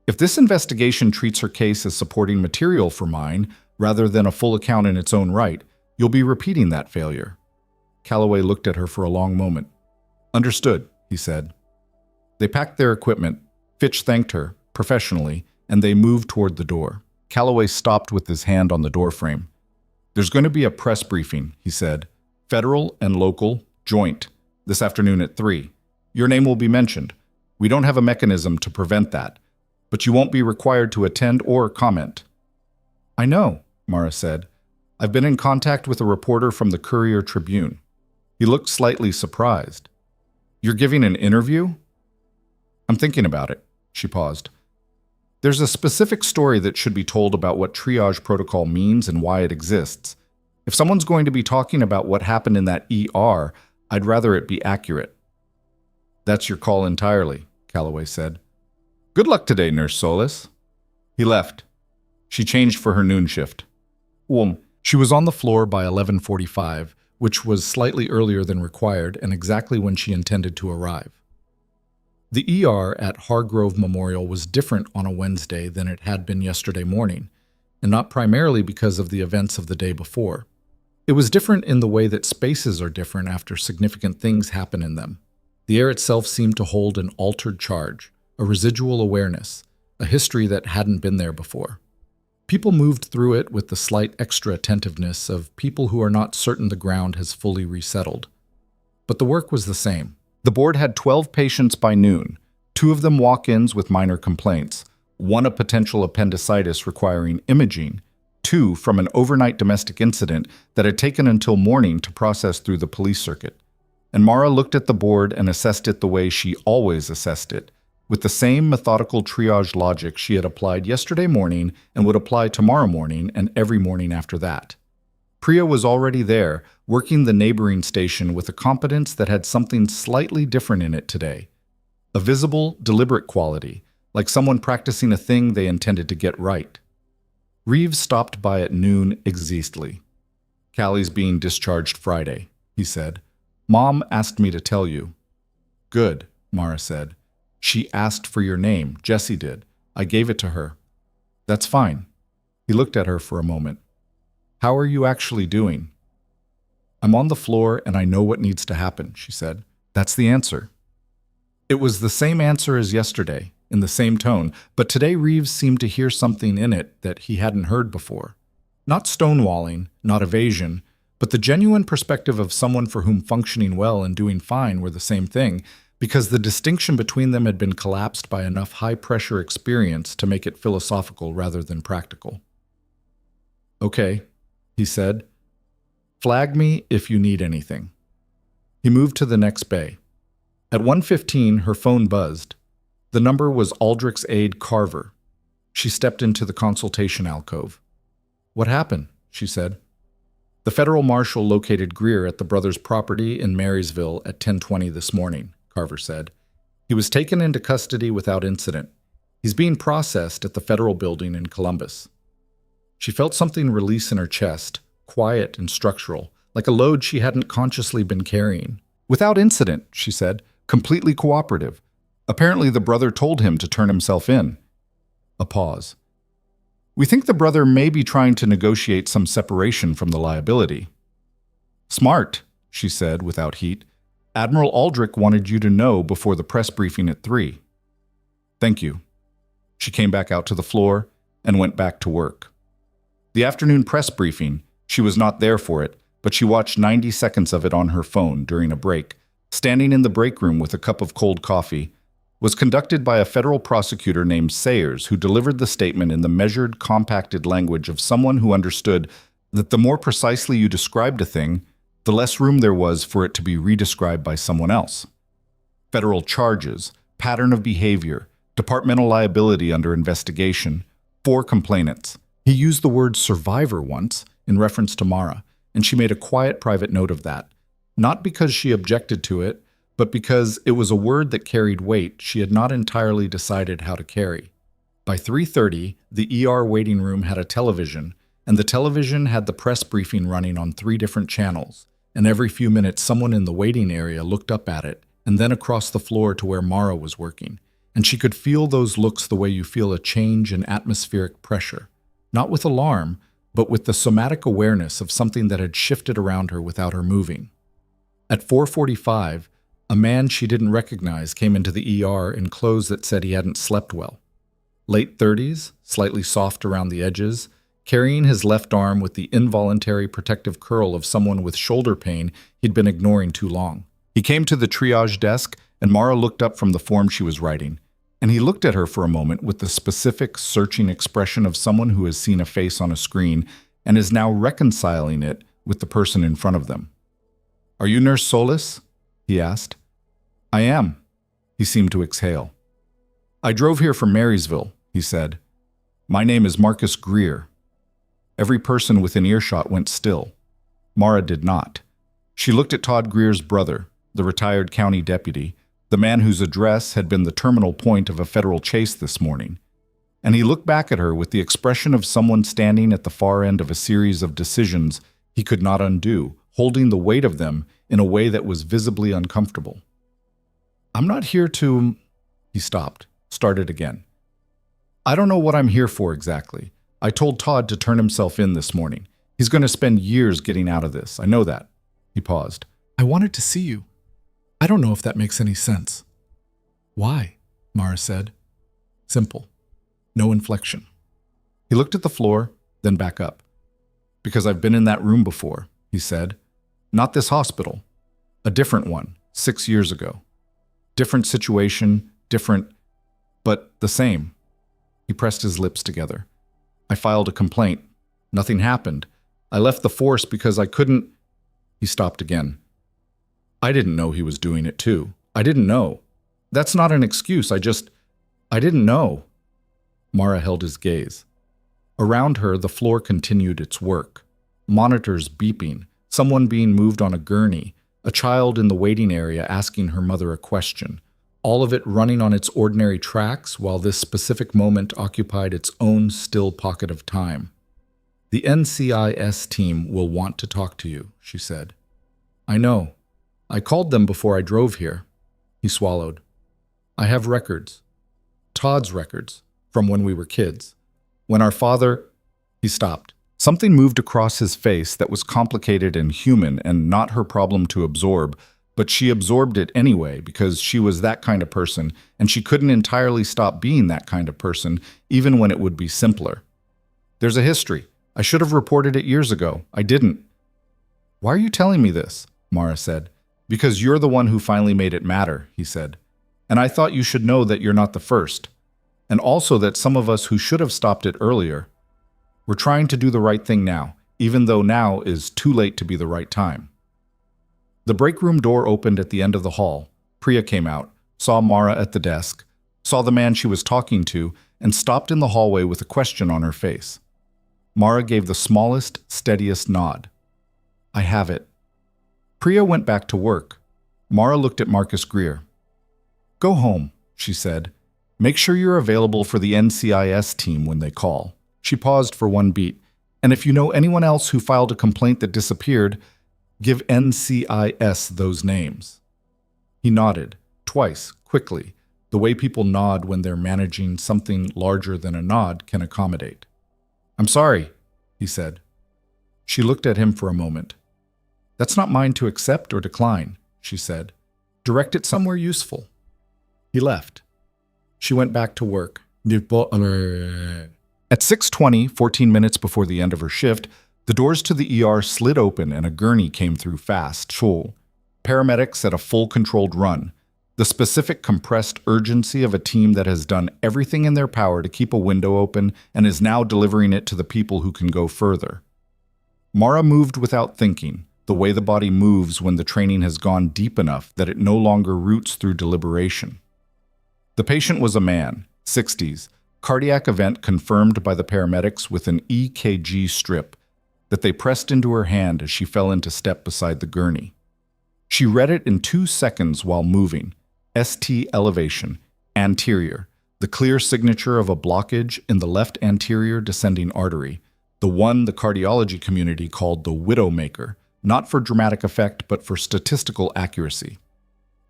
If this investigation treats her case as supporting material for mine, rather than a full account in its own right, you'll be repeating that failure." Calloway looked at her for a long moment. "Understood," he said. They packed their equipment. Fitch thanked her, professionally, and they moved toward the door. Calloway stopped with his hand on the doorframe. "There's going to be a press briefing," he said. "Federal and local, joint, this afternoon at 3. Your name will be mentioned. We don't have a mechanism to prevent that, but you won't be required to attend or comment." "I know," Mara said. "I've been in contact with a reporter from the Courier-Tribune." He looked slightly surprised. "You're giving an interview?" "I'm thinking about it." She paused. "There's a specific story that should be told about what triage protocol means and why it exists. If someone's going to be talking about what happened in that ER, I'd rather it be accurate." "That's your call entirely," Calloway said. "Good luck today, Nurse Solis." He left. She changed for her noon shift. She was on the floor by 11:45, which was slightly earlier than required and exactly when she intended to arrive. The ER at Hargrove Memorial was different on a Wednesday than it had been yesterday morning, and not primarily because of the events of the day before. It was different in the way that spaces are different after significant things happen in them. The air itself seemed to hold an altered charge, a residual awareness, a history that hadn't been there before. People moved through it with the slight extra attentiveness of people who are not certain the ground has fully resettled. But the work was the same. The board had 12 patients by noon, 2 of them walk-ins with minor complaints, 1 a potential appendicitis requiring imaging, 2 from an overnight domestic incident that had taken until morning to process through the police circuit. And Mara looked at the board and assessed it the way she always assessed it, with the same methodical triage logic she had applied yesterday morning and would apply tomorrow morning and every morning after that. Priya was already there, working the neighboring station with a competence that had something slightly different in it today. A visible, deliberate quality, like someone practicing a thing they intended to get right. Reeves stopped by at noon exeastly. "Callie's being discharged Friday," he said. "Mom asked me to tell you." "Good," Mara said. "She asked for your name. Jessie did. I gave it to her." "That's fine." He looked at her for a moment. "How are you actually doing?" "I'm on the floor and I know what needs to happen," she said. "That's the answer." It was the same answer as yesterday, in the same tone, but today Reeves seemed to hear something in it that he hadn't heard before. Not stonewalling, not evasion, but the genuine perspective of someone for whom functioning well and doing fine were the same thing, because the distinction between them had been collapsed by enough high-pressure experience to make it philosophical rather than practical. "Okay," he said. "Flag me if you need anything." He moved to the next bay. At 1:15, her phone buzzed. The number was Aldrich's aide Carver. She stepped into the consultation alcove. "What happened?" she said. "The federal marshal located Greer at the brothers' property in Marysville at 10:20 this morning," Carver said. "He was taken into custody without incident. He's being processed at the federal building in Columbus." She felt something release in her chest, quiet and structural, like a load she hadn't consciously been carrying. "Without incident," she said, "completely cooperative. Apparently the brother told him to turn himself in." A pause. "We think the brother may be trying to negotiate some separation from the liability." "Smart," she said without heat. "Admiral Aldrich wanted you to know before the press briefing at 3. "Thank you." She came back out to the floor and went back to work. The afternoon press briefing, she was not there for it, but she watched 90 seconds of it on her phone during a break, standing in the break room with a cup of cold coffee, was conducted by a federal prosecutor named Sayers, who delivered the statement in the measured, compacted language of someone who understood that the more precisely you described a thing, the less room there was for it to be redescribed by someone else. Federal charges, pattern of behavior, departmental liability under investigation, 4 complainants. He used the word survivor once in reference to Mara, and she made a quiet private note of that, not because she objected to it, but because it was a word that carried weight she had not entirely decided how to carry. By 3:30, the ER waiting room had a television, and the television had the press briefing running on 3 different channels, and every few minutes someone in the waiting area looked up at it, and then across the floor to where Mara was working, and she could feel those looks the way you feel a change in atmospheric pressure, not with alarm, but with the somatic awareness of something that had shifted around her without her moving. At 4:45, a man she didn't recognize came into the ER in clothes that said he hadn't slept well. Late 30s, slightly soft around the edges, carrying his left arm with the involuntary protective curl of someone with shoulder pain he'd been ignoring too long. He came to the triage desk, and Mara looked up from the form she was writing, and he looked at her for a moment with the specific, searching expression of someone who has seen a face on a screen and is now reconciling it with the person in front of them. "Are you Nurse Solis?" he asked. "I am." He seemed to exhale. "I drove here from Marysville," he said. "My name is Marcus Greer." Every person within earshot went still. Mara did not. She looked at Todd Greer's brother, the retired county deputy, the man whose address had been the terminal point of a federal chase this morning. And he looked back at her with the expression of someone standing at the far end of a series of decisions he could not undo, holding the weight of them in a way that was visibly uncomfortable. "I'm not here to—" He stopped, started again. "I don't know what I'm here for exactly. I told Todd to turn himself in this morning. He's going to spend years getting out of this. I know that." He paused. "I wanted to see you. I don't know if that makes any sense." "Why?" Mara said. Simple. No inflection. He looked at the floor, then back up. "Because I've been in that room before," he said. "Not this hospital. A different one, 6 years ago. Different situation, different, but the same." He pressed his lips together. "I filed a complaint. Nothing happened. I left the force because I couldn't—" He stopped again. "I didn't know he was doing it too. I didn't know. That's not an excuse. I just—" I didn't know. Mara held his gaze. Around her, the floor continued its work. Monitors beeping, someone being moved on a gurney, a child in the waiting area asking her mother a question, all of it running on its ordinary tracks while this specific moment occupied its own still pocket of time. The NCIS team will want to talk to you, she said. I know. I called them before I drove here. He swallowed. I have records. Todd's records, from when we were kids. When our father... He stopped. Something moved across his face that was complicated and human and not her problem to absorb, but she absorbed it anyway because she was that kind of person, and she couldn't entirely stop being that kind of person, even when it would be simpler. There's a history. I should have reported it years ago. I didn't. Why are you telling me this? Mara said. Because you're the one who finally made it matter, he said. And I thought you should know that you're not the first. And also that some of us who should have stopped it earlier. We're trying to do the right thing now, even though now is too late to be the right time. The break room door opened at the end of the hall. Priya came out, saw Mara at the desk, saw the man she was talking to, and stopped in the hallway with a question on her face. Mara gave the smallest, steadiest nod. I have it. Priya went back to work. Mara looked at Marcus Greer. Go home, she said. Make sure you're available for the NCIS team when they call. She paused for one beat. And if you know anyone else who filed a complaint that disappeared, give NCIS those names. He nodded, twice, quickly, the way people nod when they're managing something larger than a nod can accommodate. I'm sorry, he said. She looked at him for a moment. That's not mine to accept or decline, she said. Direct it somewhere useful. He left. She went back to work. At 6:20, 14 minutes before the end of her shift, the doors to the ER slid open and a gurney came through fast. Paramedics at a full controlled run. The specific compressed urgency of a team that has done everything in their power to keep a window open and is now delivering it to the people who can go further. Mara moved without thinking, the way the body moves when the training has gone deep enough that it no longer roots through deliberation. The patient was a man, 60s, cardiac event confirmed by the paramedics with an EKG strip that they pressed into her hand as she fell into step beside the gurney. She read it in 2 seconds while moving. ST elevation, anterior, the clear signature of a blockage in the left anterior descending artery, the one the cardiology community called the widowmaker, not for dramatic effect but for statistical accuracy.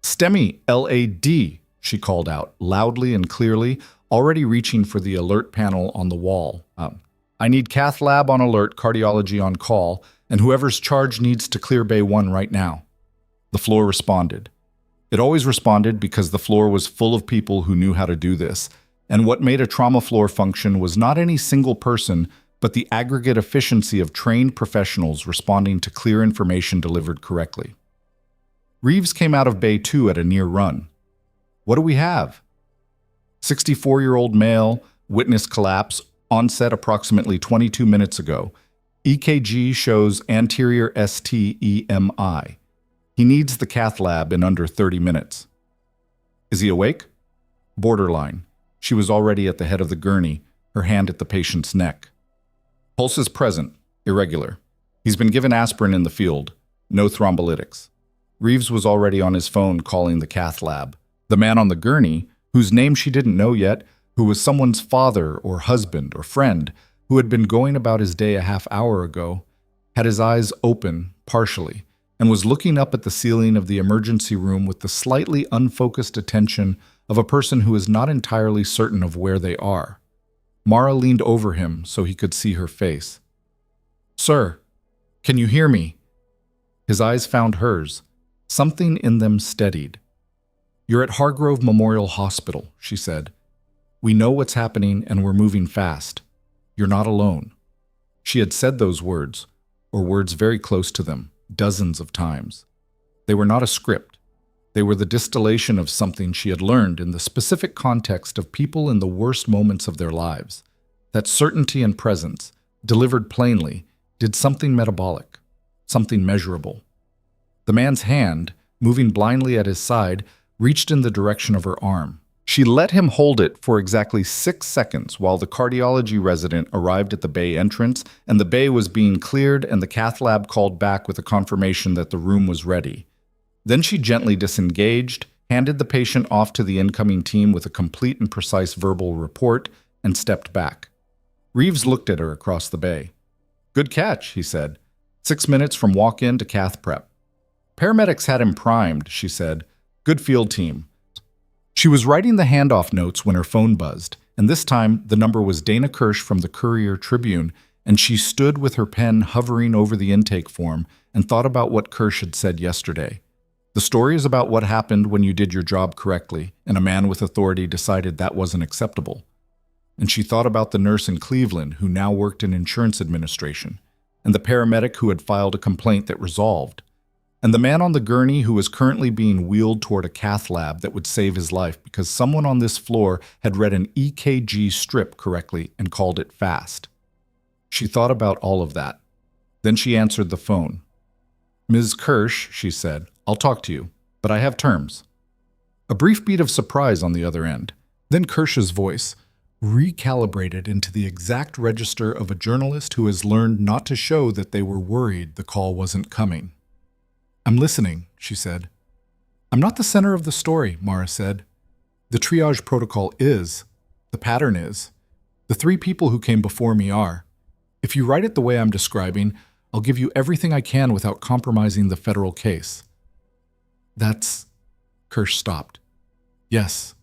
STEMI, LAD, she called out, loudly and clearly, already reaching for the alert panel on the wall. I need cath lab on alert, cardiology on call, and whoever's charged needs to clear Bay 1 right now. The floor responded. It always responded because the floor was full of people who knew how to do this, and what made a trauma floor function was not any single person, but the aggregate efficiency of trained professionals responding to clear information delivered correctly. Reeves came out of Bay 2 at a near run. What do we have? 64-year-old male, witness collapse, onset approximately 22 minutes ago. EKG shows anterior ST-EMI. He needs the cath lab in under 30 minutes. Is he awake? Borderline. She was already at the head of the gurney, her hand at the patient's neck. Pulse is present, irregular. He's been given aspirin in the field, no thrombolytics. Reeves was already on his phone calling the cath lab. The man on the gurney, whose name she didn't know yet, who was someone's father or husband or friend, who had been going about his day a half hour ago, had his eyes open, partially, and was looking up at the ceiling of the emergency room with the slightly unfocused attention of a person who is not entirely certain of where they are. Mara leaned over him so he could see her face. Sir, can you hear me? His eyes found hers. Something in them steadied. You're at Hargrove Memorial Hospital, she said. We know what's happening and we're moving fast. You're not alone. She had said those words, or words very close to them, dozens of times. They were not a script. They were the distillation of something she had learned in the specific context of people in the worst moments of their lives. That certainty and presence, delivered plainly, did something metabolic, something measurable. The man's hand, moving blindly at his side, reached in the direction of her arm. She let him hold it for exactly 6 seconds while the cardiology resident arrived at the bay entrance, and the bay was being cleared and the cath lab called back with a confirmation that the room was ready. Then she gently disengaged, handed the patient off to the incoming team with a complete and precise verbal report, and stepped back. Reeves looked at her across the bay. "Good catch," he said. 6 minutes from walk-in to cath prep. "Paramedics had him primed," she said. "Good field team." She was writing the handoff notes when her phone buzzed, and this time the number was Dana Kirsch from the Courier-Tribune, and she stood with her pen hovering over the intake form and thought about what Kirsch had said yesterday. The story is about what happened when you did your job correctly, and a man with authority decided that wasn't acceptable. And she thought about the nurse in Cleveland who now worked in insurance administration, and the paramedic who had filed a complaint that resolved, and the man on the gurney who was currently being wheeled toward a cath lab that would save his life because someone on this floor had read an EKG strip correctly and called it fast. She thought about all of that. Then she answered the phone. "Ms. Kirsch," she said, "I'll talk to you, but I have terms." A brief beat of surprise on the other end. Then Kirsch's voice, recalibrated into the exact register of a journalist who has learned not to show that they were worried the call wasn't coming. "I'm listening," she said. "I'm not the center of the story," Mara said. "The triage protocol is. The pattern is. The 3 people who came before me are. If you write it the way I'm describing, I'll give you everything I can without compromising the federal case." "That's..." Kirsch stopped. "Yes,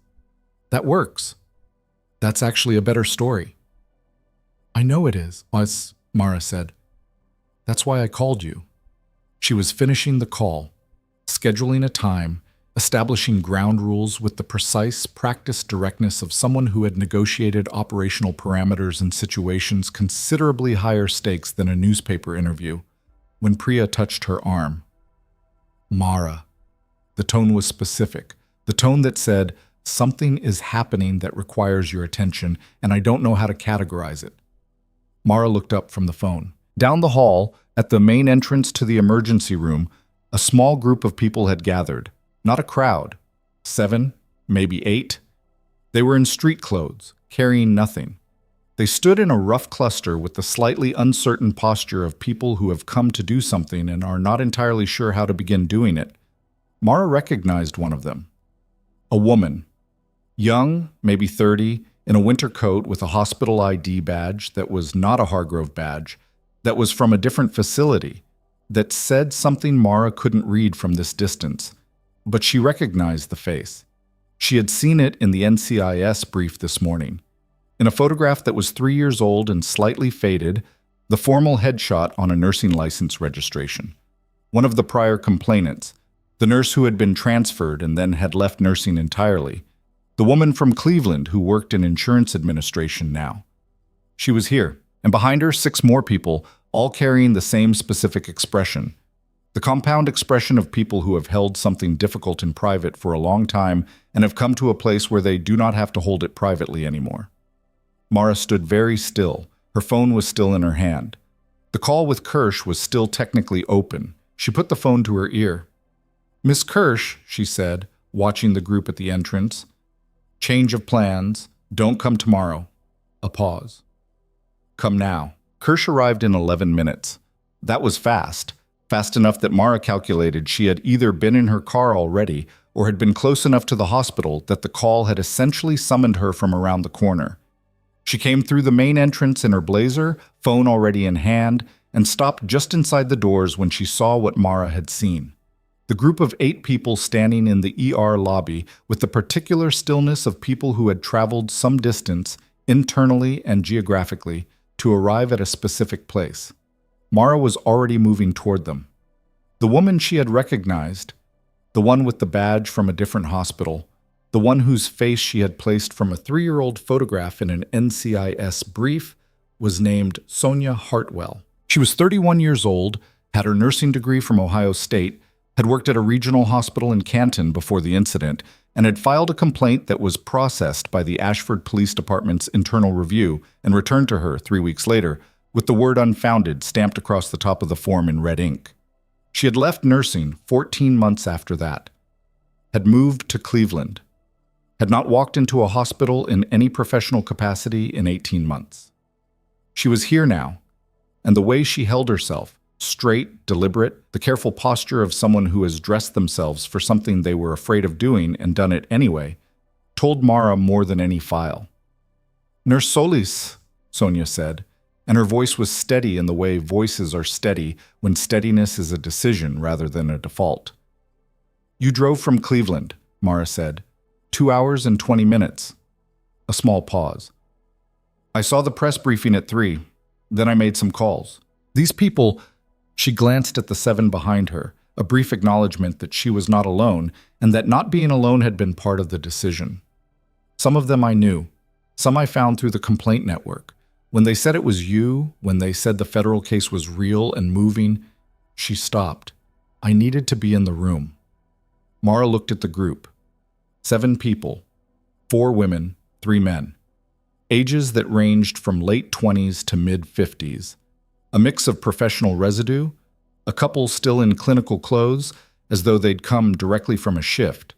that works. That's actually a better story." "I know it is," Mara said. "That's why I called you." She was finishing the call, scheduling a time, establishing ground rules with the precise, practiced directness of someone who had negotiated operational parameters in situations considerably higher stakes than a newspaper interview, when Priya touched her arm. "Mara." The tone was specific, the tone that said, "Something is happening that requires your attention, and I don't know how to categorize it." Mara looked up from the phone. Down the hall, at the main entrance to the emergency room, a small group of people had gathered. Not a crowd. 7, maybe 8. They were in street clothes, carrying nothing. They stood in a rough cluster with the slightly uncertain posture of people who have come to do something and are not entirely sure how to begin doing it. Mara recognized one of them. A woman. Young, maybe 30, in a winter coat with a hospital ID badge that was not a Hargrove badge, that was from a different facility, that said something Mara couldn't read from this distance, but she recognized the face. She had seen it in the NCIS brief this morning. In a photograph that was 3 years old and slightly faded, the formal headshot on a nursing license registration. One of the prior complainants, the nurse who had been transferred and then had left nursing entirely, the woman from Cleveland who worked in insurance administration now. She was here, and behind her 6 more people, all carrying the same specific expression. The compound expression of people who have held something difficult in private for a long time and have come to a place where they do not have to hold it privately anymore. Mara stood very still. Her phone was still in her hand. The call with Kirsch was still technically open. She put the phone to her ear. "Miss Kirsch," she said, watching the group at the entrance. "Change of plans. Don't come tomorrow." A pause. "Come now." Kirsch arrived in 11 minutes. That was fast. Fast enough that Mara calculated she had either been in her car already or had been close enough to the hospital that the call had essentially summoned her from around the corner. She came through the main entrance in her blazer, phone already in hand, and stopped just inside the doors when she saw what Mara had seen. The group of 8 people standing in the ER lobby with the particular stillness of people who had traveled some distance, internally and geographically, to arrive at a specific place. Mara was already moving toward them. The woman she had recognized, the one with the badge from a different hospital, the one whose face she had placed from a 3-year-old photograph in an NCIS brief, was named Sonia Hartwell. She was 31 years old, had her nursing degree from Ohio State, had worked at a regional hospital in Canton before the incident, and had filed a complaint that was processed by the Ashford Police Department's internal review and returned to her 3 weeks later, with the word unfounded stamped across the top of the form in red ink. She had left nursing 14 months after that, had moved to Cleveland, had not walked into a hospital in any professional capacity in 18 months. She was here now, and the way she held herself, straight, deliberate, the careful posture of someone who has dressed themselves for something they were afraid of doing and done it anyway, told Mara more than any file. "Nurse Solis," Sonia said, and her voice was steady in the way voices are steady when steadiness is a decision rather than a default. "You drove from Cleveland," Mara said. 2 hours and 20 minutes. A small pause. "I saw the press briefing at 3. Then I made some calls. These people..." She glanced at the 7 behind her, a brief acknowledgement that she was not alone and that not being alone had been part of the decision. "Some of them I knew. Some I found through the complaint network. When they said it was you, when they said the federal case was real and moving..." She stopped. "I needed to be in the room." Mara looked at the group. 7 people, 4 women, 3 men. Ages that ranged from late 20s to mid-50s. A mix of professional residue, a couple still in clinical clothes as though they'd come directly from a shift,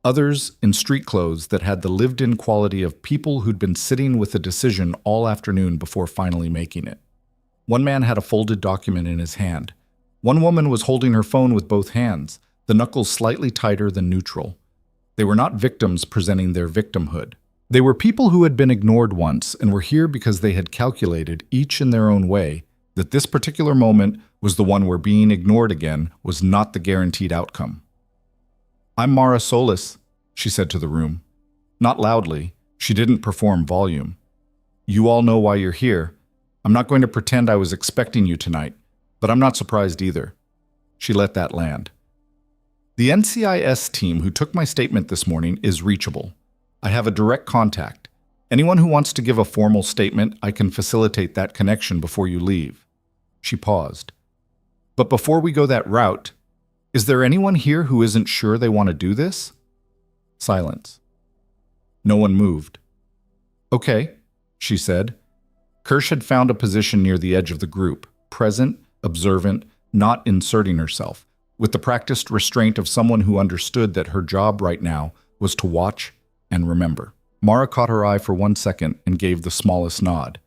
others in street clothes that had the lived-in quality of people who'd been sitting with a decision all afternoon before finally making it. One man had a folded document in his hand. One woman was holding her phone with both hands, the knuckles slightly tighter than neutral. They were not victims presenting their victimhood. They were people who had been ignored once and were here because they had calculated, each in their own way, that this particular moment was the one where being ignored again was not the guaranteed outcome. "I'm Mara Solis," she said to the room. Not loudly. She didn't perform volume. "You all know why you're here. I'm not going to pretend I was expecting you tonight, but I'm not surprised either." She let that land. "The NCIS team who took my statement this morning is reachable. I have a direct contact. Anyone who wants to give a formal statement, I can facilitate that connection before you leave." She paused. "But before we go that route, is there anyone here who isn't sure they want to do this?" Silence. No one moved. "Okay," she said. Kirsch had found a position near the edge of the group, present, observant, not inserting herself, with the practiced restraint of someone who understood that her job right now was to watch and remember. Mara caught her eye for 1 second and gave the smallest nod.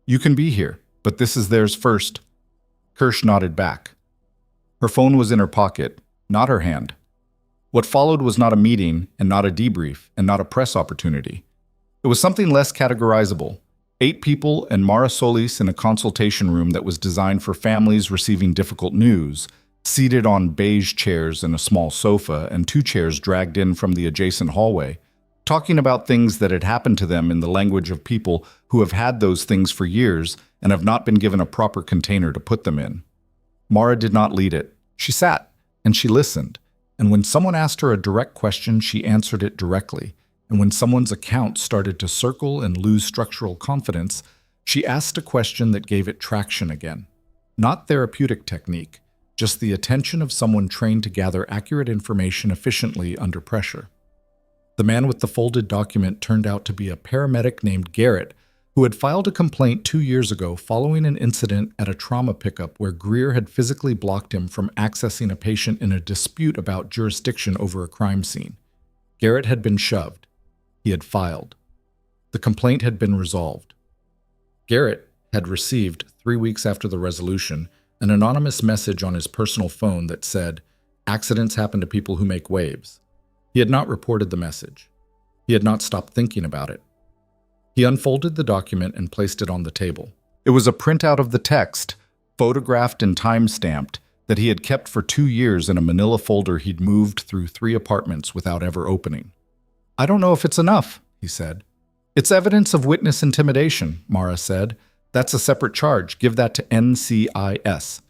"You can be here, but this is theirs first." Kirsch nodded back. Her phone was in her pocket, not her hand. What followed was not a meeting and not a debrief and not a press opportunity. It was something less categorizable. 8 people and Mara Solis in a consultation room that was designed for families receiving difficult news, seated on beige chairs and a small sofa and 2 chairs dragged in from the adjacent hallway, talking about things that had happened to them in the language of people who have had those things for years and have not been given a proper container to put them in. Mara did not lead it. She sat and she listened, and when someone asked her a direct question, she answered it directly, and when someone's account started to circle and lose structural confidence, she asked a question that gave it traction again. Not therapeutic technique, just the attention of someone trained to gather accurate information efficiently under pressure. The man with the folded document turned out to be a paramedic named Garrett, who had filed a complaint 2 years ago following an incident at a trauma pickup where Greer had physically blocked him from accessing a patient in a dispute about jurisdiction over a crime scene. Garrett had been shoved. He had filed. The complaint had been resolved. Garrett had received, 3 weeks after the resolution, an anonymous message on his personal phone that said, "Accidents happen to people who make waves." He had not reported the message. He had not stopped thinking about it. He unfolded the document and placed it on the table. It was a printout of the text, photographed and time-stamped, that he had kept for 2 years in a manila folder he'd moved through 3 apartments without ever opening. "I don't know if it's enough," he said. "It's evidence of witness intimidation," Mara said. "That's a separate charge. Give that to NCIS."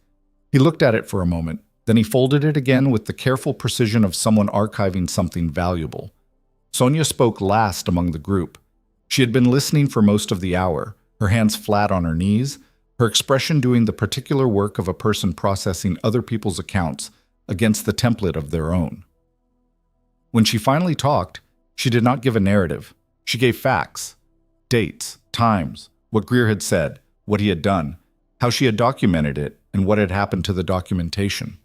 He looked at it for a moment. Then he folded it again with the careful precision of someone archiving something valuable. Sonia spoke last among the group. She had been listening for most of the hour, her hands flat on her knees, her expression doing the particular work of a person processing other people's accounts against the template of their own. When she finally talked, she did not give a narrative. She gave facts, dates, times, what Greer had said, what he had done, how she had documented it, and what had happened to the documentation.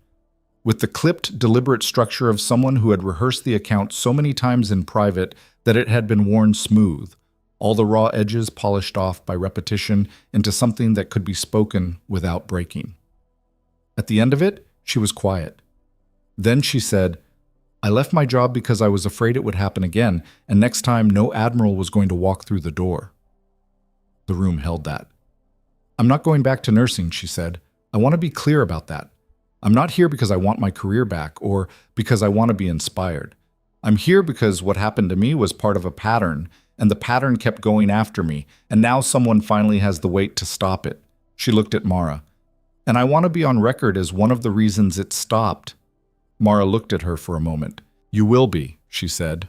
with the clipped, deliberate structure of someone who had rehearsed the account so many times in private that it had been worn smooth, all the raw edges polished off by repetition into something that could be spoken without breaking. At the end of it, she was quiet. Then she said, "I left my job because I was afraid it would happen again, and next time no admiral was going to walk through the door." The room held that. "I'm not going back to nursing," she said. "I want to be clear about that. I'm not here because I want my career back or because I want to be inspired. I'm here because what happened to me was part of a pattern, and the pattern kept going after me, and now someone finally has the weight to stop it." She looked at Mara. "And I want to be on record as one of the reasons it stopped." Mara looked at her for a moment. "You will be," she said.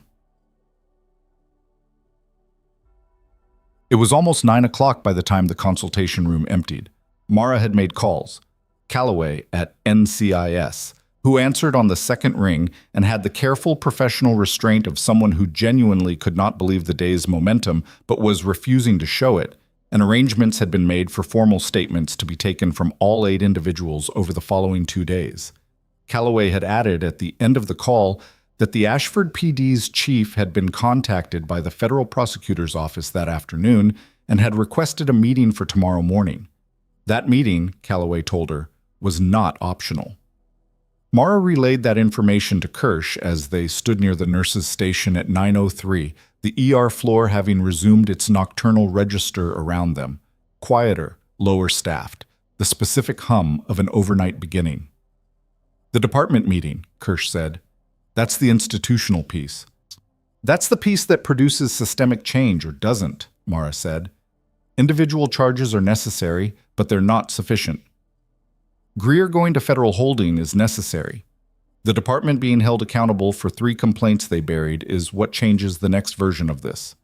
It was almost 9 o'clock by the time the consultation room emptied. Mara had made calls. Calloway at NCIS, who answered on the second ring and had the careful professional restraint of someone who genuinely could not believe the day's momentum but was refusing to show it, and arrangements had been made for formal statements to be taken from all 8 individuals over the following 2 days. Calloway had added at the end of the call that the Ashford PD's chief had been contacted by the federal prosecutor's office that afternoon and had requested a meeting for tomorrow morning. That meeting, Calloway told her, was not optional. Mara relayed that information to Kirsch as they stood near the nurses' station at 9:03, the ER floor having resumed its nocturnal register around them, quieter, lower staffed, the specific hum of an overnight beginning. "The department meeting," Kirsch said. "That's the institutional piece." "That's the piece that produces systemic change, or doesn't," Mara said. "Individual charges are necessary, but they're not sufficient. Greer going to federal holding is necessary. The department being held accountable for 3 complaints they buried is what changes the next version of this."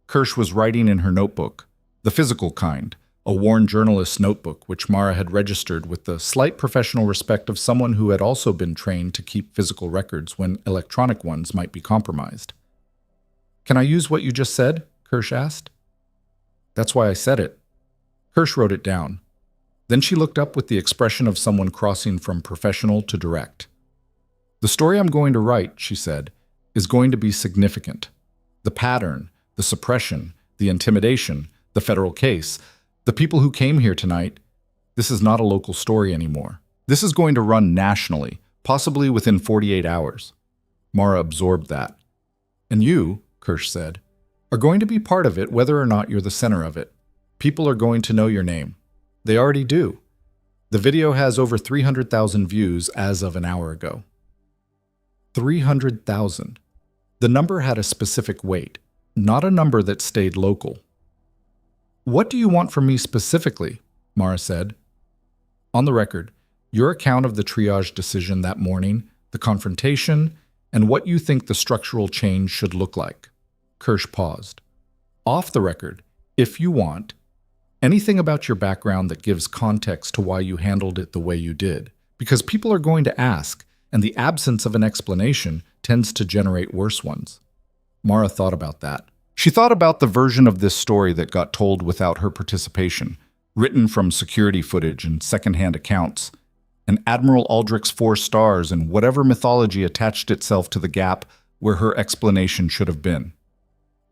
Kirsch was writing in her notebook, the physical kind, a worn journalist's notebook which Mara had registered with the slight professional respect of someone who had also been trained to keep physical records when electronic ones might be compromised. "Can I use what you just said?" Kirsch asked. "That's why I said it." Kirsch wrote it down. Then she looked up with the expression of someone crossing from professional to direct. "The story I'm going to write," she said, "is going to be significant. The pattern, the suppression, the intimidation, the federal case, the people who came here tonight, this is not a local story anymore. This is going to run nationally, possibly within 48 hours. Mara absorbed that. "And you," Kirsch said, "are going to be part of it whether or not you're the center of it. People are going to know your name. They already do. The video has over 300,000 views as of an hour ago." 300,000. The number had a specific weight, not a number that stayed local. "What do you want from me specifically?" Mara said. "On the record, your account of the triage decision that morning, the confrontation, and what you think the structural change should look like." Kirsch paused. "Off the record, if you want, anything about your background that gives context to why you handled it the way you did, because people are going to ask, and the absence of an explanation tends to generate worse ones." Mara thought about that. She thought about the version of this story that got told without her participation, written from security footage and secondhand accounts, and Admiral Aldrich's 4 stars and whatever mythology attached itself to the gap where her explanation should have been.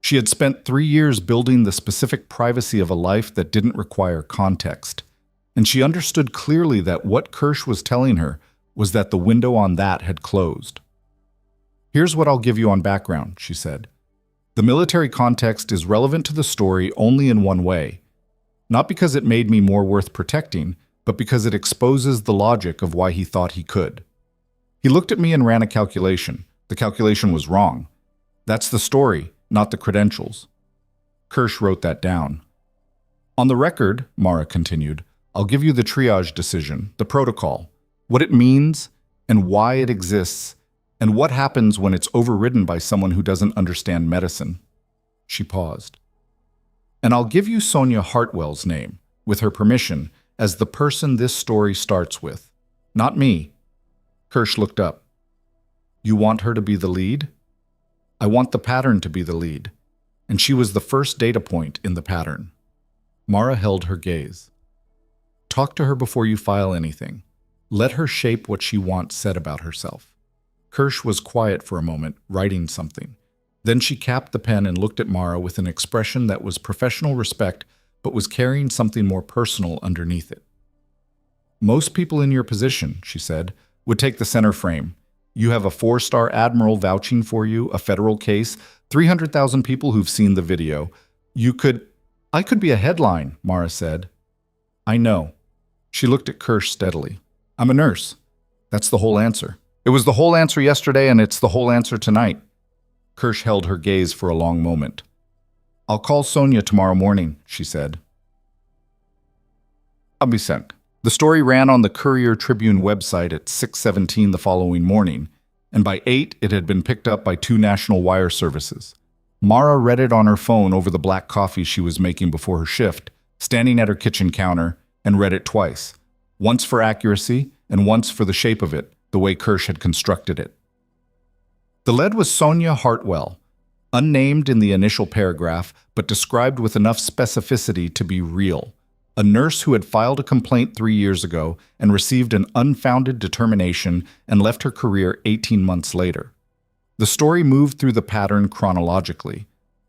She had spent 3 years building the specific privacy of a life that didn't require context, and she understood clearly that what Kirsch was telling her was that the window on that had closed. "Here's what I'll give you on background," she said. "The military context is relevant to the story only in one way, not because it made me more worth protecting, but because it exposes the logic of why he thought he could. He looked at me and ran a calculation. The calculation was wrong. That's the story, not the credentials." Kirsch wrote that down. "On the record," Mara continued, "I'll give you the triage decision, the protocol, what it means and why it exists, and what happens when it's overridden by someone who doesn't understand medicine." She paused. "And I'll give you Sonia Hartwell's name, with her permission, as the person this story starts with. Not me." Kirsch looked up. "You want her to be the lead?" "I want the pattern to be the lead, and she was the first data point in the pattern." Mara held her gaze. "Talk to her before you file anything. Let her shape what she once said about herself. Kirsch was quiet for a moment, writing something. Then she capped the pen and looked at Mara with an expression that was professional respect, but was carrying something more personal underneath it. Most people in your position, she said, would take the center frame. You have a 4-star admiral vouching for you, a federal case, 300,000 people who've seen the video. I could be a headline, Mara said. I know. She looked at Kirsch steadily. I'm a nurse. That's the whole answer. It was the whole answer yesterday, and it's the whole answer tonight. Kirsch held her gaze for a long moment. I'll call Sonia tomorrow morning, she said. I'll be sent. The story ran on the Courier-Tribune website at 6:17 the following morning, and by 8 it had been picked up by 2 national wire services. Mara read it on her phone over the black coffee she was making before her shift, standing at her kitchen counter, and read it twice, once for accuracy and once for the shape of it, the way Kirsch had constructed it. The lead was Sonia Hartwell, unnamed in the initial paragraph, but described with enough specificity to be real. A nurse who had filed a complaint 3 years ago and received an unfounded determination and left her career 18 months later. The story moved through the pattern chronologically.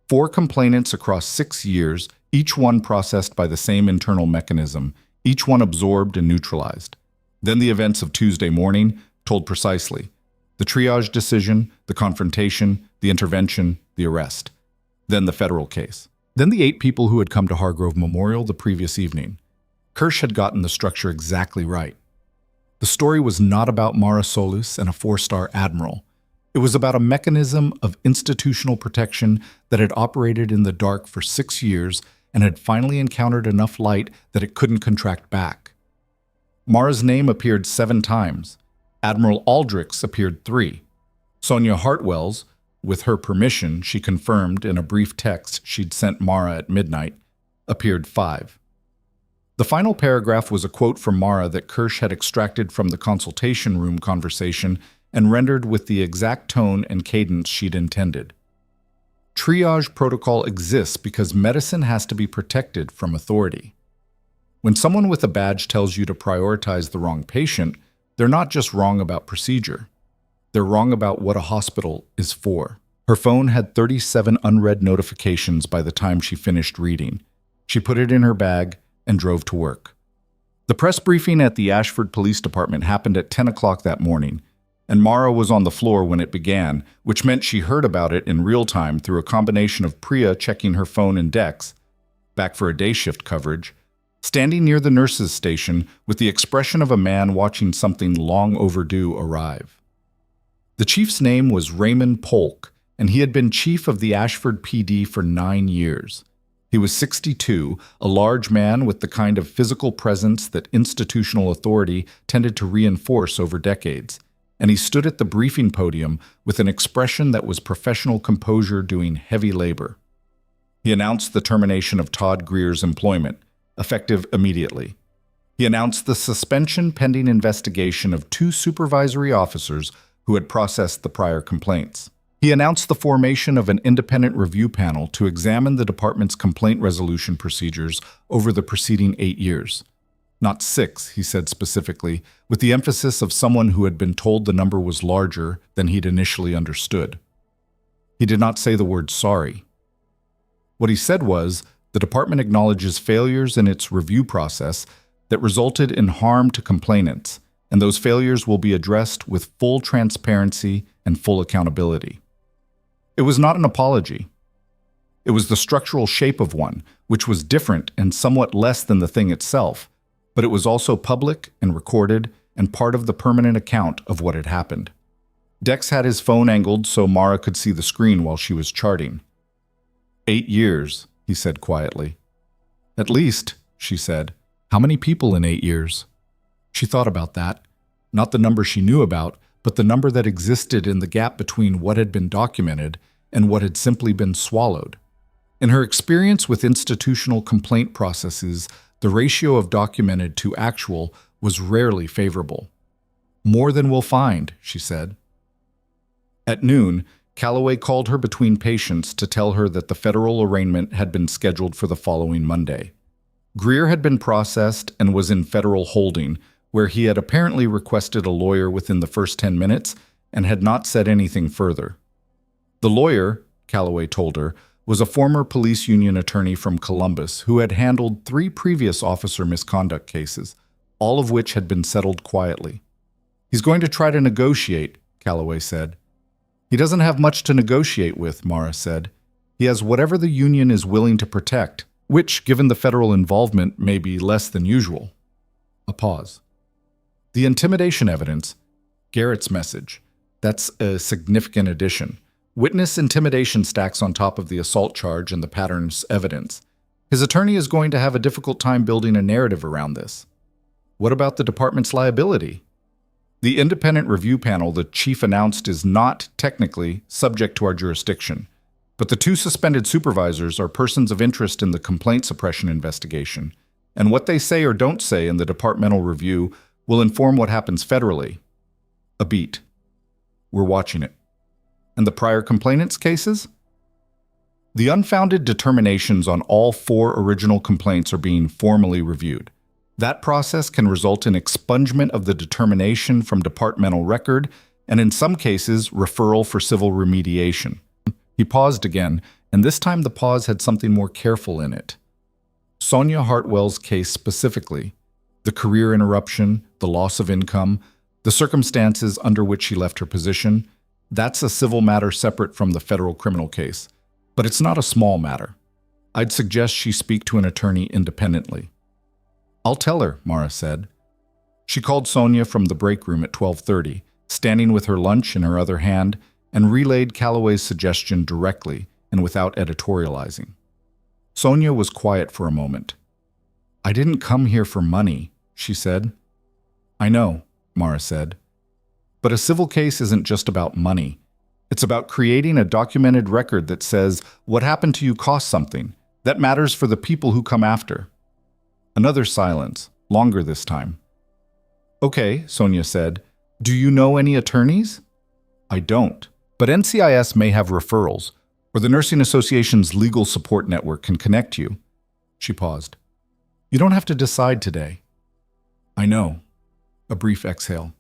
4 complainants across 6 years, each one processed by the same internal mechanism, each one absorbed and neutralized. Then the events of Tuesday morning, told precisely. The triage decision, the confrontation, the intervention, the arrest. Then the federal case. Then the 8 people who had come to Hargrove Memorial the previous evening. Kirsch had gotten the structure exactly right. The story was not about Mara Solus and a 4-star admiral. It was about a mechanism of institutional protection that had operated in the dark for 6 years and had finally encountered enough light that it couldn't contract back. Mara's name appeared 7 times. Admiral Aldrich's appeared 3. Sonia Hartwell's, with her permission, she confirmed in a brief text she'd sent Mara at midnight, appeared 5. The final paragraph was a quote from Mara that Kirsch had extracted from the consultation room conversation and rendered with the exact tone and cadence she'd intended. Triage protocol exists because medicine has to be protected from authority. When someone with a badge tells you to prioritize the wrong patient, they're not just wrong about procedure. They're wrong about what a hospital is for. Her phone had 37 unread notifications by the time she finished reading. She put it in her bag and drove to work. The press briefing at the Ashford Police Department happened at 10 o'clock that morning, and Mara was on the floor when it began, which meant she heard about it in real time through a combination of Priya checking her phone and Dex, back for a day shift coverage, standing near the nurses' station with the expression of a man watching something long overdue arrive. The chief's name was Raymond Polk, and he had been chief of the Ashford PD for 9 years. He was 62, a large man with the kind of physical presence that institutional authority tended to reinforce over decades, and he stood at the briefing podium with an expression that was professional composure doing heavy labor. He announced the termination of Todd Greer's employment, effective immediately. He announced the suspension pending investigation of 2 supervisory officers who had processed the prior complaints. He announced the formation of an independent review panel to examine the department's complaint resolution procedures over the preceding 8 years. Not 6, he said specifically, with the emphasis of someone who had been told the number was larger than he'd initially understood. He did not say the word sorry. What he said was, the department acknowledges failures in its review process that resulted in harm to complainants, and those failures will be addressed with full transparency and full accountability. It was not an apology. It was the structural shape of one, which was different and somewhat less than the thing itself, but it was also public and recorded and part of the permanent account of what had happened. Dex had his phone angled so Mara could see the screen while she was charting. 8 years, he said quietly. At least, she said. How many people in 8 years? She thought about that, not the number she knew about, but the number that existed in the gap between what had been documented and what had simply been swallowed. In her experience with institutional complaint processes, the ratio of documented to actual was rarely favorable. More than we'll find, she said. At noon, Calloway called her between patients to tell her that the federal arraignment had been scheduled for the following Monday. Greer had been processed and was in federal holding, where he had apparently requested a lawyer within the first 10 minutes and had not said anything further. The lawyer, Calloway told her, was a former police union attorney from Columbus who had handled 3 previous officer misconduct cases, all of which had been settled quietly. He's going to try to negotiate, Calloway said. He doesn't have much to negotiate with, Mara said. He has whatever the union is willing to protect, which, given the federal involvement, may be less than usual. A pause. The intimidation evidence, Garrett's message, that's a significant addition. Witness intimidation stacks on top of the assault charge and the pattern's evidence. His attorney is going to have a difficult time building a narrative around this. What about the department's liability? The independent review panel the chief announced is not, technically, subject to our jurisdiction, but the 2 suspended supervisors are persons of interest in the complaint suppression investigation, and what they say or don't say in the departmental review will inform what happens federally. A beat. We're watching it. And the prior complainants' cases? The unfounded determinations on all 4 original complaints are being formally reviewed. That process can result in expungement of the determination from departmental record and, in some cases, referral for civil remediation. He paused again, and this time the pause had something more careful in it. Sonia Hartwell's case specifically, the career interruption, the loss of income, the circumstances under which she left her position, that's a civil matter separate from the federal criminal case. But it's not a small matter. I'd suggest she speak to an attorney independently. I'll tell her, Mara said. She called Sonia from the break room at 12:30, standing with her lunch in her other hand, and relayed Calloway's suggestion directly and without editorializing. Sonia was quiet for a moment. I didn't come here for money, she said. I know, Mara said. But a civil case isn't just about money. It's about creating a documented record that says what happened to you cost something, that matters for the people who come after. Another silence, longer this time. Okay, Sonia said. Do you know any attorneys? I don't, but NCIS may have referrals, or the Nursing Association's legal support network can connect you. She paused. You don't have to decide today. I know. A brief exhale.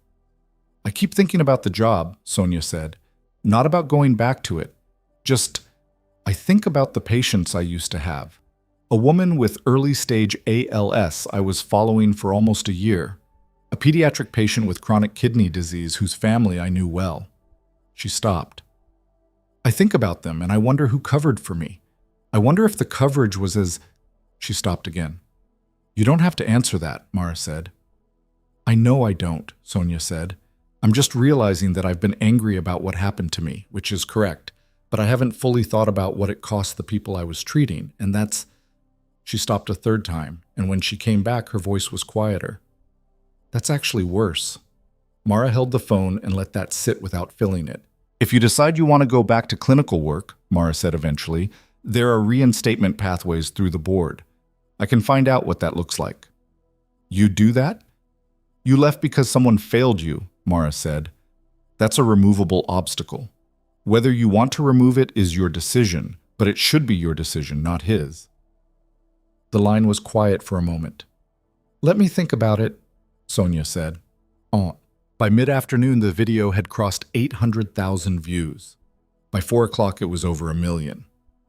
I keep thinking about the job, Sonia said. Not about going back to it. Just, I think about the patients I used to have. A woman with early-stage ALS I was following for almost a year. A pediatric patient with chronic kidney disease whose family I knew well. She stopped. I think about them and I wonder who covered for me. I wonder if the coverage was as... She stopped again. You don't have to answer that, Mara said. I know I don't, Sonia said. I'm just realizing that I've been angry about what happened to me, which is correct, but I haven't fully thought about what it cost the people I was treating, and that's... She stopped a 3rd time, and when she came back, her voice was quieter. That's actually worse. Mara held the phone and let that sit without filling it. If you decide you want to go back to clinical work, Mara said eventually, there are reinstatement pathways through the board. I can find out what that looks like. You do that? You left because someone failed you, Mara said. That's a removable obstacle. Whether you want to remove it is your decision, but it should be your decision, not his. The line was quiet for a moment. Let me think about it, Sonia said. By mid-afternoon, the video had crossed 800,000 views. By 4 o'clock, it was over 1 million.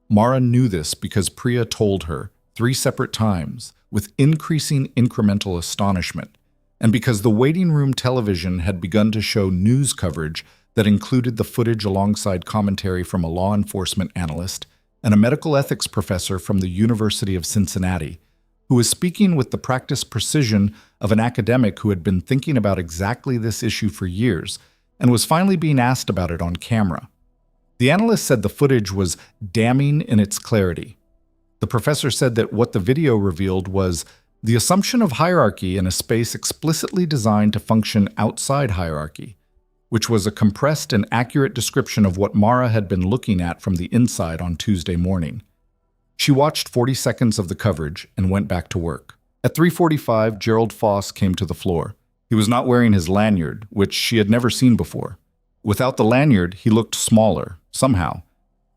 Mara knew this because Priya told her 3 separate times, with increasing incremental astonishment, and because the waiting room television had begun to show news coverage that included the footage alongside commentary from a law enforcement analyst and a medical ethics professor from the University of Cincinnati, who was speaking with the practiced precision of an academic who had been thinking about exactly this issue for years and was finally being asked about it on camera. The analyst said the footage was damning in its clarity. The professor said that what the video revealed was the assumption of hierarchy in a space explicitly designed to function outside hierarchy, which was a compressed and accurate description of what Mara had been looking at from the inside on Tuesday morning. She watched 40 seconds of the coverage and went back to work. At 3:45, Gerald Foss came to the floor. He was not wearing his lanyard, which she had never seen before. Without the lanyard, he looked smaller, somehow.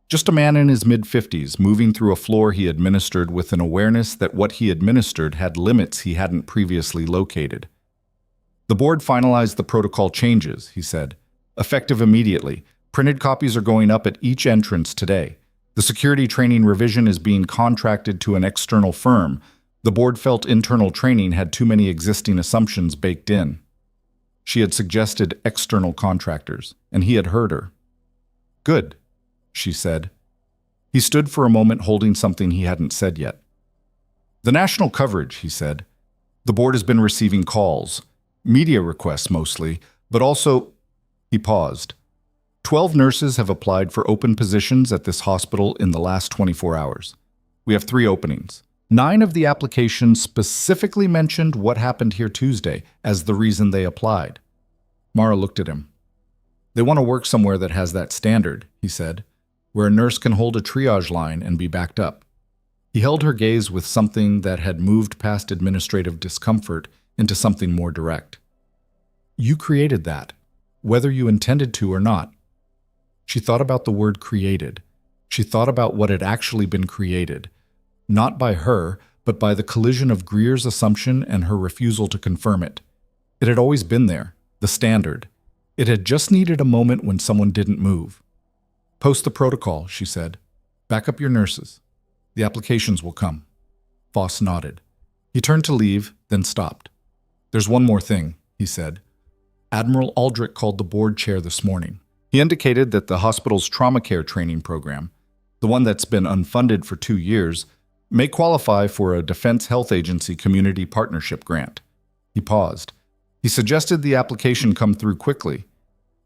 Just a man in his mid-50s, moving through a floor he administered with an awareness that what he administered had limits he hadn't previously located. The board finalized the protocol changes, he said. Effective immediately. Printed copies are going up at each entrance today. The security training revision is being contracted to an external firm. The board felt internal training had too many existing assumptions baked in. She had suggested external contractors, and he had heard her. Good, she said. He stood for a moment holding something he hadn't said yet. The national coverage, he said. The board has been receiving calls, media requests mostly, but also, he paused. 12 nurses have applied for open positions at this hospital in the last 24 hours. We have 3 openings. 9 of the applications specifically mentioned what happened here Tuesday as the reason they applied. Mara looked at him. They want to work somewhere that has that standard, he said, where a nurse can hold a triage line and be backed up. He held her gaze with something that had moved past administrative discomfort into something more direct. You created that, whether you intended to or not. She thought about the word created. She thought about what had actually been created, not by her, but by the collision of Greer's assumption and her refusal to confirm it. It had always been there, the standard. It had just needed a moment when someone didn't move. Post the protocol, she said. Back up your nurses. The applications will come. Foss nodded. He turned to leave, then stopped. There's one more thing, he said. Admiral Aldrich called the board chair this morning. He indicated that the hospital's trauma care training program, the one that's been unfunded for 2 years, may qualify for a Defense Health Agency Community Partnership grant. He paused. He suggested the application come through quickly.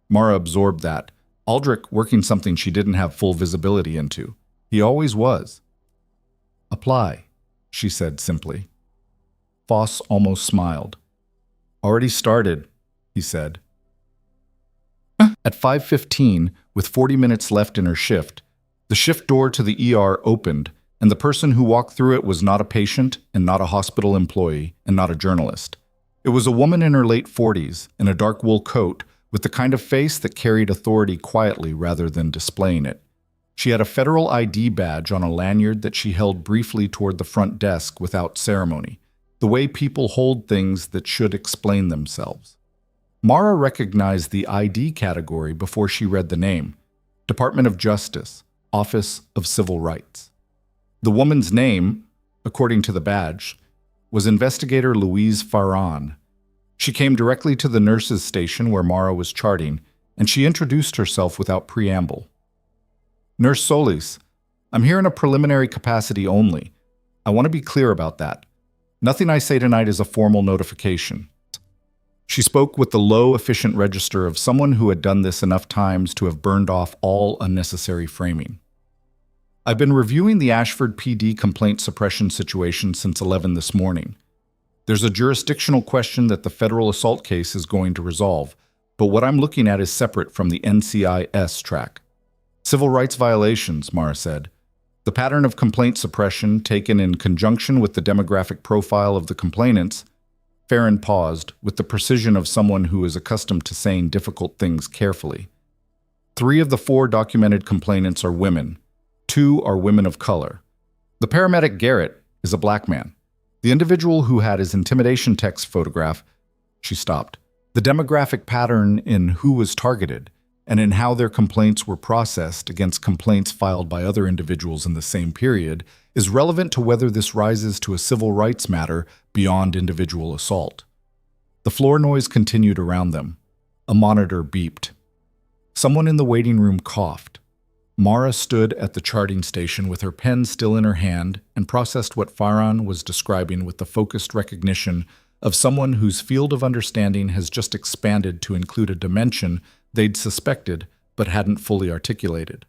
Mara absorbed that, Aldrich working something she didn't have full visibility into. He always was. Apply, she said simply. Foss almost smiled. Already started, he said. At 5:15, with 40 minutes left in her shift, the shift door to the ER opened, and the person who walked through it was not a patient and not a hospital employee and not a journalist. It was a woman in her late 40s in a dark wool coat with the kind of face that carried authority quietly rather than displaying it. She had a federal ID badge on a lanyard that she held briefly toward the front desk without ceremony, the way people hold things that should explain themselves. Mara recognized the ID category before she read the name. Department of Justice, Office of Civil Rights. The woman's name, according to the badge, was Investigator Louise Farran. She came directly to the nurses' station where Mara was charting, and she introduced herself without preamble. Nurse Solis, I'm here in a preliminary capacity only. I want to be clear about that. Nothing I say tonight is a formal notification. She spoke with the low, efficient register of someone who had done this enough times to have burned off all unnecessary framing. I've been reviewing the Ashford PD complaint suppression situation since 11 this morning. There's a jurisdictional question that the federal assault case is going to resolve, but what I'm looking at is separate from the NCIS track. Civil rights violations, Mara said. The pattern of complaint suppression taken in conjunction with the demographic profile of the complainants. Farron paused, with the precision of someone who is accustomed to saying difficult things carefully. 3 of the 4 documented complainants are women. 2 are women of color. The paramedic Garrett is a black man. The individual who had his intimidation text photograph, she stopped. The demographic pattern in who was targeted and in how their complaints were processed against complaints filed by other individuals in the same period is relevant to whether this rises to a civil rights matter beyond individual assault. The floor noise continued around them. A monitor beeped. Someone in the waiting room coughed. Mara stood at the charting station with her pen still in her hand and processed what Farhan was describing with the focused recognition of someone whose field of understanding has just expanded to include a dimension they'd suspected but hadn't fully articulated.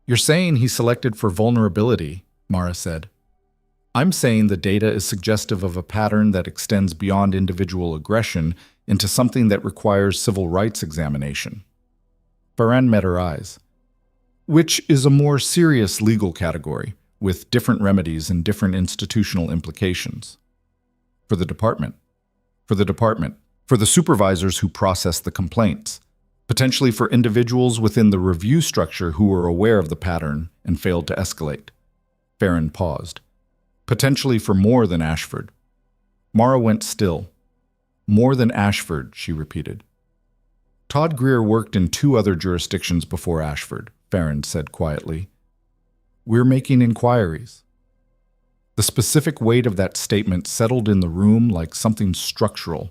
You're saying he selected for vulnerability, Mara said. I'm saying the data is suggestive of a pattern that extends beyond individual aggression into something that requires civil rights examination. Farhan met her eyes. Which is a more serious legal category, with different remedies and different institutional implications. For the department, for the supervisors who process the complaints, potentially for individuals within the review structure who were aware of the pattern and failed to escalate. Farron paused. Potentially for more than Ashford. Mara went still. More than Ashford, she repeated. Todd Greer worked in 2 other jurisdictions before Ashford, Farron said quietly. We're making inquiries. The specific weight of that statement settled in the room like something structural.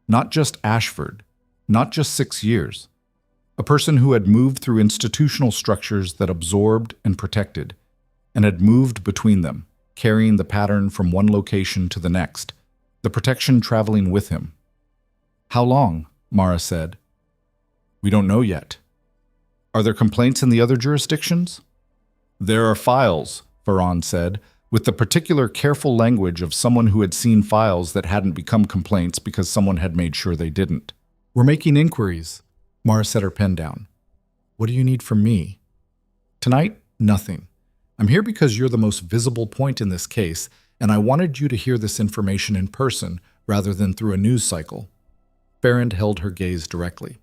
Not just Ashford, not just 6 years. A person who had moved through institutional structures that absorbed and protected, and had moved between them, carrying the pattern from one location to the next, the protection traveling with him. How long? Mara said. We don't know yet. Are there complaints in the other jurisdictions? There are files, Farron said, with the particular careful language of someone who had seen files that hadn't become complaints because someone had made sure they didn't. We're making inquiries. Mara set her pen down. What do you need from me? Tonight, nothing. I'm here because you're the most visible point in this case, and I wanted you to hear this information in person rather than through a news cycle. Farron held her gaze directly.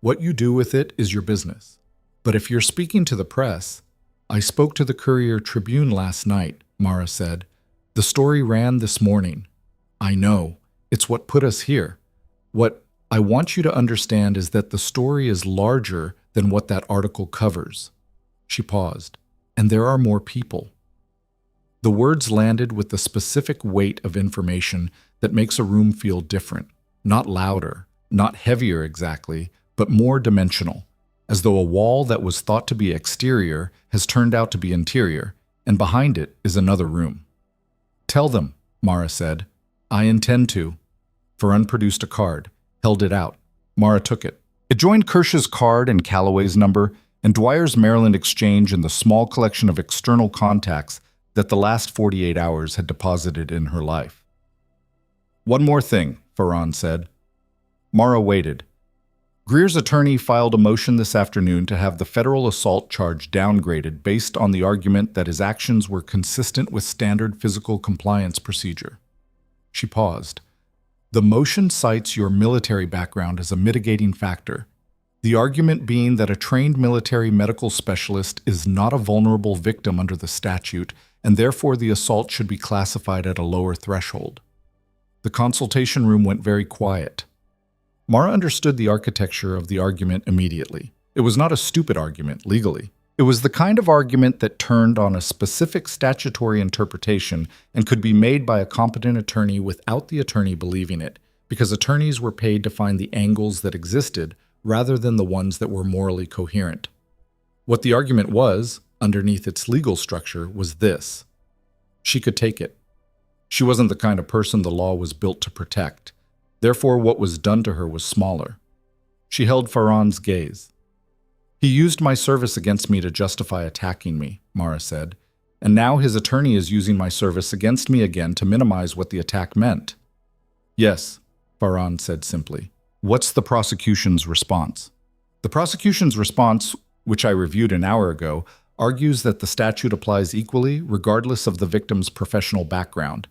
What you do with it is your business. But if you're speaking to the press, I spoke to the Courier-Tribune last night, Mara said. The story ran this morning. I know. It's what put us here. What I want you to understand is that the story is larger than what that article covers. She paused. And there are more people. The words landed with the specific weight of information that makes a room feel different, not louder, not heavier exactly, but more dimensional, as though a wall that was thought to be exterior has turned out to be interior, and behind it is another room. Tell them, Mara said. I intend to. Farron produced a card, held it out. Mara took it. It joined Kirsch's card and Calloway's number, and Dwyer's Maryland exchange and the small collection of external contacts that the last 48 hours had deposited in her life. One more thing, Farron said. Mara waited. Greer's attorney filed a motion this afternoon to have the federal assault charge downgraded based on the argument that his actions were consistent with standard physical compliance procedure. She paused. The motion cites your military background as a mitigating factor. The argument being that a trained military medical specialist is not a vulnerable victim under the statute, and therefore the assault should be classified at a lower threshold. The consultation room went very quiet. Mara understood the architecture of the argument immediately. It was not a stupid argument, legally. It was the kind of argument that turned on a specific statutory interpretation and could be made by a competent attorney without the attorney believing it, because attorneys were paid to find the angles that existed rather than the ones that were morally coherent. What the argument was, underneath its legal structure, was this. She could take it. She wasn't the kind of person the law was built to protect. Therefore, what was done to her was smaller. She held Farron's gaze. He used my service against me to justify attacking me, Mara said, and now his attorney is using my service against me again to minimize what the attack meant. Yes, Farron said simply. What's the prosecution's response? The prosecution's response, which I reviewed an hour ago, argues that the statute applies equally regardless of the victim's professional background,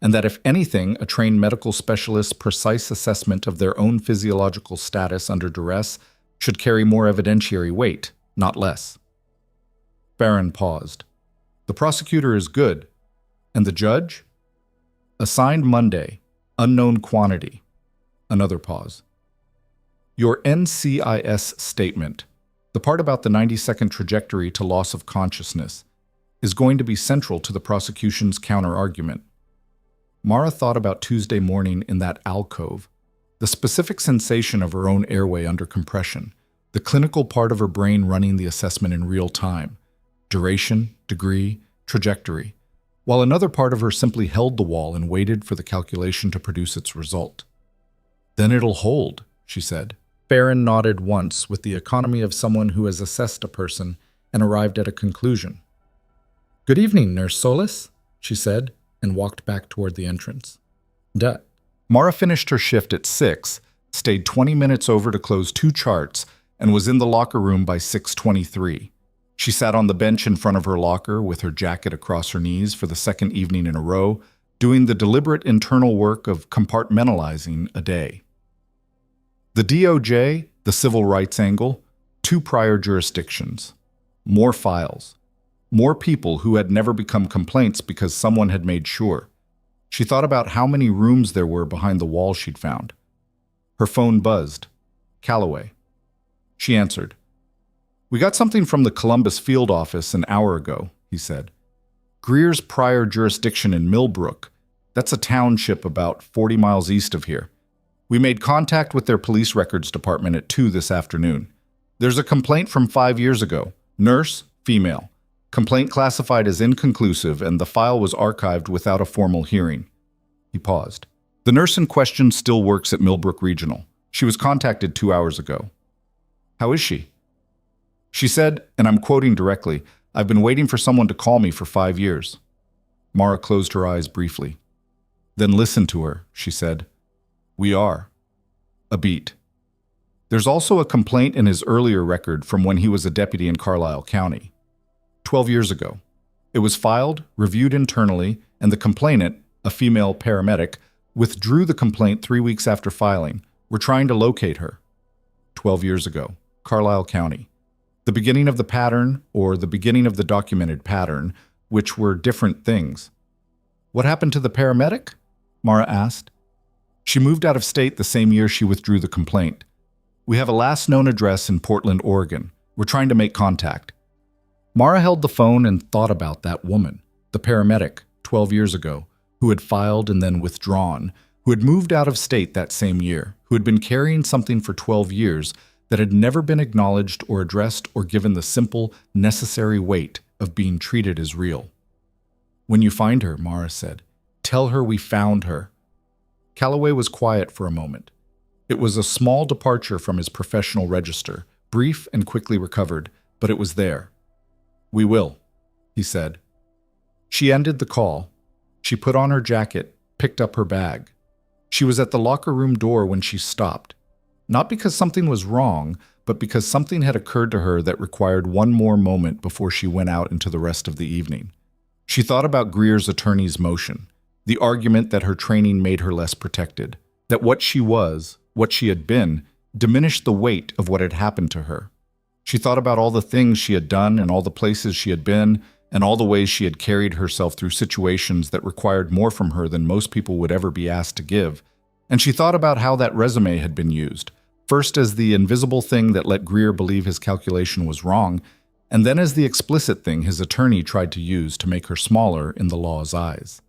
and that if anything, a trained medical specialist's precise assessment of their own physiological status under duress should carry more evidentiary weight, not less. Farron paused. The prosecutor is good. And the judge? Assigned Monday. Unknown quantity. Another pause. Your NCIS statement, the part about the 90-second trajectory to loss of consciousness, is going to be central to the prosecution's counter-argument. Mara thought about Tuesday morning in that alcove, the specific sensation of her own airway under compression, the clinical part of her brain running the assessment in real time, duration, degree, trajectory, while another part of her simply held the wall and waited for the calculation to produce its result. Then it'll hold, she said. Farron nodded once with the economy of someone who has assessed a person and arrived at a conclusion. Good evening, Nurse Solis, she said, and walked back toward the entrance. Duh. Mara finished her shift at 6, stayed 20 minutes over to close 2 charts, and was in the locker room by 6:23. She sat on the bench in front of her locker with her jacket across her knees for the second evening in a row, doing the deliberate internal work of compartmentalizing a day. The DOJ, the civil rights angle, 2 prior jurisdictions, more files, more people who had never become complaints because someone had made sure. She thought about how many rooms there were behind the wall she'd found. Her phone buzzed. Calloway. She answered. "We got something from the Columbus field office an hour ago," he said. "Greer's prior jurisdiction in Millbrook. That's a township about 40 miles east of here. We made contact with their police records department at 2 this afternoon. There's a complaint from 5 years ago. Nurse, female. Complaint classified as inconclusive, and the file was archived without a formal hearing." He paused. "The nurse in question still works at Millbrook Regional. She was contacted 2 hours ago." "How is she?" "She said, and I'm quoting directly, 'I've been waiting for someone to call me for 5 years.'" Mara closed her eyes briefly. "Then listen to her," she said. "We are." A beat. "There's also a complaint in his earlier record from when he was a deputy in Carlisle County. 12 years ago. It was filed, reviewed internally, and the complainant, a female paramedic, withdrew the complaint 3 weeks after filing. We're trying to locate her." 12 years ago. Carlisle County. The beginning of the pattern, or the beginning of the documented pattern, which were different things. "What happened to the paramedic?" Mara asked. "She moved out of state the same year she withdrew the complaint. We have a last known address in Portland, Oregon. We're trying to make contact." Mara held the phone and thought about that woman, the paramedic, 12 years ago, who had filed and then withdrawn, who had moved out of state that same year, who had been carrying something for 12 years that had never been acknowledged or addressed or given the simple, necessary weight of being treated as real. "When you find her," Mara said, "tell her we found her." Calloway was quiet for a moment. It was a small departure from his professional register, brief and quickly recovered, but it was there. "We will," he said. She ended the call. She put on her jacket, picked up her bag. She was at the locker room door when she stopped. Not because something was wrong, but because something had occurred to her that required one more moment before she went out into the rest of the evening. She thought about Greer's attorney's motion, the argument that her training made her less protected, that what she was, what she had been, diminished the weight of what had happened to her. She thought about all the things she had done and all the places she had been, and all the ways she had carried herself through situations that required more from her than most people would ever be asked to give. And she thought about how that resume had been used, first as the invisible thing that let Greer believe his calculation was wrong, and then as the explicit thing his attorney tried to use to make her smaller in the law's eyes.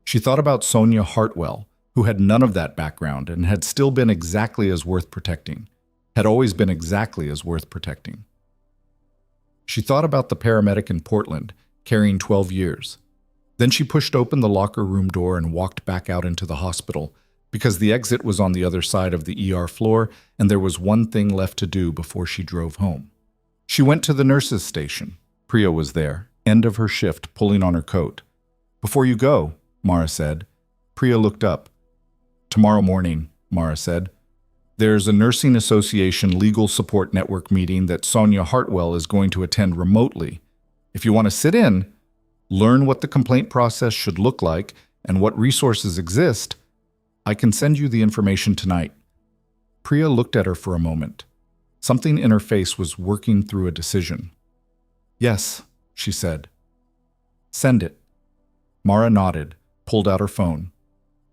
She thought about Sonia Hartwell, who had none of that background and had still been exactly as worth protecting, had always been exactly as worth protecting. She thought about the paramedic in Portland, carrying 12 years. Then she pushed open the locker room door and walked back out into the hospital, because the exit was on the other side of the ER floor and there was one thing left to do before she drove home. She went to the nurse's station. Priya was there, end of her shift, pulling on her coat. "Before you go," Mara said. Priya looked up. "Tomorrow morning," Mara said. "There's a Nursing Association Legal Support Network meeting that Sonia Hartwell is going to attend remotely. If you want to sit in, learn what the complaint process should look like and what resources exist, I can send you the information tonight." Priya looked at her for a moment. Something in her face was working through a decision. "Yes," she said. "Send it." Mara nodded, pulled out her phone,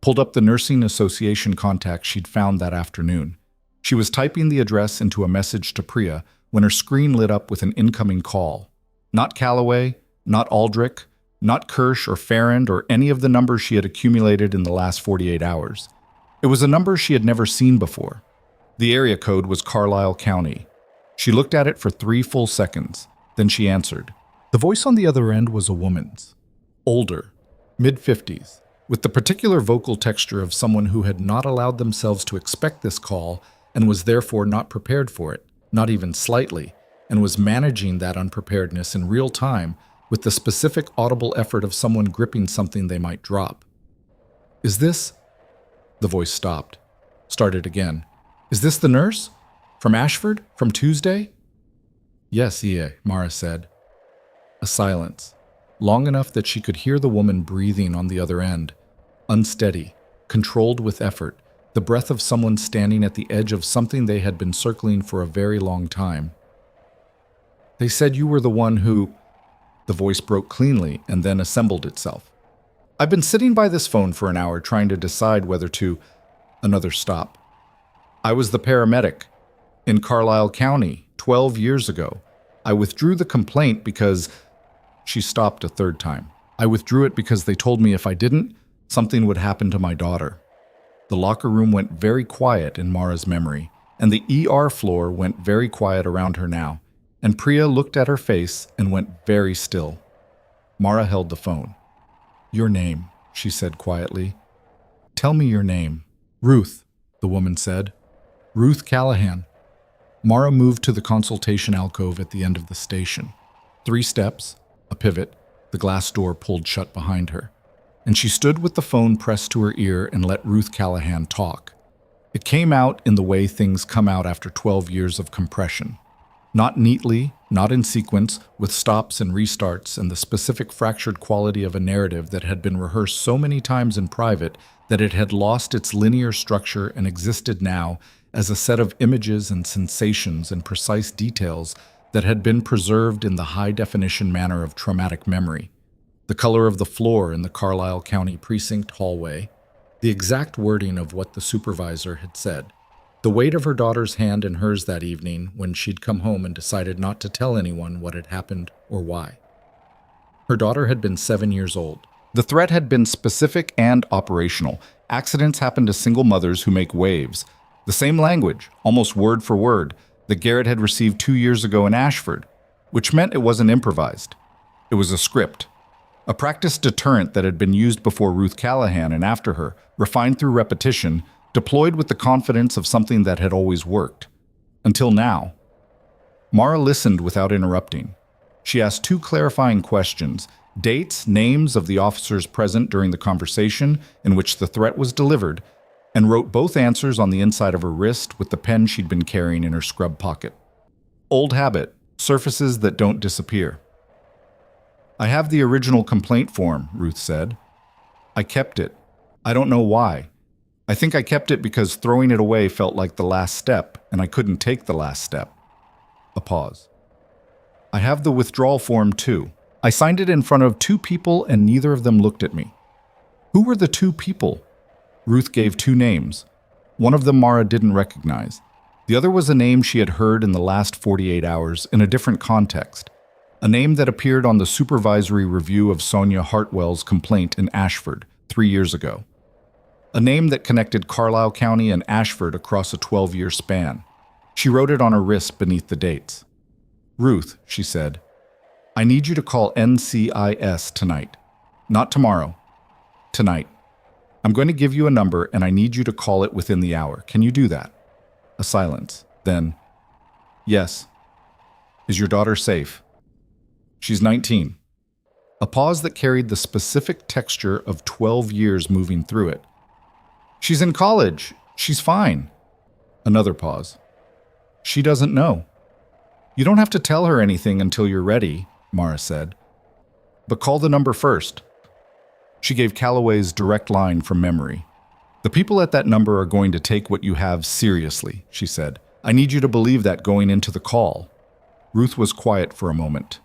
pulled up the Nursing Association contact she'd found that afternoon. She was typing the address into a message to Priya when her screen lit up with an incoming call. Not Calloway, not Aldrich, not Kirsch or Farrand or any of the numbers she had accumulated in the last 48 hours. It was a number she had never seen before. The area code was Carlisle County. She looked at it for 3 full seconds. Then she answered. The voice on the other end was a woman's. Older, mid-50s, with the particular vocal texture of someone who had not allowed themselves to expect this call and was therefore not prepared for it, not even slightly, and was managing that unpreparedness in real time with the specific audible effort of someone gripping something they might drop. "Is this?" The voice stopped. Started again. "Is this the nurse? From Ashford? From Tuesday?" "Yes, Ie," Mara said. A silence, long enough that she could hear the woman breathing on the other end, unsteady, controlled with effort, the breath of someone standing at the edge of something they had been circling for a very long time. "They said you were the one who..." The voice broke cleanly and then assembled itself. I've been sitting by this phone for an hour trying to decide whether to... Another stop. I was the paramedic in Carlisle County 12 years ago. I withdrew the complaint because... She stopped a third time. I withdrew it because they told me if I didn't, something would happen to my daughter. The locker room went very quiet in Mara's memory, and the ER floor went very quiet around her now, and Priya looked at her face and went very still. Mara held the phone. "Your name," she said quietly. "Tell me your name." "Ruth," the woman said. "Ruth Callahan." Mara moved to the consultation alcove at the end of the station. 3 steps, a pivot, the glass door pulled shut behind her, and she stood with the phone pressed to her ear and let Ruth Callahan talk. It came out in the way things come out after 12 years of compression. Not neatly, not in sequence, with stops and restarts and the specific fractured quality of a narrative that had been rehearsed so many times in private that it had lost its linear structure and existed now as a set of images and sensations and precise details that had been preserved in the high-definition manner of traumatic memory. The color of the floor in the Carlisle County Precinct hallway, the exact wording of what the supervisor had said, the weight of her daughter's hand in hers that evening when she'd come home and decided not to tell anyone what had happened or why. Her daughter had been 7 years old. The threat had been specific and operational. Accidents happen to single mothers who make waves. The same language, almost word for word, that Garrett had received 2 years ago in Ashford, which meant it wasn't improvised. It was a script. A practiced deterrent that had been used before Ruth Callahan and after her, refined through repetition, deployed with the confidence of something that had always worked. Until now. Mara listened without interrupting. She asked 2 clarifying questions, dates, names of the officers present during the conversation in which the threat was delivered, and wrote both answers on the inside of her wrist with the pen she'd been carrying in her scrub pocket. Old habit, surfaces that don't disappear. "I have the original complaint form," Ruth said. "I kept it. I don't know why. I think I kept it because throwing it away felt like the last step, and I couldn't take the last step." A pause. "I have the withdrawal form too. I signed it in front of 2 people and neither of them looked at me." "Who were the 2 people?" Ruth gave 2 names. One of them Mara didn't recognize. The other was a name she had heard in the last 48 hours in a different context. A name that appeared on the supervisory review of Sonia Hartwell's complaint in Ashford 3 years ago. A name that connected Carlisle County and Ashford across a 12-year span. She wrote it on her wrist beneath the dates. "Ruth," she said, "I need you to call NCIS tonight. Not tomorrow. Tonight. I'm going to give you a number and I need you to call it within the hour. Can you do that?" A silence. Then, "Yes. Is your daughter safe?" "She's 19. A pause that carried the specific texture of 12 years moving through it. "She's in college. She's fine." Another pause. "She doesn't know." "You don't have to tell her anything until you're ready," Mara said. "But call the number first." She gave Calloway's direct line from memory. "The people at that number are going to take what you have seriously," she said. "I need you to believe that going into the call." Ruth was quiet for a moment.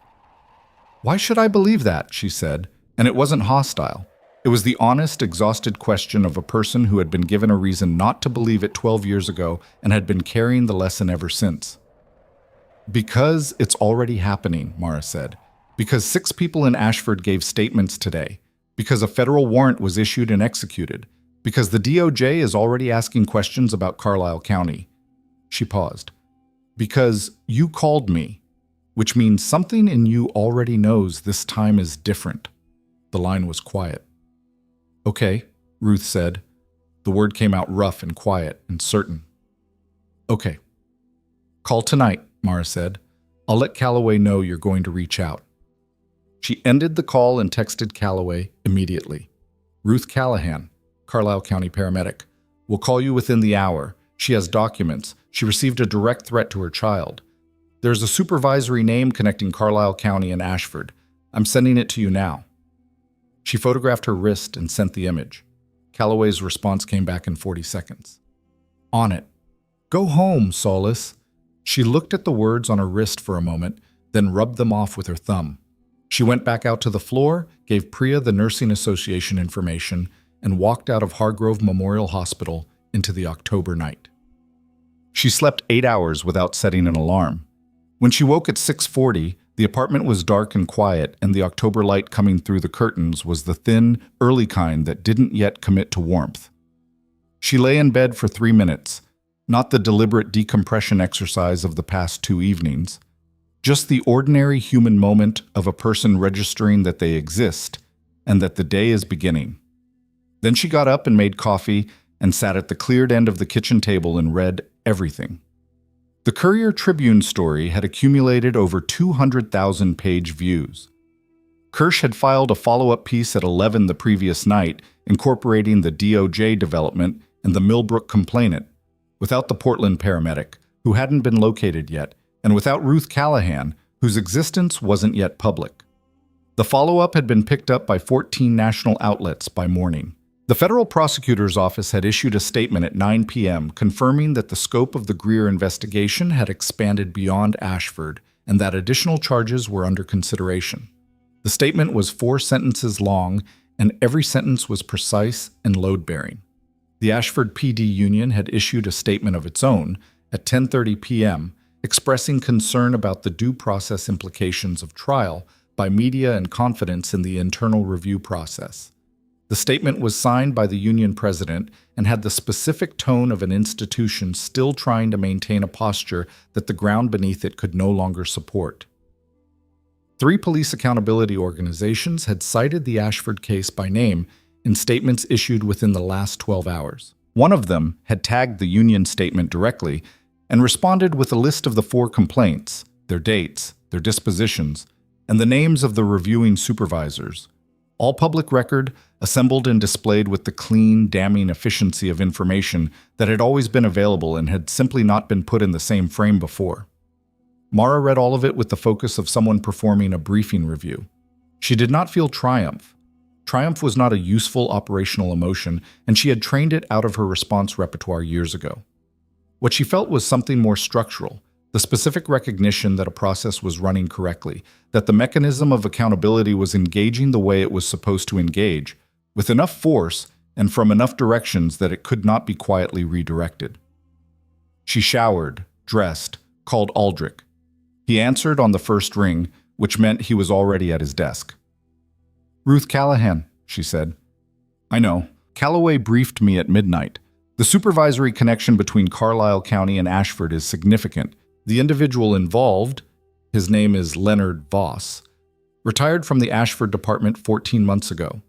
"Why should I believe that?" she said, and it wasn't hostile. It was the honest, exhausted question of a person who had been given a reason not to believe it 12 years ago and had been carrying the lesson ever since. "Because it's already happening," Mara said. "Because 6 people in Ashford gave statements today. Because a federal warrant was issued and executed. Because the DOJ is already asking questions about Carlisle County." She paused. "Because you called me, which means something in you already knows this time is different." The line was quiet. "Okay," Ruth said. The word came out rough and quiet and certain. "Okay. Call tonight," Mara said. "I'll let Calloway know you're going to reach out." She ended the call and texted Calloway immediately. "Ruth Callahan, Carlisle County paramedic, will call you within the hour. She has documents. She received a direct threat to her child. There's a supervisory name connecting Carlisle County and Ashford. I'm sending it to you now." She photographed her wrist and sent the image. Calloway's response came back in 40 seconds. "On it. Go home, Solace." She looked at the words on her wrist for a moment, then rubbed them off with her thumb. She went back out to the floor, gave Priya the Nursing Association information, and walked out of Hargrove Memorial Hospital into the October night. She slept 8 hours without setting an alarm. When she woke at 6:40, the apartment was dark and quiet, and the October light coming through the curtains was the thin, early kind that didn't yet commit to warmth. She lay in bed for 3 minutes, not the deliberate decompression exercise of the past 2 evenings, just the ordinary human moment of a person registering that they exist and that the day is beginning. Then she got up and made coffee and sat at the cleared end of the kitchen table and read everything. The Courier-Tribune story had accumulated over 200,000 page views. Kirsch had filed a follow-up piece at 11 the previous night, incorporating the DOJ development and the Millbrook complainant, without the Portland paramedic, who hadn't been located yet, and without Ruth Callahan, whose existence wasn't yet public. The follow-up had been picked up by 14 national outlets by morning. The federal prosecutor's office had issued a statement at 9 p.m. confirming that the scope of the Greer investigation had expanded beyond Ashford and that additional charges were under consideration. The statement was 4 sentences long, and every sentence was precise and load-bearing. The Ashford PD Union had issued a statement of its own at 10:30 p.m., expressing concern about the due process implications of trial by media and confidence in the internal review process. The statement was signed by the union president and had the specific tone of an institution still trying to maintain a posture that the ground beneath it could no longer support. 3 police accountability organizations had cited the Ashford case by name in statements issued within the last 12 hours. One of them had tagged the union statement directly and responded with a list of the 4 complaints, their dates, their dispositions, and the names of the reviewing supervisors. All public record, assembled and displayed with the clean, damning efficiency of information that had always been available and had simply not been put in the same frame before. Mara read all of it with the focus of someone performing a briefing review. She did not feel triumph. Triumph was not a useful operational emotion, and she had trained it out of her response repertoire years ago. What she felt was something more structural, the specific recognition that a process was running correctly, that the mechanism of accountability was engaging the way it was supposed to engage, with enough force and from enough directions that it could not be quietly redirected. She showered, dressed, called Aldrich. He answered on the first ring, which meant he was already at his desk. "Ruth Callahan," she said. "I know. Callaway briefed me at midnight. The supervisory connection between Carlisle County and Ashford is significant. The individual involved, his name is Leonard Voss, retired from the Ashford department 14 months ago.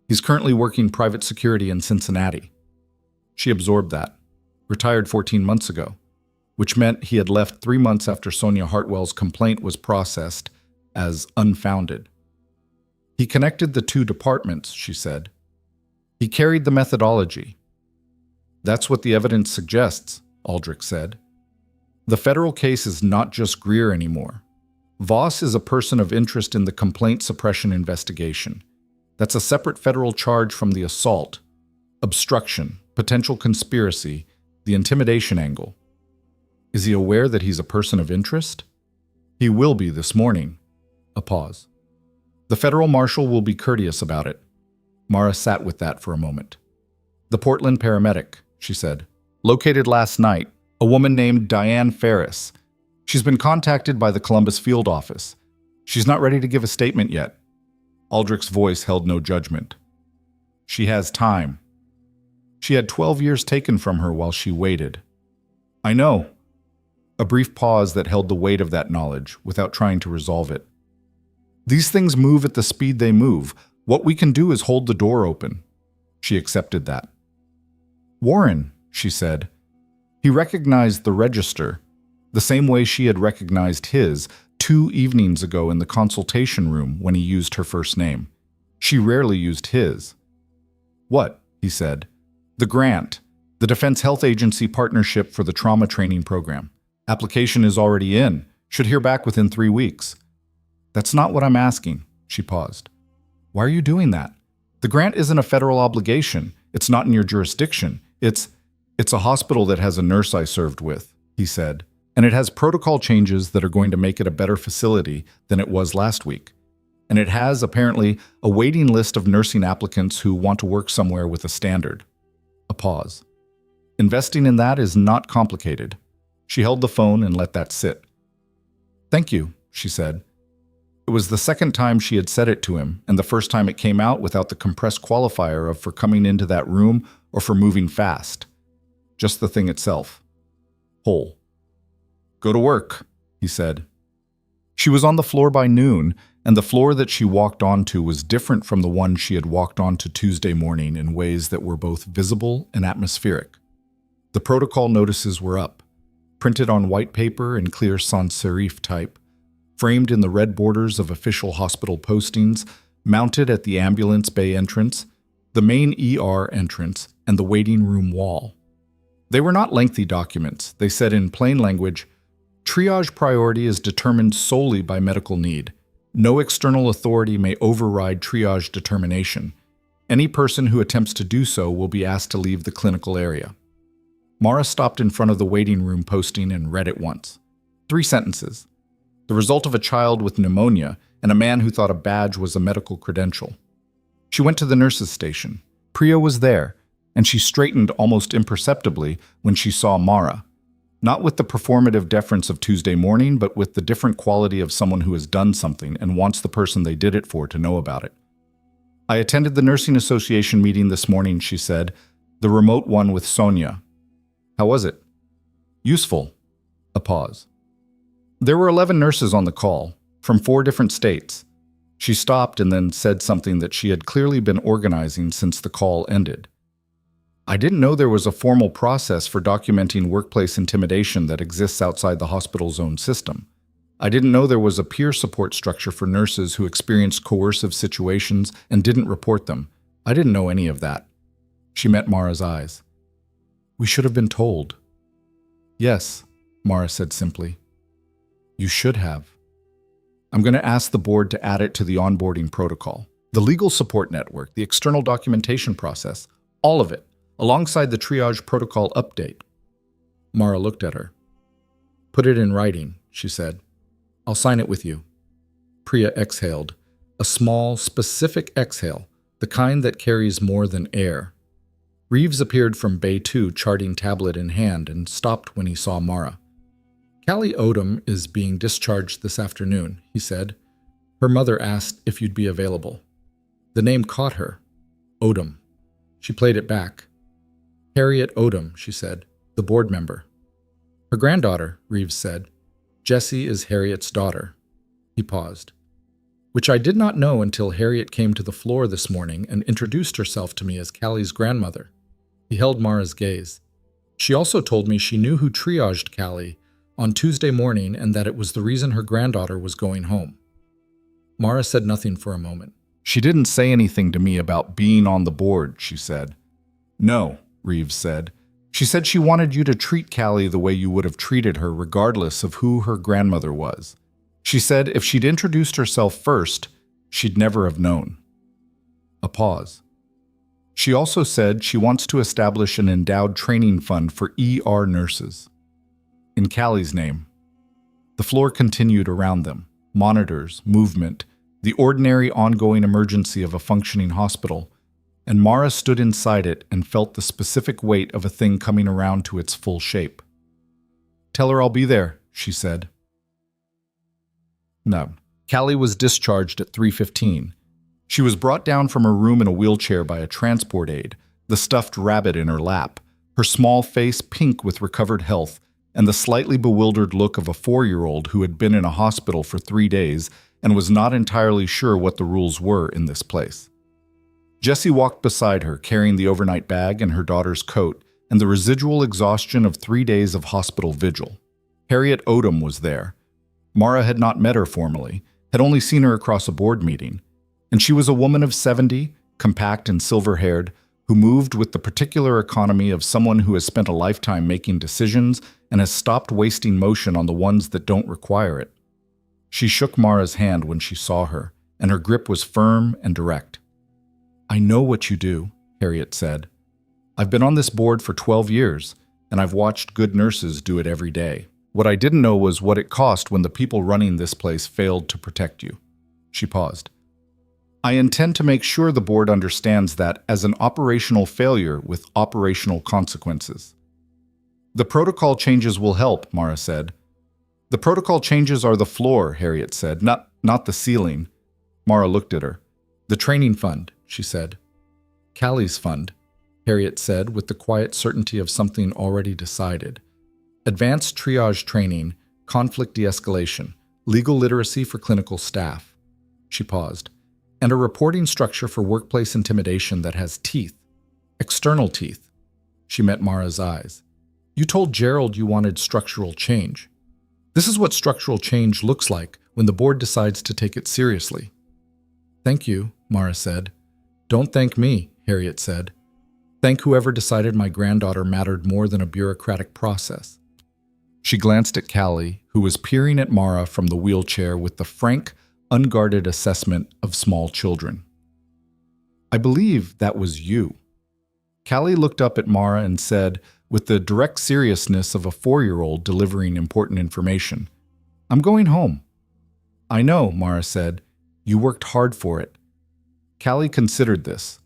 He's currently working private security in Cincinnati." She absorbed that. Retired 14 months ago, which meant he had left 3 months after Sonia Hartwell's complaint was processed as unfounded. "He connected the 2 departments," she said. "He carried the methodology." "That's what the evidence suggests," Aldrich said. "The federal case is not just Greer anymore. Voss is a person of interest in the complaint suppression investigation. That's a separate federal charge from the assault, obstruction, potential conspiracy, the intimidation angle. Is he aware that he's a person of interest? He will be this morning." A pause. "The federal marshal will be courteous about it." Mara sat with that for a moment. "The Portland paramedic," she said. "Located last night. A woman named Diane Ferris. She's been contacted by the Columbus field office. She's not ready to give a statement yet." Aldrich's voice held no judgment. "She has time. She had 12 years taken from her while she waited." "I know." A brief pause that held the weight of that knowledge without trying to resolve it. "These things move at the speed they move. What we can do is hold the door open." She accepted that. "Warren," she said. He recognized the register, the same way she had recognized his 2 evenings ago in the consultation room when he used her first name. She rarely used his. "What?" he said. "The grant, the Defense Health Agency partnership for the trauma training program. Application is already in. Should hear back within 3 weeks." "That's not what I'm asking." She paused. "Why are you doing that? The grant isn't a federal obligation. It's not in your jurisdiction. It's a hospital that has a nurse I served with," he said, "and it has protocol changes that are going to make it a better facility than it was last week. and it has, apparently, a waiting list of nursing applicants who want to work somewhere with a standard. A pause. Investing in that is not complicated. She held the phone and let that sit. "Thank you," she said. It was the second time she had said it to him, and the first time it came out without the compressed qualifier of for coming into that room or for moving fast. Just the thing itself. Whole. "Go to work," he said. She was on the floor by noon, and the floor that she walked onto was different from the one she had walked onto Tuesday morning in ways that were both visible and atmospheric. The protocol notices were up, printed on white paper in clear sans serif type, framed in the red borders of official hospital postings, mounted at the ambulance bay entrance, the main ER entrance, and the waiting room wall. They were not lengthy documents. They said in plain language, "Triage priority is determined solely by medical need. No external authority may override triage determination. Any person who attempts to do so will be asked to leave the clinical area." Mara stopped in front of the waiting room posting and read it once. 3 sentences. The result of a child with pneumonia and a man who thought a badge was a medical credential. She went to the nurse's station. Priya was there, and she straightened almost imperceptibly when she saw Mara. Not with the performative deference of Tuesday morning, but with the different quality of someone who has done something and wants the person they did it for to know about it. "I attended the Nursing Association meeting this morning," she said, "the remote one with Sonia. How was it?" "Useful." A pause. There were 11 nurses on the call, from 4 different states. She stopped and then said something that she had clearly been organizing since the call ended. "I didn't know there was a formal process for documenting workplace intimidation that exists outside the hospital's own system. I didn't know there was a peer support structure for nurses who experienced coercive situations and didn't report them. I didn't know any of that." She met Mara's eyes. "We should have been told." "Yes," Mara said simply. "You should have. I'm going to ask the board to add it to the onboarding protocol. The legal support network, the external documentation process, all of it, alongside the triage protocol update." Mara looked at her. "Put it in writing," she said. "I'll sign it with you." Priya exhaled, a small, specific exhale, the kind that carries more than air. Reeves appeared from Bay 2, charting tablet in hand, and stopped when he saw Mara. "Callie Odom is being discharged this afternoon," he said. "Her mother asked if you'd be available." The name caught her. Odom. She played it back. "Harriet Odom," she said, "the board member." "Her granddaughter," Reeves said. "Jessie is Harriet's daughter." He paused. "Which I did not know until Harriet came to the floor this morning and introduced herself to me as Callie's grandmother." He held Mara's gaze. "She also told me she knew who triaged Callie on Tuesday morning and that it was the reason her granddaughter was going home." Mara said nothing for a moment. "She didn't say anything to me about being on the board," she said. "No," Reeves said. "She said she wanted you to treat Callie the way you would have treated her regardless of who her grandmother was. She said if she'd introduced herself first, she'd never have known." A pause. "She also said she wants to establish an endowed training fund for ER nurses. In Callie's name." The floor continued around them. Monitors, movement, the ordinary ongoing emergency of a functioning hospital, and Mara stood inside it and felt the specific weight of a thing coming around to its full shape. "Tell her I'll be there," she said. No. Callie was discharged at 3:15. She was brought down from her room in a wheelchair by a transport aide, the stuffed rabbit in her lap, her small face pink with recovered health, and the slightly bewildered look of a 4-year-old who had been in a hospital for 3 days and was not entirely sure what the rules were in this place. Jessie walked beside her, carrying the overnight bag and her daughter's coat and the residual exhaustion of 3 days of hospital vigil. Harriet Odom was there. Mara had not met her formally, had only seen her across a board meeting, and she was a woman of 70, compact and silver-haired, who moved with the particular economy of someone who has spent a lifetime making decisions and has stopped wasting motion on the ones that don't require it. She shook Mara's hand when she saw her, and her grip was firm and direct. "I know what you do," Harriet said. "I've been on this board for 12 years, and I've watched good nurses do it every day. What I didn't know was what it cost when the people running this place failed to protect you." She paused. I intend to make sure the board understands that as an operational failure with operational consequences. The protocol changes will help, Mara said. The protocol changes are the floor, Harriet said, not the ceiling. Mara looked at her. The training fund, she said. Callie's fund, Harriet said with the quiet certainty of something already decided. Advanced triage training, conflict de-escalation, legal literacy for clinical staff. She paused. And a reporting structure for workplace intimidation that has teeth. External teeth. She met Mara's eyes. You told Gerald you wanted structural change. This is what structural change looks like when the board decides to take it seriously. Thank you, Mara said. Don't thank me, Harriet said. Thank whoever decided my granddaughter mattered more than a bureaucratic process. She glanced at Callie, who was peering at Mara from the wheelchair with the frank, unguarded assessment of small children. I believe that was you. Callie looked up at Mara and said, with the direct seriousness of a 4-year-old delivering important information, I'm going home. I know, Mara said. You worked hard for it. Callie considered this.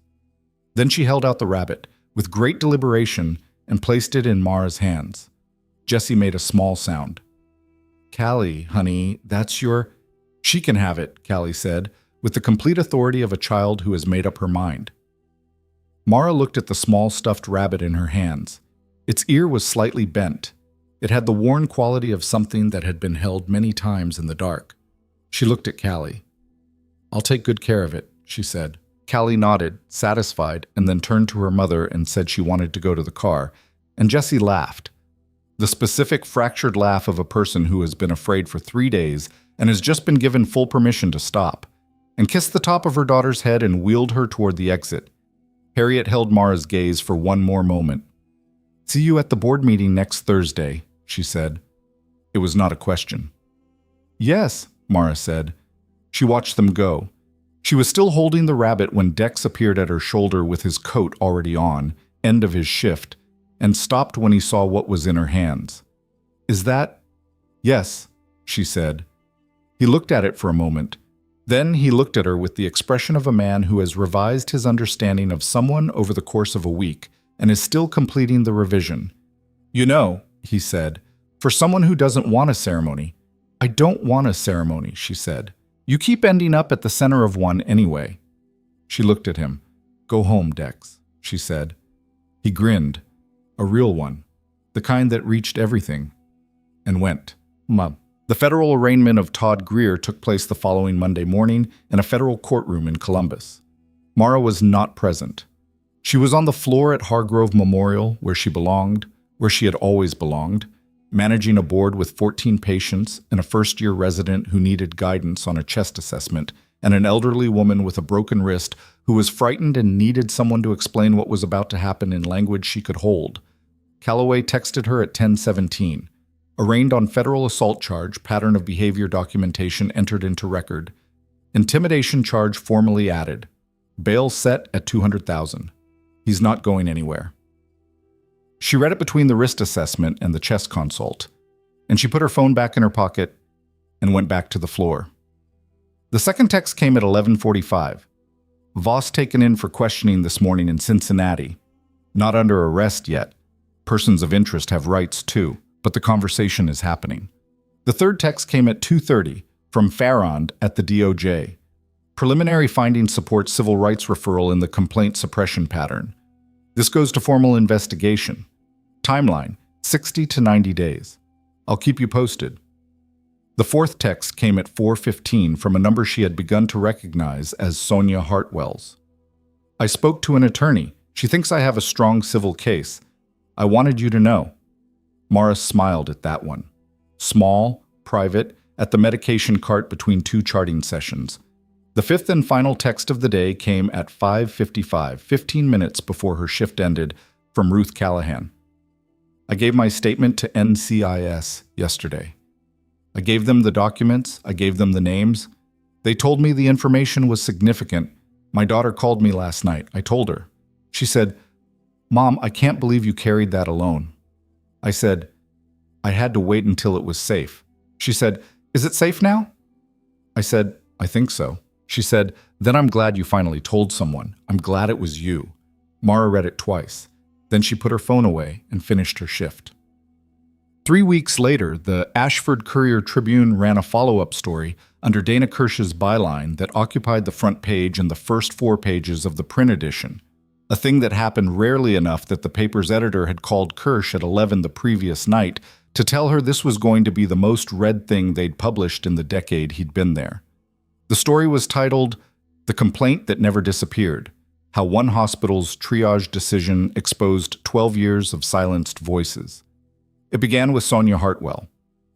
Then she held out the rabbit, with great deliberation, and placed it in Mara's hands. Jessie made a small sound. Callie, honey, that's your... She can have it, Callie said, with the complete authority of a child who has made up her mind. Mara looked at the small stuffed rabbit in her hands. Its ear was slightly bent. It had the worn quality of something that had been held many times in the dark. She looked at Callie. I'll take good care of it, she said. Callie nodded, satisfied, and then turned to her mother and said she wanted to go to the car, and Jessie laughed. The specific fractured laugh of a person who has been afraid for 3 days and has just been given full permission to stop, and kissed the top of her daughter's head and wheeled her toward the exit. Harriet held Mara's gaze for one more moment. See you at the board meeting next Thursday, she said. It was not a question. Yes, Mara said. She watched them go. She was still holding the rabbit when Dex appeared at her shoulder with his coat already on, end of his shift, and stopped when he saw what was in her hands. Is that? Yes, she said. He looked at it for a moment. Then he looked at her with the expression of a man who has revised his understanding of someone over the course of a week and is still completing the revision. You know, he said, for someone who doesn't want a ceremony. I don't want a ceremony, she said. You keep ending up at the center of one anyway. She looked at him. Go home, Dex, she said. He grinned. A real one. The kind that reached everything. And went. Mom. The federal arraignment of Todd Greer took place the following Monday morning in a federal courtroom in Columbus. Mara was not present. She was on the floor at Hargrove Memorial, where she belonged, where she had always belonged, managing a board with 14 patients and a first-year resident who needed guidance on a chest assessment, and an elderly woman with a broken wrist who was frightened and needed someone to explain what was about to happen in language she could hold. Calloway texted her at 10:17. Arraigned on federal assault charge, pattern of behavior documentation entered into record. Intimidation charge formally added. Bail set at $200,000. He's not going anywhere. She read it between the wrist assessment and the chest consult, and she put her phone back in her pocket and went back to the floor. The second text came at 11:45. Voss taken in for questioning this morning in Cincinnati. Not under arrest yet. Persons of interest have rights too. But the conversation is happening. The third text came at 2:30 from Farrand at the DOJ. Preliminary findings support civil rights referral in the complaint suppression pattern. This goes to formal investigation. Timeline, 60 to 90 days. I'll keep you posted. The fourth text came at 4:15 from a number she had begun to recognize as Sonia Hartwell's. I spoke to an attorney. She thinks I have a strong civil case. I wanted you to know. Mara smiled at that one. Small, private, at the medication cart between 2 charting sessions. The fifth and final text of the day came at 5:55, 15 minutes before her shift ended, from Ruth Callahan. I gave my statement to NCIS yesterday. I gave them the documents, I gave them the names. They told me the information was significant. My daughter called me last night. I told her. She said, Mom, I can't believe you carried that alone. I said, I had to wait until it was safe. She said, Is it safe now? I said, I think so. She said, "Then I'm glad you finally told someone. I'm glad it was you." Mara read it twice. Then she put her phone away and finished her shift. 3 weeks later, the Ashford Courier-Tribune ran a follow-up story under Dana Kirsch's byline that occupied the front page and the first 4 pages of the print edition, a thing that happened rarely enough that the paper's editor had called Kirsch at 11 the previous night to tell her this was going to be the most read thing they'd published in the decade he'd been there. The story was titled, "The Complaint That Never Disappeared: How One Hospital's Triage Decision Exposed 12 Years of Silenced Voices." It began with Sonia Hartwell.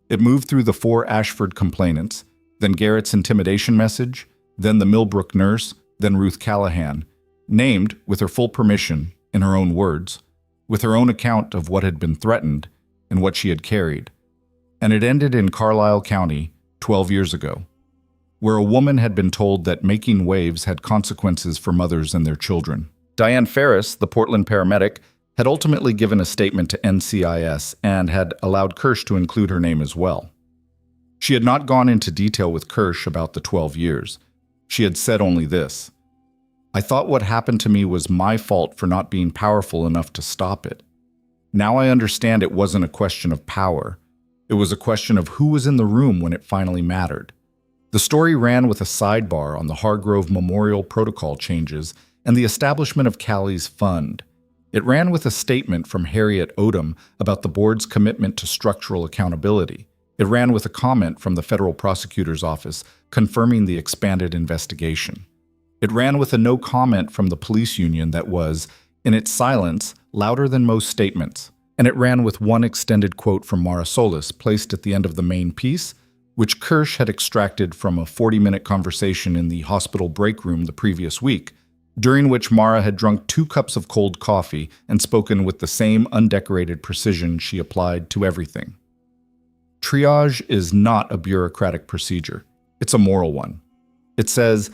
It moved through the 4 Ashford complainants, then Garrett's intimidation message, then the Millbrook nurse, then Ruth Callahan, named, with her full permission, in her own words, with her own account of what had been threatened and what she had carried. And it ended in Carlisle County 12 years ago, where a woman had been told that making waves had consequences for mothers and their children. Diane Ferris, the Portland paramedic, had ultimately given a statement to NCIS and had allowed Kirsch to include her name as well. She had not gone into detail with Kirsch about the 12 years. She had said only this: "I thought what happened to me was my fault for not being powerful enough to stop it. Now I understand it wasn't a question of power. It was a question of who was in the room when it finally mattered." The story ran with a sidebar on the Hargrove Memorial Protocol changes and the establishment of Callie's Fund. It ran with a statement from Harriet Odom about the board's commitment to structural accountability. It ran with a comment from the federal prosecutor's office confirming the expanded investigation. It ran with a no comment from the police union that was, in its silence, louder than most statements. And it ran with one extended quote from Mara Solis placed at the end of the main piece, which Kirsch had extracted from a 40-minute conversation in the hospital break room the previous week, during which Mara had drunk 2 cups of cold coffee and spoken with the same undecorated precision she applied to everything. Triage is not a bureaucratic procedure. It's a moral one. It says,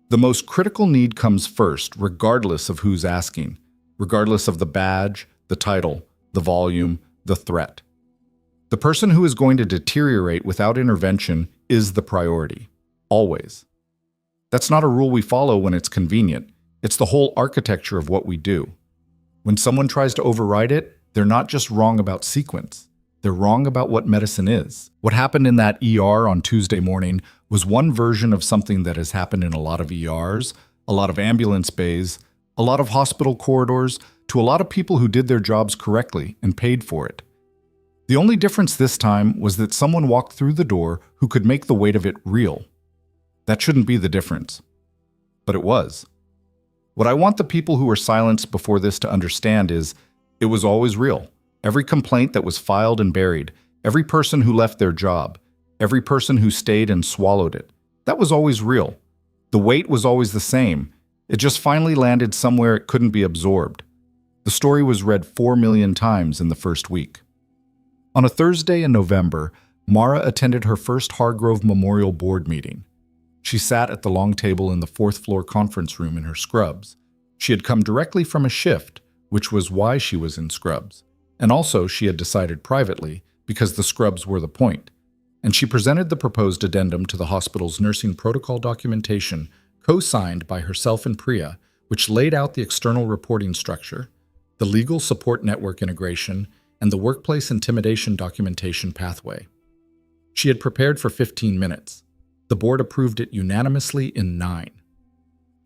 the most critical need comes first, regardless of who's asking, regardless of the badge, the title, the volume, the threat. The person who is going to deteriorate without intervention is the priority, always. That's not a rule we follow when it's convenient. It's the whole architecture of what we do. When someone tries to override it, they're not just wrong about sequence. They're wrong about what medicine is. What happened in that ER on Tuesday morning was one version of something that has happened in a lot of ERs, a lot of ambulance bays, a lot of hospital corridors, to a lot of people who did their jobs correctly and paid for it. The only difference this time was that someone walked through the door who could make the weight of it real. That shouldn't be the difference. But it was. What I want the people who were silenced before this to understand is, it was always real. Every complaint that was filed and buried, every person who left their job, every person who stayed and swallowed it, that was always real. The weight was always the same. It just finally landed somewhere it couldn't be absorbed. The story was read 4 million times in the first week. On a Thursday in November, Mara attended her first Hargrove Memorial Board meeting. She sat at the long table in the 4th floor conference room in her scrubs. She had come directly from a shift, which was why she was in scrubs. And also, she had decided privately, because the scrubs were the point. And she presented the proposed addendum to the hospital's nursing protocol documentation, co-signed by herself and Priya, which laid out the external reporting structure, the legal support network integration, and the workplace intimidation documentation pathway. She had prepared for 15 minutes. The board approved it unanimously in 9.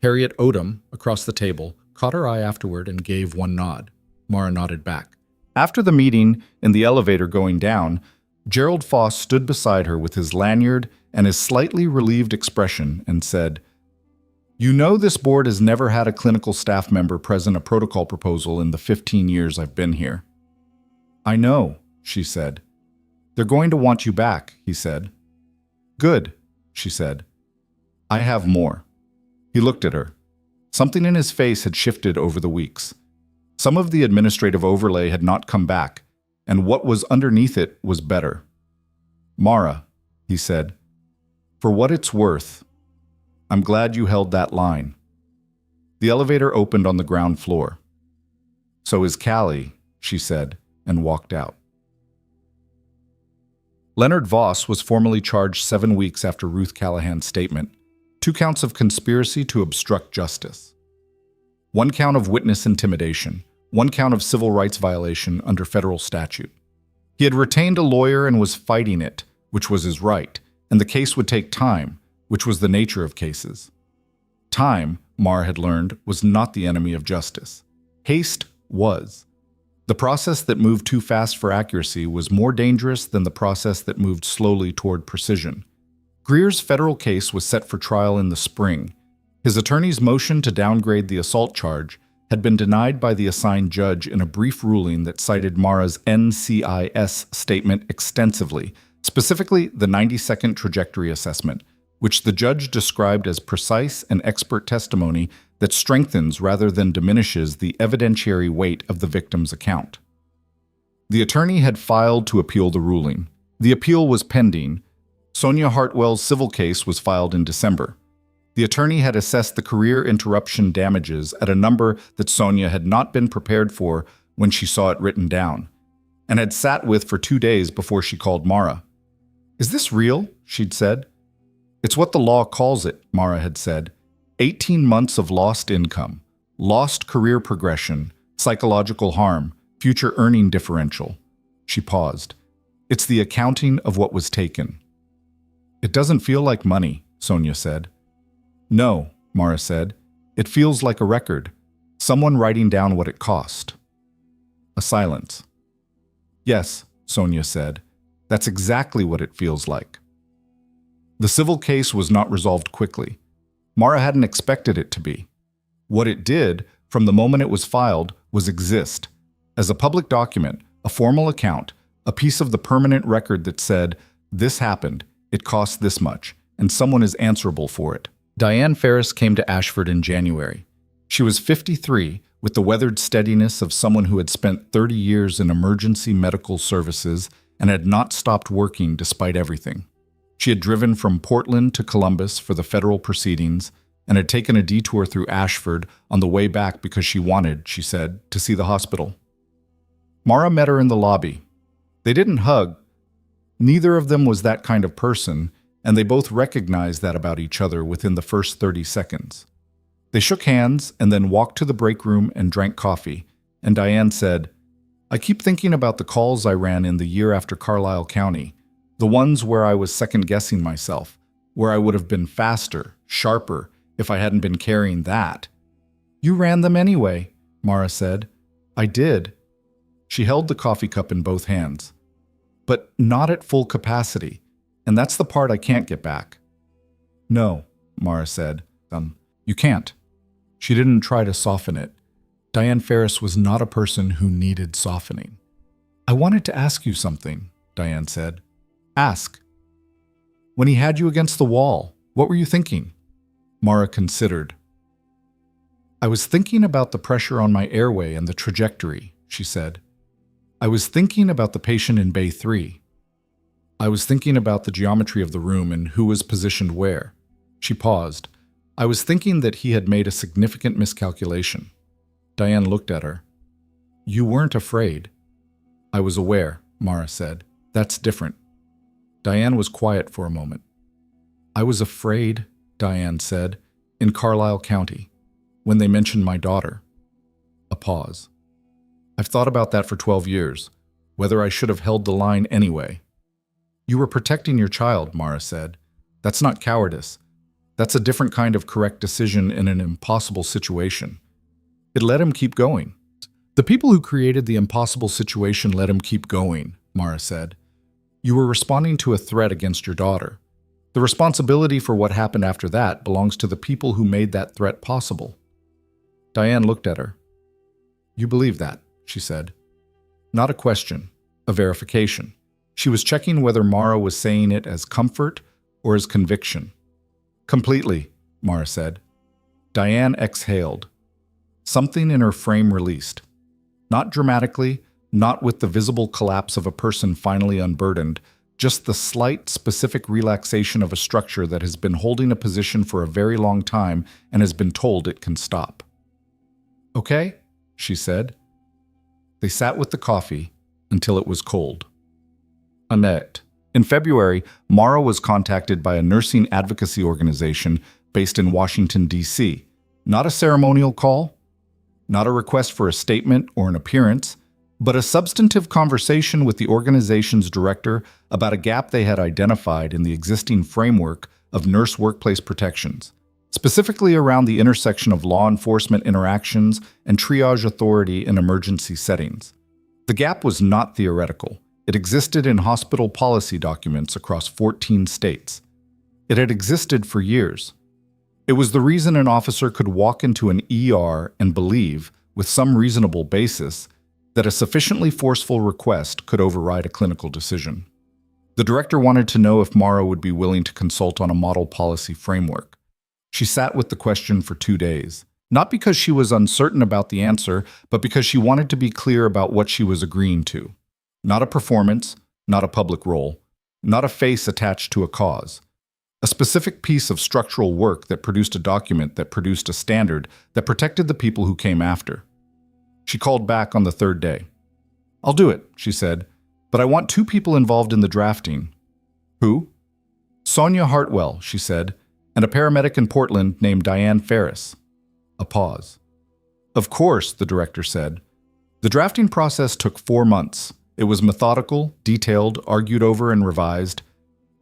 Harriet Odom, across the table, caught her eye afterward and gave one nod. Mara nodded back. After the meeting, in the elevator going down, Gerald Foss stood beside her with his lanyard and his slightly relieved expression and said, "You know this board has never had a clinical staff member present a protocol proposal in the 15 years I've been here." "I know," she said. "They're going to want you back," he said. "Good," she said. "I have more." He looked at her. Something in his face had shifted over the weeks. Some of the administrative overlay had not come back, and what was underneath it was better. "Mara," he said, "for what it's worth, I'm glad you held that line." The elevator opened on the ground floor. "So is Callie," she said, and walked out. Leonard Voss was formally charged 7 weeks after Ruth Callahan's statement. 2 counts of conspiracy to obstruct justice, 1 count of witness intimidation, 1 count of civil rights violation under federal statute. He had retained a lawyer and was fighting it, which was his right, and the case would take time, which was the nature of cases. Time, Mara had learned, was not the enemy of justice. Haste was. The process that moved too fast for accuracy was more dangerous than the process that moved slowly toward precision. Greer's federal case was set for trial in the spring. His attorney's motion to downgrade the assault charge had been denied by the assigned judge in a brief ruling that cited Mara's NCIS statement extensively, specifically the 90-second trajectory assessment, which the judge described as precise and expert testimony that strengthens rather than diminishes the evidentiary weight of the victim's account. The attorney had filed to appeal the ruling. The appeal was pending. Sonia Hartwell's civil case was filed in December. The attorney had assessed the career interruption damages at a number that Sonia had not been prepared for when she saw it written down, and had sat with for 2 days before she called Mara. "Is this real?" she'd said. "It's what the law calls it," Mara had said. 18 months of lost income, lost career progression, psychological harm, future earning differential. She paused. "It's the accounting of what was taken." "It doesn't feel like money," Sonia said. "No," Mara said. "It feels like a record, someone writing down what it cost." A silence. "Yes," Sonia said. "That's exactly what it feels like." The civil case was not resolved quickly. Mara hadn't expected it to be. What it did, from the moment it was filed, was exist. As a public document, a formal account, a piece of the permanent record that said, "This happened, it cost this much, and someone is answerable for it." Diane Ferris came to Ashford in January. She was 53, with the weathered steadiness of someone who had spent 30 years in emergency medical services and had not stopped working despite everything. She had driven from Portland to Columbus for the federal proceedings and had taken a detour through Ashford on the way back because she wanted, she said, to see the hospital. Mara met her in the lobby. They didn't hug. Neither of them was that kind of person, and they both recognized that about each other within the first 30 seconds. They shook hands and then walked to the break room and drank coffee, and Diane said, "I keep thinking about the calls I ran in the year after Carlisle County, the ones where I was second-guessing myself, where I would have been faster, sharper, if I hadn't been carrying that." "You ran them anyway," Mara said. "I did." She held the coffee cup in both hands. "But not at full capacity, and that's the part I can't get back." "No," Mara said. You can't." She didn't try to soften it. Diane Ferris was not a person who needed softening. "I wanted to ask you something," Diane said. "Ask." "When he had you against the wall, what were you thinking?" Mara considered. "I was thinking about the pressure on my airway and the trajectory," she said. "I was thinking about the patient in Bay 3. I was thinking about the geometry of the room and who was positioned where." She paused. "I was thinking that he had made a significant miscalculation." Diane looked at her. "You weren't afraid." "I was aware," Mara said. "That's different." Diane was quiet for a moment. "I was afraid," Diane said, "in Carlisle County, when they mentioned my daughter." A pause. "I've thought about that for 12 years, whether I should have held the line anyway." "You were protecting your child," Mara said. "That's not cowardice. That's a different kind of correct decision in an impossible situation. It let him keep going." "The people who created the impossible situation let him keep going," Mara said. "You were responding to a threat against your daughter. The responsibility for what happened after that belongs to the people who made that threat possible." Diane looked at her. "You believe that," she said. Not a question, a verification. She was checking whether Mara was saying it as comfort or as conviction. "Completely," Mara said. Diane exhaled. Something in her frame released. Not dramatically, not with the visible collapse of a person finally unburdened, just the slight, specific relaxation of a structure that has been holding a position for a very long time and has been told it can stop. "Okay," she said. They sat with the coffee until it was cold. Annette. In February, Mara was contacted by a nursing advocacy organization based in Washington, D.C. Not a ceremonial call, not a request for a statement or an appearance, but a substantive conversation with the organization's director about a gap they had identified in the existing framework of nurse workplace protections, specifically around the intersection of law enforcement interactions and triage authority in emergency settings. The gap was not theoretical. It existed in hospital policy documents across 14 states. It had existed for years. It was the reason an officer could walk into an ER and believe, with some reasonable basis, that a sufficiently forceful request could override a clinical decision. The director wanted to know if Mara would be willing to consult on a model policy framework. She sat with the question for 2 days, not because she was uncertain about the answer, but because she wanted to be clear about what she was agreeing to. Not a performance, not a public role, not a face attached to a cause. A specific piece of structural work that produced a document that produced a standard that protected the people who came after. She called back on the 3rd day. "I'll do it," she said, "but I want 2 people involved in the drafting." "Who?" "Sonia Hartwell," she said, "and a paramedic in Portland named Diane Ferris." A pause. "Of course," the director said. The drafting process took 4 months. It was methodical, detailed, argued over and revised.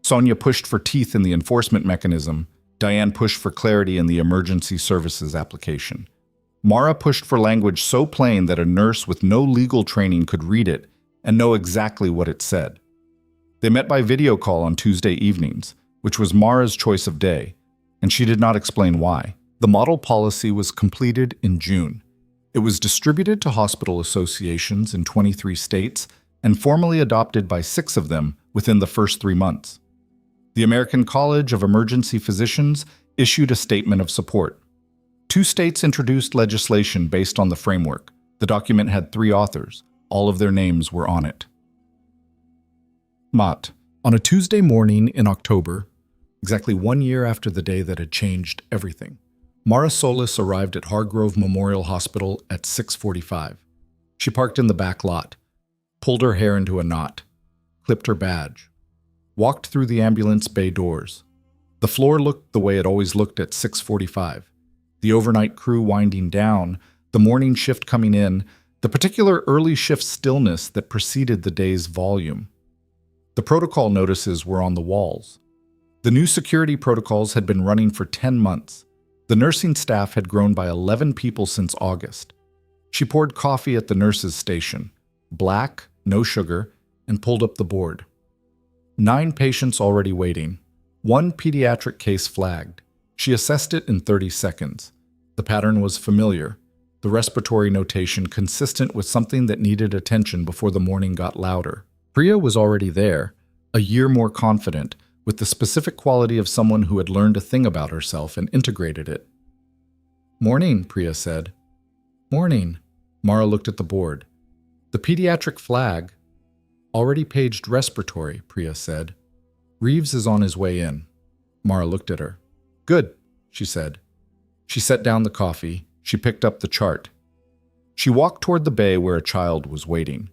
Sonia pushed for teeth in the enforcement mechanism. Diane pushed for clarity in the emergency services application. Mara pushed for language so plain that a nurse with no legal training could read it and know exactly what it said. They met by video call on Tuesday evenings, which was Mara's choice of day, and she did not explain why. The model policy was completed in June. It was distributed to hospital associations in 23 states and formally adopted by 6 of them within the first 3 months. The American College of Emergency Physicians issued a statement of support. 2 states introduced legislation based on the framework. The document had 3 authors. All of their names were on it. Mott. On a Tuesday morning in October, exactly 1 year after the day that had changed everything, Mara Solis arrived at Hargrove Memorial Hospital at 6:45. She parked in the back lot, pulled her hair into a knot, clipped her badge, walked through the ambulance bay doors. The floor looked the way it always looked at 6:45. The overnight crew winding down, the morning shift coming in, the particular early shift stillness that preceded the day's volume. The protocol notices were on the walls. The new security protocols had been running for 10 months. The nursing staff had grown by 11 people since August. She poured coffee at the nurses' station, black, no sugar, and pulled up the board. 9 patients already waiting. 1 pediatric case flagged. She assessed it in 30 seconds. The pattern was familiar, the respiratory notation consistent with something that needed attention before the morning got louder. Priya was already there, a year more confident, with the specific quality of someone who had learned a thing about herself and integrated it. "Morning," Priya said. "Morning." Mara looked at the board. The pediatric flag, already paged respiratory, Priya said. "Reeves is on his way in." Mara looked at her. "Good," she said. She set down the coffee. She picked up the chart. She walked toward the bay where a child was waiting.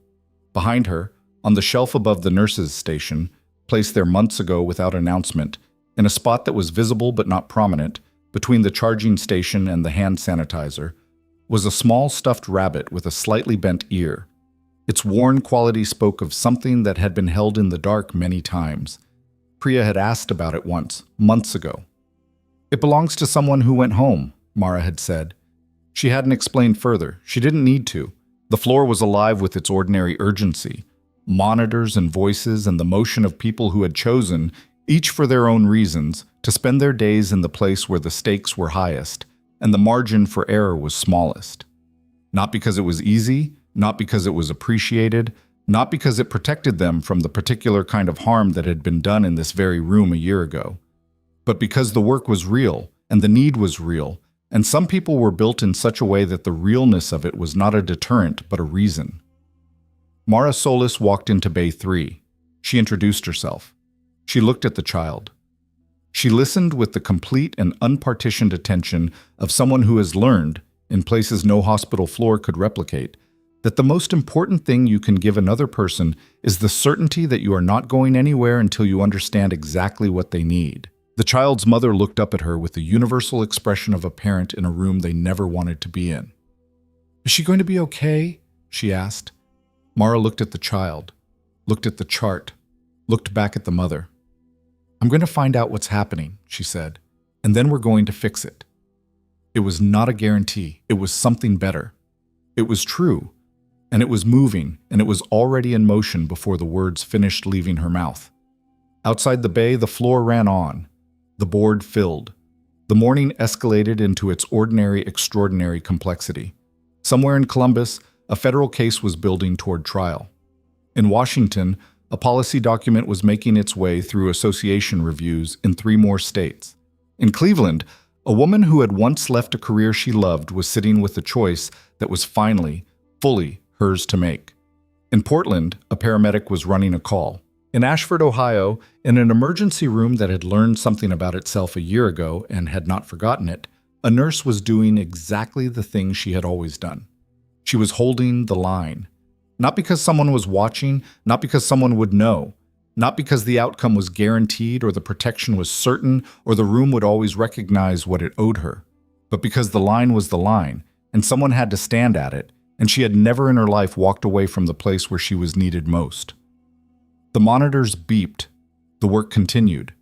Behind her, on the shelf above the nurses' station, placed there months ago without announcement, in a spot that was visible but not prominent, between the charging station and the hand sanitizer, was a small stuffed rabbit with a slightly bent ear. Its worn quality spoke of something that had been held in the dark many times. Priya had asked about it once, months ago. "It belongs to someone who went home," Mara had said. She hadn't explained further. She didn't need to. The floor was alive with its ordinary urgency. Monitors and voices and the motion of people who had chosen, each for their own reasons, to spend their days in the place where the stakes were highest and the margin for error was smallest. Not because it was easy, not because it was appreciated, not because it protected them from the particular kind of harm that had been done in this very room a year ago, but because the work was real and the need was real, and some people were built in such a way that the realness of it was not a deterrent but a reason. Mara Solis walked into Bay 3. She introduced herself. She looked at the child. She listened with the complete and unpartitioned attention of someone who has learned, in places no hospital floor could replicate, that the most important thing you can give another person is the certainty that you are not going anywhere until you understand exactly what they need. The child's mother looked up at her with the universal expression of a parent in a room they never wanted to be in. "Is she going to be okay?" she asked. Mara looked at the child, looked at the chart, looked back at the mother. "I'm going to find out what's happening," she said, "and then we're going to fix it." It was not a guarantee. It was something better. It was true, and it was moving, and it was already in motion before the words finished leaving her mouth. Outside the bay, the floor ran on. The board filled. The morning escalated into its ordinary, extraordinary complexity. Somewhere in Columbus, a federal case was building toward trial. In Washington, a policy document was making its way through association reviews in 3 more states. In Cleveland, a woman who had once left a career she loved was sitting with a choice that was finally, fully hers to make. In Portland, a paramedic was running a call. In Ashford, Ohio, in an emergency room that had learned something about itself a year ago and had not forgotten it, a nurse was doing exactly the thing she had always done. She was holding the line. Not because someone was watching, not because someone would know, not because the outcome was guaranteed or the protection was certain or the room would always recognize what it owed her, but because the line was the line, and someone had to stand at it, and she had never in her life walked away from the place where she was needed most. The monitors beeped. The work continued.